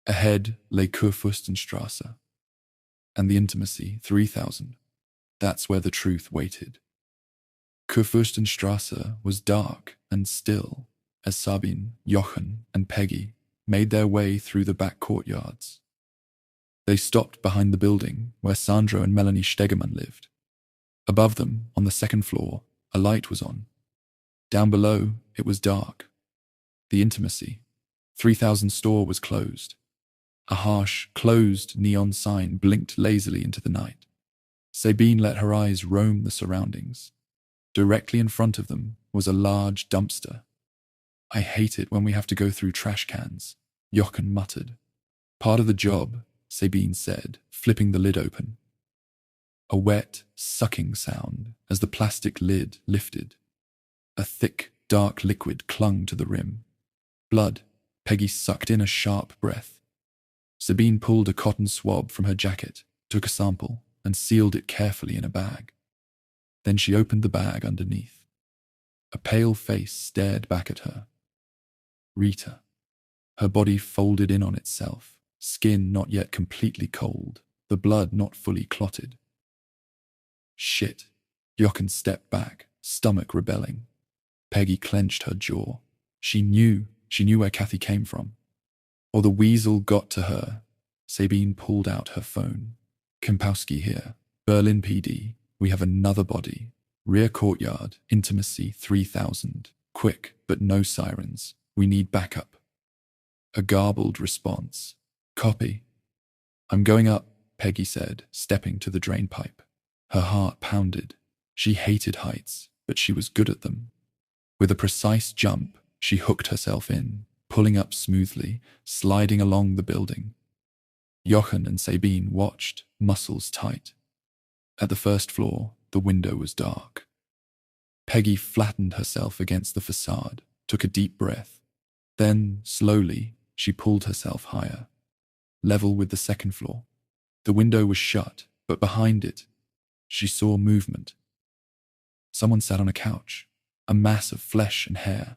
Ahead lay Kurfürstenstrasse. And the Intimacy 3000. That's where the truth waited. Kurfürstenstrasse was dark and still as Sabine, Jochen, and Peggy made their way through the back courtyards. They stopped behind the building where Sandro and Melanie Stegemann lived. Above them, on the second floor, a light was on. Down below, it was dark. The Intimacy 3000 store was closed. A harsh, closed neon sign blinked lazily into the night. Sabine let her eyes roam the surroundings. Directly in front of them was a large dumpster. I hate it when we have to go through trash cans, Jochen muttered. Part of the job, Sabine said, flipping the lid open. A wet, sucking sound as the plastic lid lifted. A thick, dark liquid clung to the rim. Blood. Peggy sucked in a sharp breath. Sabine pulled a cotton swab from her jacket, took a sample, and sealed it carefully in a bag. Then she opened the bag underneath. A pale face stared back at her. Rita. Her body folded in on itself, skin not yet completely cold, the blood not fully clotted. Shit. Jochen stepped back, stomach rebelling. Peggy clenched her jaw. She knew where Kathi came from. Or the weasel got to her. Sabine pulled out her phone. Kempowski here. Berlin PD. We have another body. Rear courtyard. Intimacy 3000. Quick, but no sirens. We need backup. A garbled response. Copy. I'm going up, Peggy said, stepping to the drain pipe. Her heart pounded. She hated heights. but she was good at them. With a precise jump, she hooked herself in, pulling up smoothly, sliding along the building. Jochen and Sabine watched, muscles tight. At the first floor, the window was dark. Peggy flattened herself against the facade, took a deep breath. Then, slowly, she pulled herself higher, level with the second floor. The window was shut, but behind it, she saw movement. Someone sat on a couch, a mass of flesh and hair.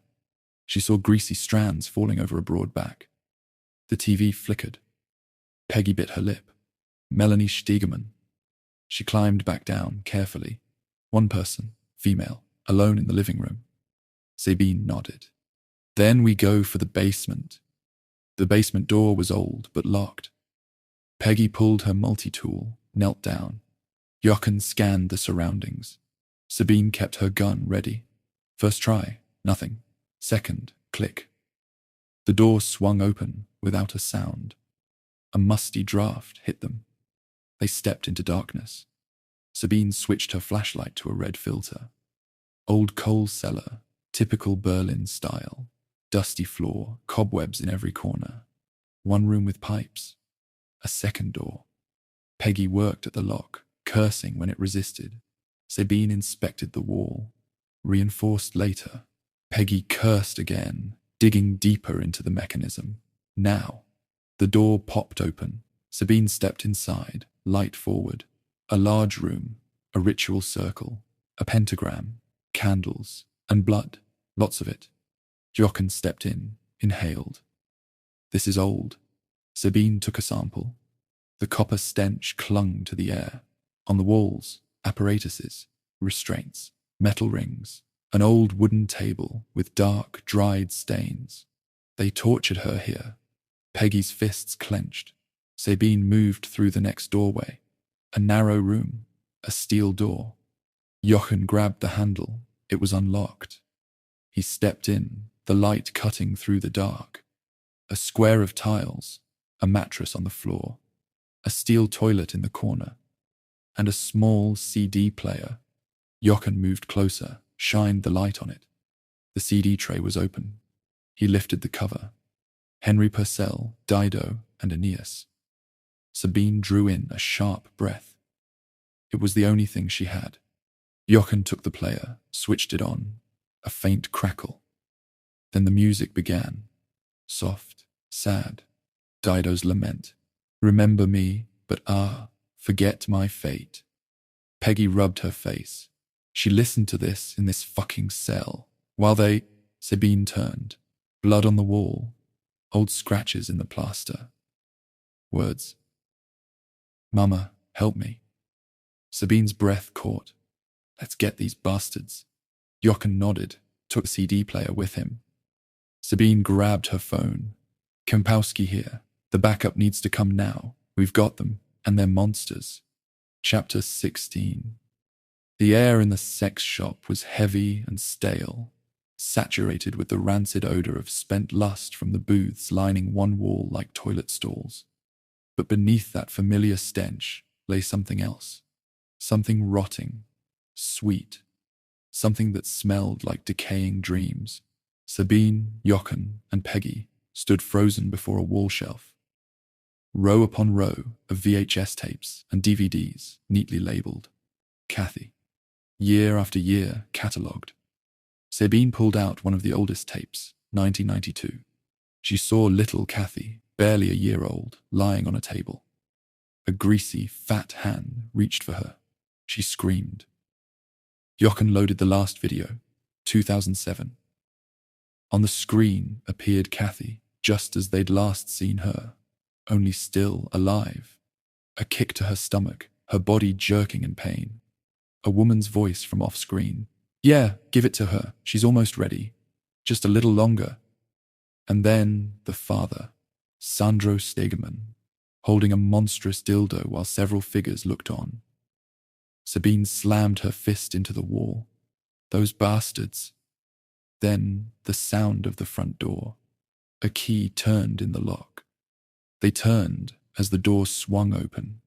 She saw greasy strands falling over a broad back. The TV flickered. Peggy bit her lip. Melanie Steigerman. She climbed back down, carefully. One person, female, alone in the living room. Sabine nodded. Then we go for the basement. The basement door was old, but locked. Peggy pulled her multi-tool, knelt down. Jochen scanned the surroundings. Sabine kept her gun ready. First try, nothing. Second, click. The door swung open without a sound. A musty draft hit them. They stepped into darkness. Sabine switched her flashlight to a red filter. Old coal cellar, typical Berlin style. Dusty floor, cobwebs in every corner. One room with pipes. A second door. Peggy worked at the lock, cursing when it resisted. Sabine inspected the wall. Reinforced later. Peggy cursed again, digging deeper into the mechanism. Now, the door popped open. Sabine stepped inside, light forward. A large room, a ritual circle, a pentagram, candles, and blood, lots of it. Jochen stepped in, inhaled. This is old. Sabine took a sample. The copper stench clung to the air. On the walls, apparatuses, restraints, metal rings, an old wooden table with dark, dried stains. They tortured her here. Peggy's fists clenched. Sabine moved through the next doorway. A narrow room, a steel door. Jochen grabbed the handle. It was unlocked. He stepped in, the light cutting through the dark. A square of tiles, a mattress on the floor, a steel toilet in the corner, and a small CD player. Jochen moved closer, shined the light on it. The CD tray was open. He lifted the cover. Henry Purcell, Dido, and Aeneas. Sabine drew in a sharp breath. It was the only thing she had. Jochen took the player, switched it on. A faint crackle. Then the music began. Soft, sad. Dido's lament. Remember me, but forget my fate. Peggy rubbed her face. She listened to this in this fucking cell. While Sabine turned. Blood on the wall. Old scratches in the plaster. Words. Mama, help me. Sabine's breath caught. Let's get these bastards. Jochen nodded, took the CD player with him. Sabine grabbed her phone. Kempowski here. The backup needs to come now. We've got them, and they're monsters. Chapter 16. The air in the sex shop was heavy and stale, saturated with the rancid odor of spent lust from the booths lining one wall like toilet stalls. But beneath that familiar stench lay something else. Something rotting, sweet. Something that smelled like decaying dreams. Sabine, Jochen, and Peggy stood frozen before a wall shelf. Row upon row of VHS tapes and DVDs neatly labelled. Kathi. Year after year catalogued. Sabine pulled out one of the oldest tapes, 1992. She saw little Kathi, barely a year old, lying on a table. A greasy, fat hand reached for her. She screamed. Jochen loaded the last video, 2007. On the screen appeared Kathi, just as they'd last seen her, only still alive. A kick to her stomach, her body jerking in pain. A woman's voice from off-screen. Yeah, give it to her. She's almost ready. Just a little longer. And then the father, Sandro Stegemann, holding a monstrous dildo while several figures looked on. Sabine slammed her fist into the wall. Those bastards. Then the sound of the front door. A key turned in the lock. They turned as the door swung open.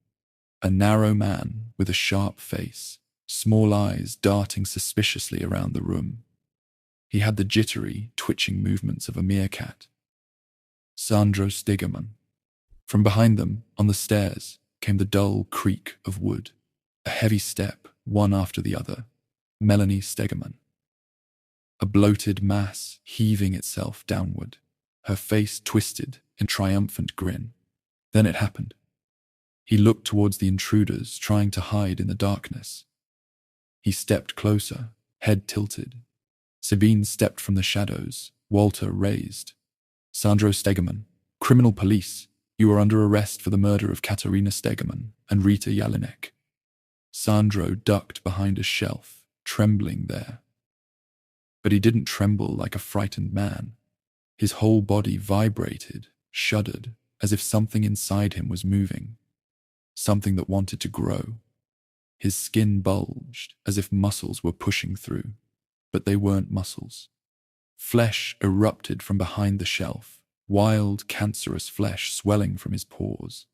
A narrow man with a sharp face, small eyes darting suspiciously around the room. He had the jittery, twitching movements of a meerkat. Sandro Stegeman. From behind them, on the stairs, came the dull creak of wood. A heavy step, one after the other. Melanie Stegeman. A bloated mass heaving itself downward, her face twisted in triumphant grin. Then it happened. He looked towards the intruders, trying to hide in the darkness. He stepped closer, head tilted. Sabine stepped from the shadows, Walter raised. Sandro Stegeman, criminal police, you are under arrest for the murder of Katerina Stegeman and Rita Jelinek. Sandro ducked behind a shelf, trembling there. But he didn't tremble like a frightened man. His whole body vibrated, shuddered, as if something inside him was moving, something that wanted to grow. His skin bulged, as if muscles were pushing through, but they weren't muscles. Flesh erupted from behind the shelf, wild, cancerous flesh swelling from his pores,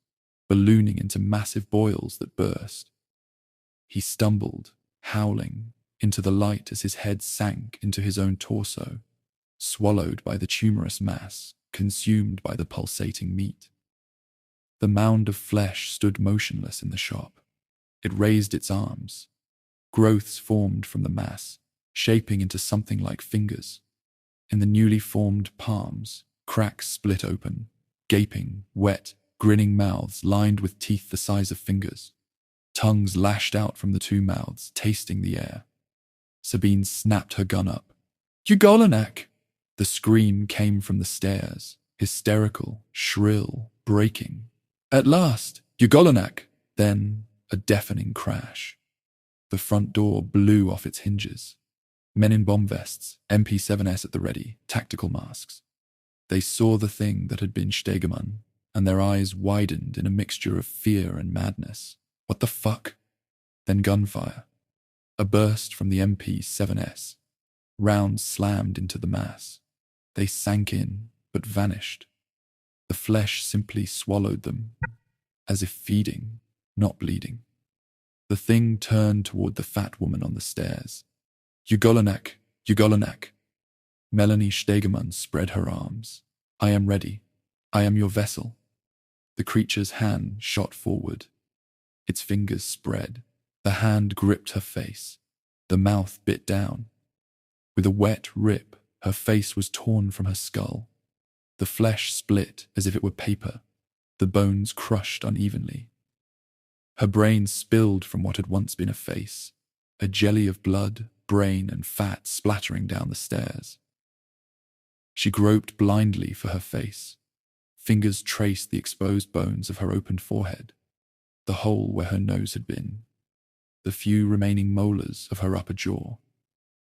ballooning into massive boils that burst. He stumbled, howling, into the light as his head sank into his own torso, swallowed by the tumorous mass, consumed by the pulsating meat. The mound of flesh stood motionless in the shop. It raised its arms. Growths formed from the mass, shaping into something like fingers. In the newly formed palms, cracks split open, gaping, wet, grinning mouths lined with teeth the size of fingers. Tongues lashed out from the two mouths, tasting the air. Sabine snapped her gun up. Ugolinak! The scream came from the stairs, hysterical, shrill, breaking. At last! Ugolinak! Then a deafening crash. The front door blew off its hinges. Men in bomb vests, MP7S at the ready, tactical masks. They saw the thing that had been Stegeman, and their eyes widened in a mixture of fear and madness. What the fuck? Then gunfire. A burst from the MP7S. Rounds slammed into the mass. They sank in, but vanished. The flesh simply swallowed them, as if feeding, not bleeding. The thing turned toward the fat woman on the stairs. Ugolinak! Ugolinak! Melanie Stegeman spread her arms. I am ready. I am your vessel. The creature's hand shot forward. Its fingers spread. The hand gripped her face. The mouth bit down. With a wet rip, her face was torn from her skull. The flesh split as if it were paper. The bones crushed unevenly. Her brain spilled from what had once been a face, a jelly of blood, brain, and fat splattering down the stairs. She groped blindly for her face. Fingers traced the exposed bones of her opened forehead, the hole where her nose had been, the few remaining molars of her upper jaw,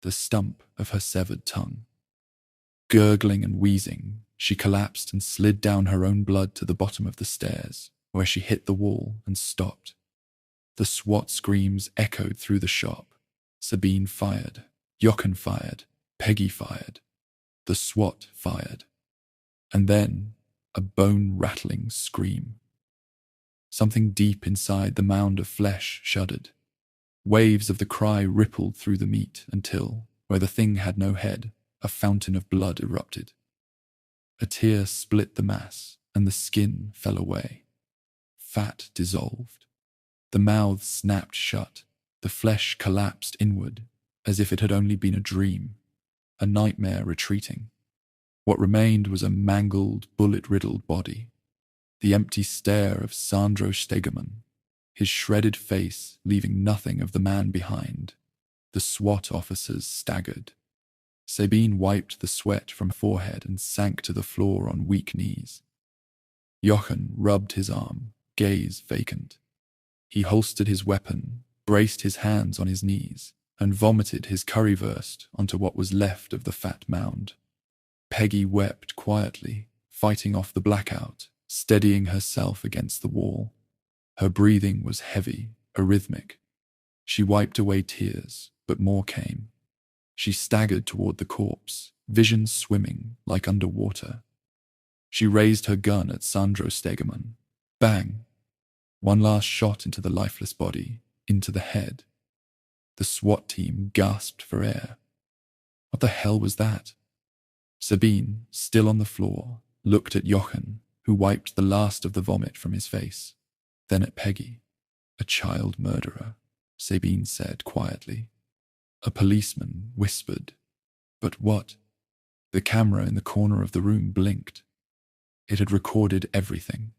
the stump of her severed tongue. Gurgling and wheezing, she collapsed and slid down her own blood to the bottom of the stairs, where she hit the wall and stopped. The SWAT screams echoed through the shop. Sabine fired. Jochen fired. Peggy fired. The SWAT fired. And then a bone-rattling scream. Something deep inside the mound of flesh shuddered. Waves of the cry rippled through the meat until, where the thing had no head, a fountain of blood erupted. A tear split the mass, and the skin fell away. Fat dissolved. The mouths snapped shut. The flesh collapsed inward, as if it had only been a dream, a nightmare retreating. What remained was a mangled, bullet-riddled body. The empty stare of Sandro Stegeman, his shredded face leaving nothing of the man behind. The SWAT officers staggered. Sabine wiped the sweat from her forehead and sank to the floor on weak knees. Jochen rubbed his arm, gaze vacant. He holstered his weapon, braced his hands on his knees, and vomited his currywurst onto what was left of the fat mound. Peggy wept quietly, fighting off the blackout, steadying herself against the wall. Her breathing was heavy, arrhythmic. She wiped away tears, but more came. She staggered toward the corpse, vision swimming like underwater. She raised her gun at Sandro Stegeman. Bang! One last shot into the lifeless body, into the head. The SWAT team gasped for air. What the hell was that? Sabine, still on the floor, looked at Jochen, who wiped the last of the vomit from his face. Then at Peggy. A child murderer, Sabine said quietly. A policeman whispered. But what? The camera in the corner of the room blinked. It had recorded everything.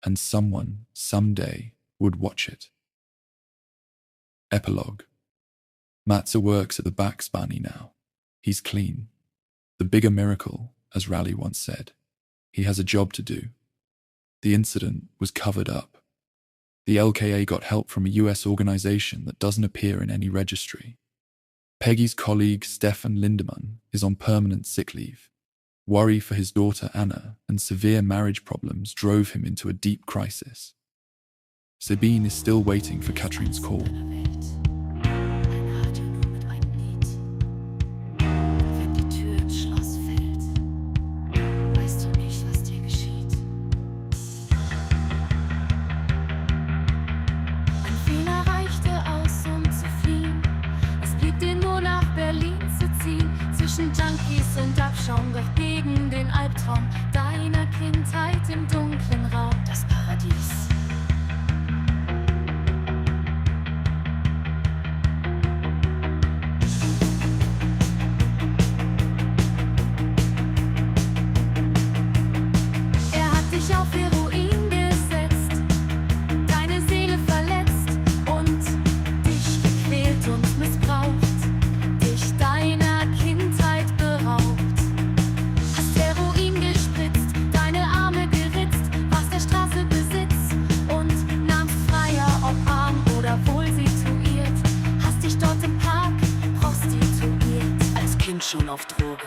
And someone, someday, would watch it. Epilogue. Matze works at the Backspani now. He's clean. The bigger miracle, as Raleigh once said. He has a job to do. The incident was covered up. The LKA got help from a US organization that doesn't appear in any registry. Peggy's colleague Stefan Lindemann is on permanent sick leave. Worry for his daughter Anna and severe marriage problems drove him into a deep crisis. Sabine is still waiting for Kathrin's call. Junkies und Abschaum, doch gegen den Albtraum deiner Kindheit im dunklen Raum, das Paradies. Er hat dich auf Heroin gesetzt, deine Seele verletzt und dich gequält und missbraucht, dich deiner Kindheit beraubt. Hast Heroin gespritzt, deine Arme geritzt, warst der Straße Besitz und nahmst Freier, ob arm oder wohl situiert. Hast dich dort im Park prostituiert, als Kind schon auf Droge.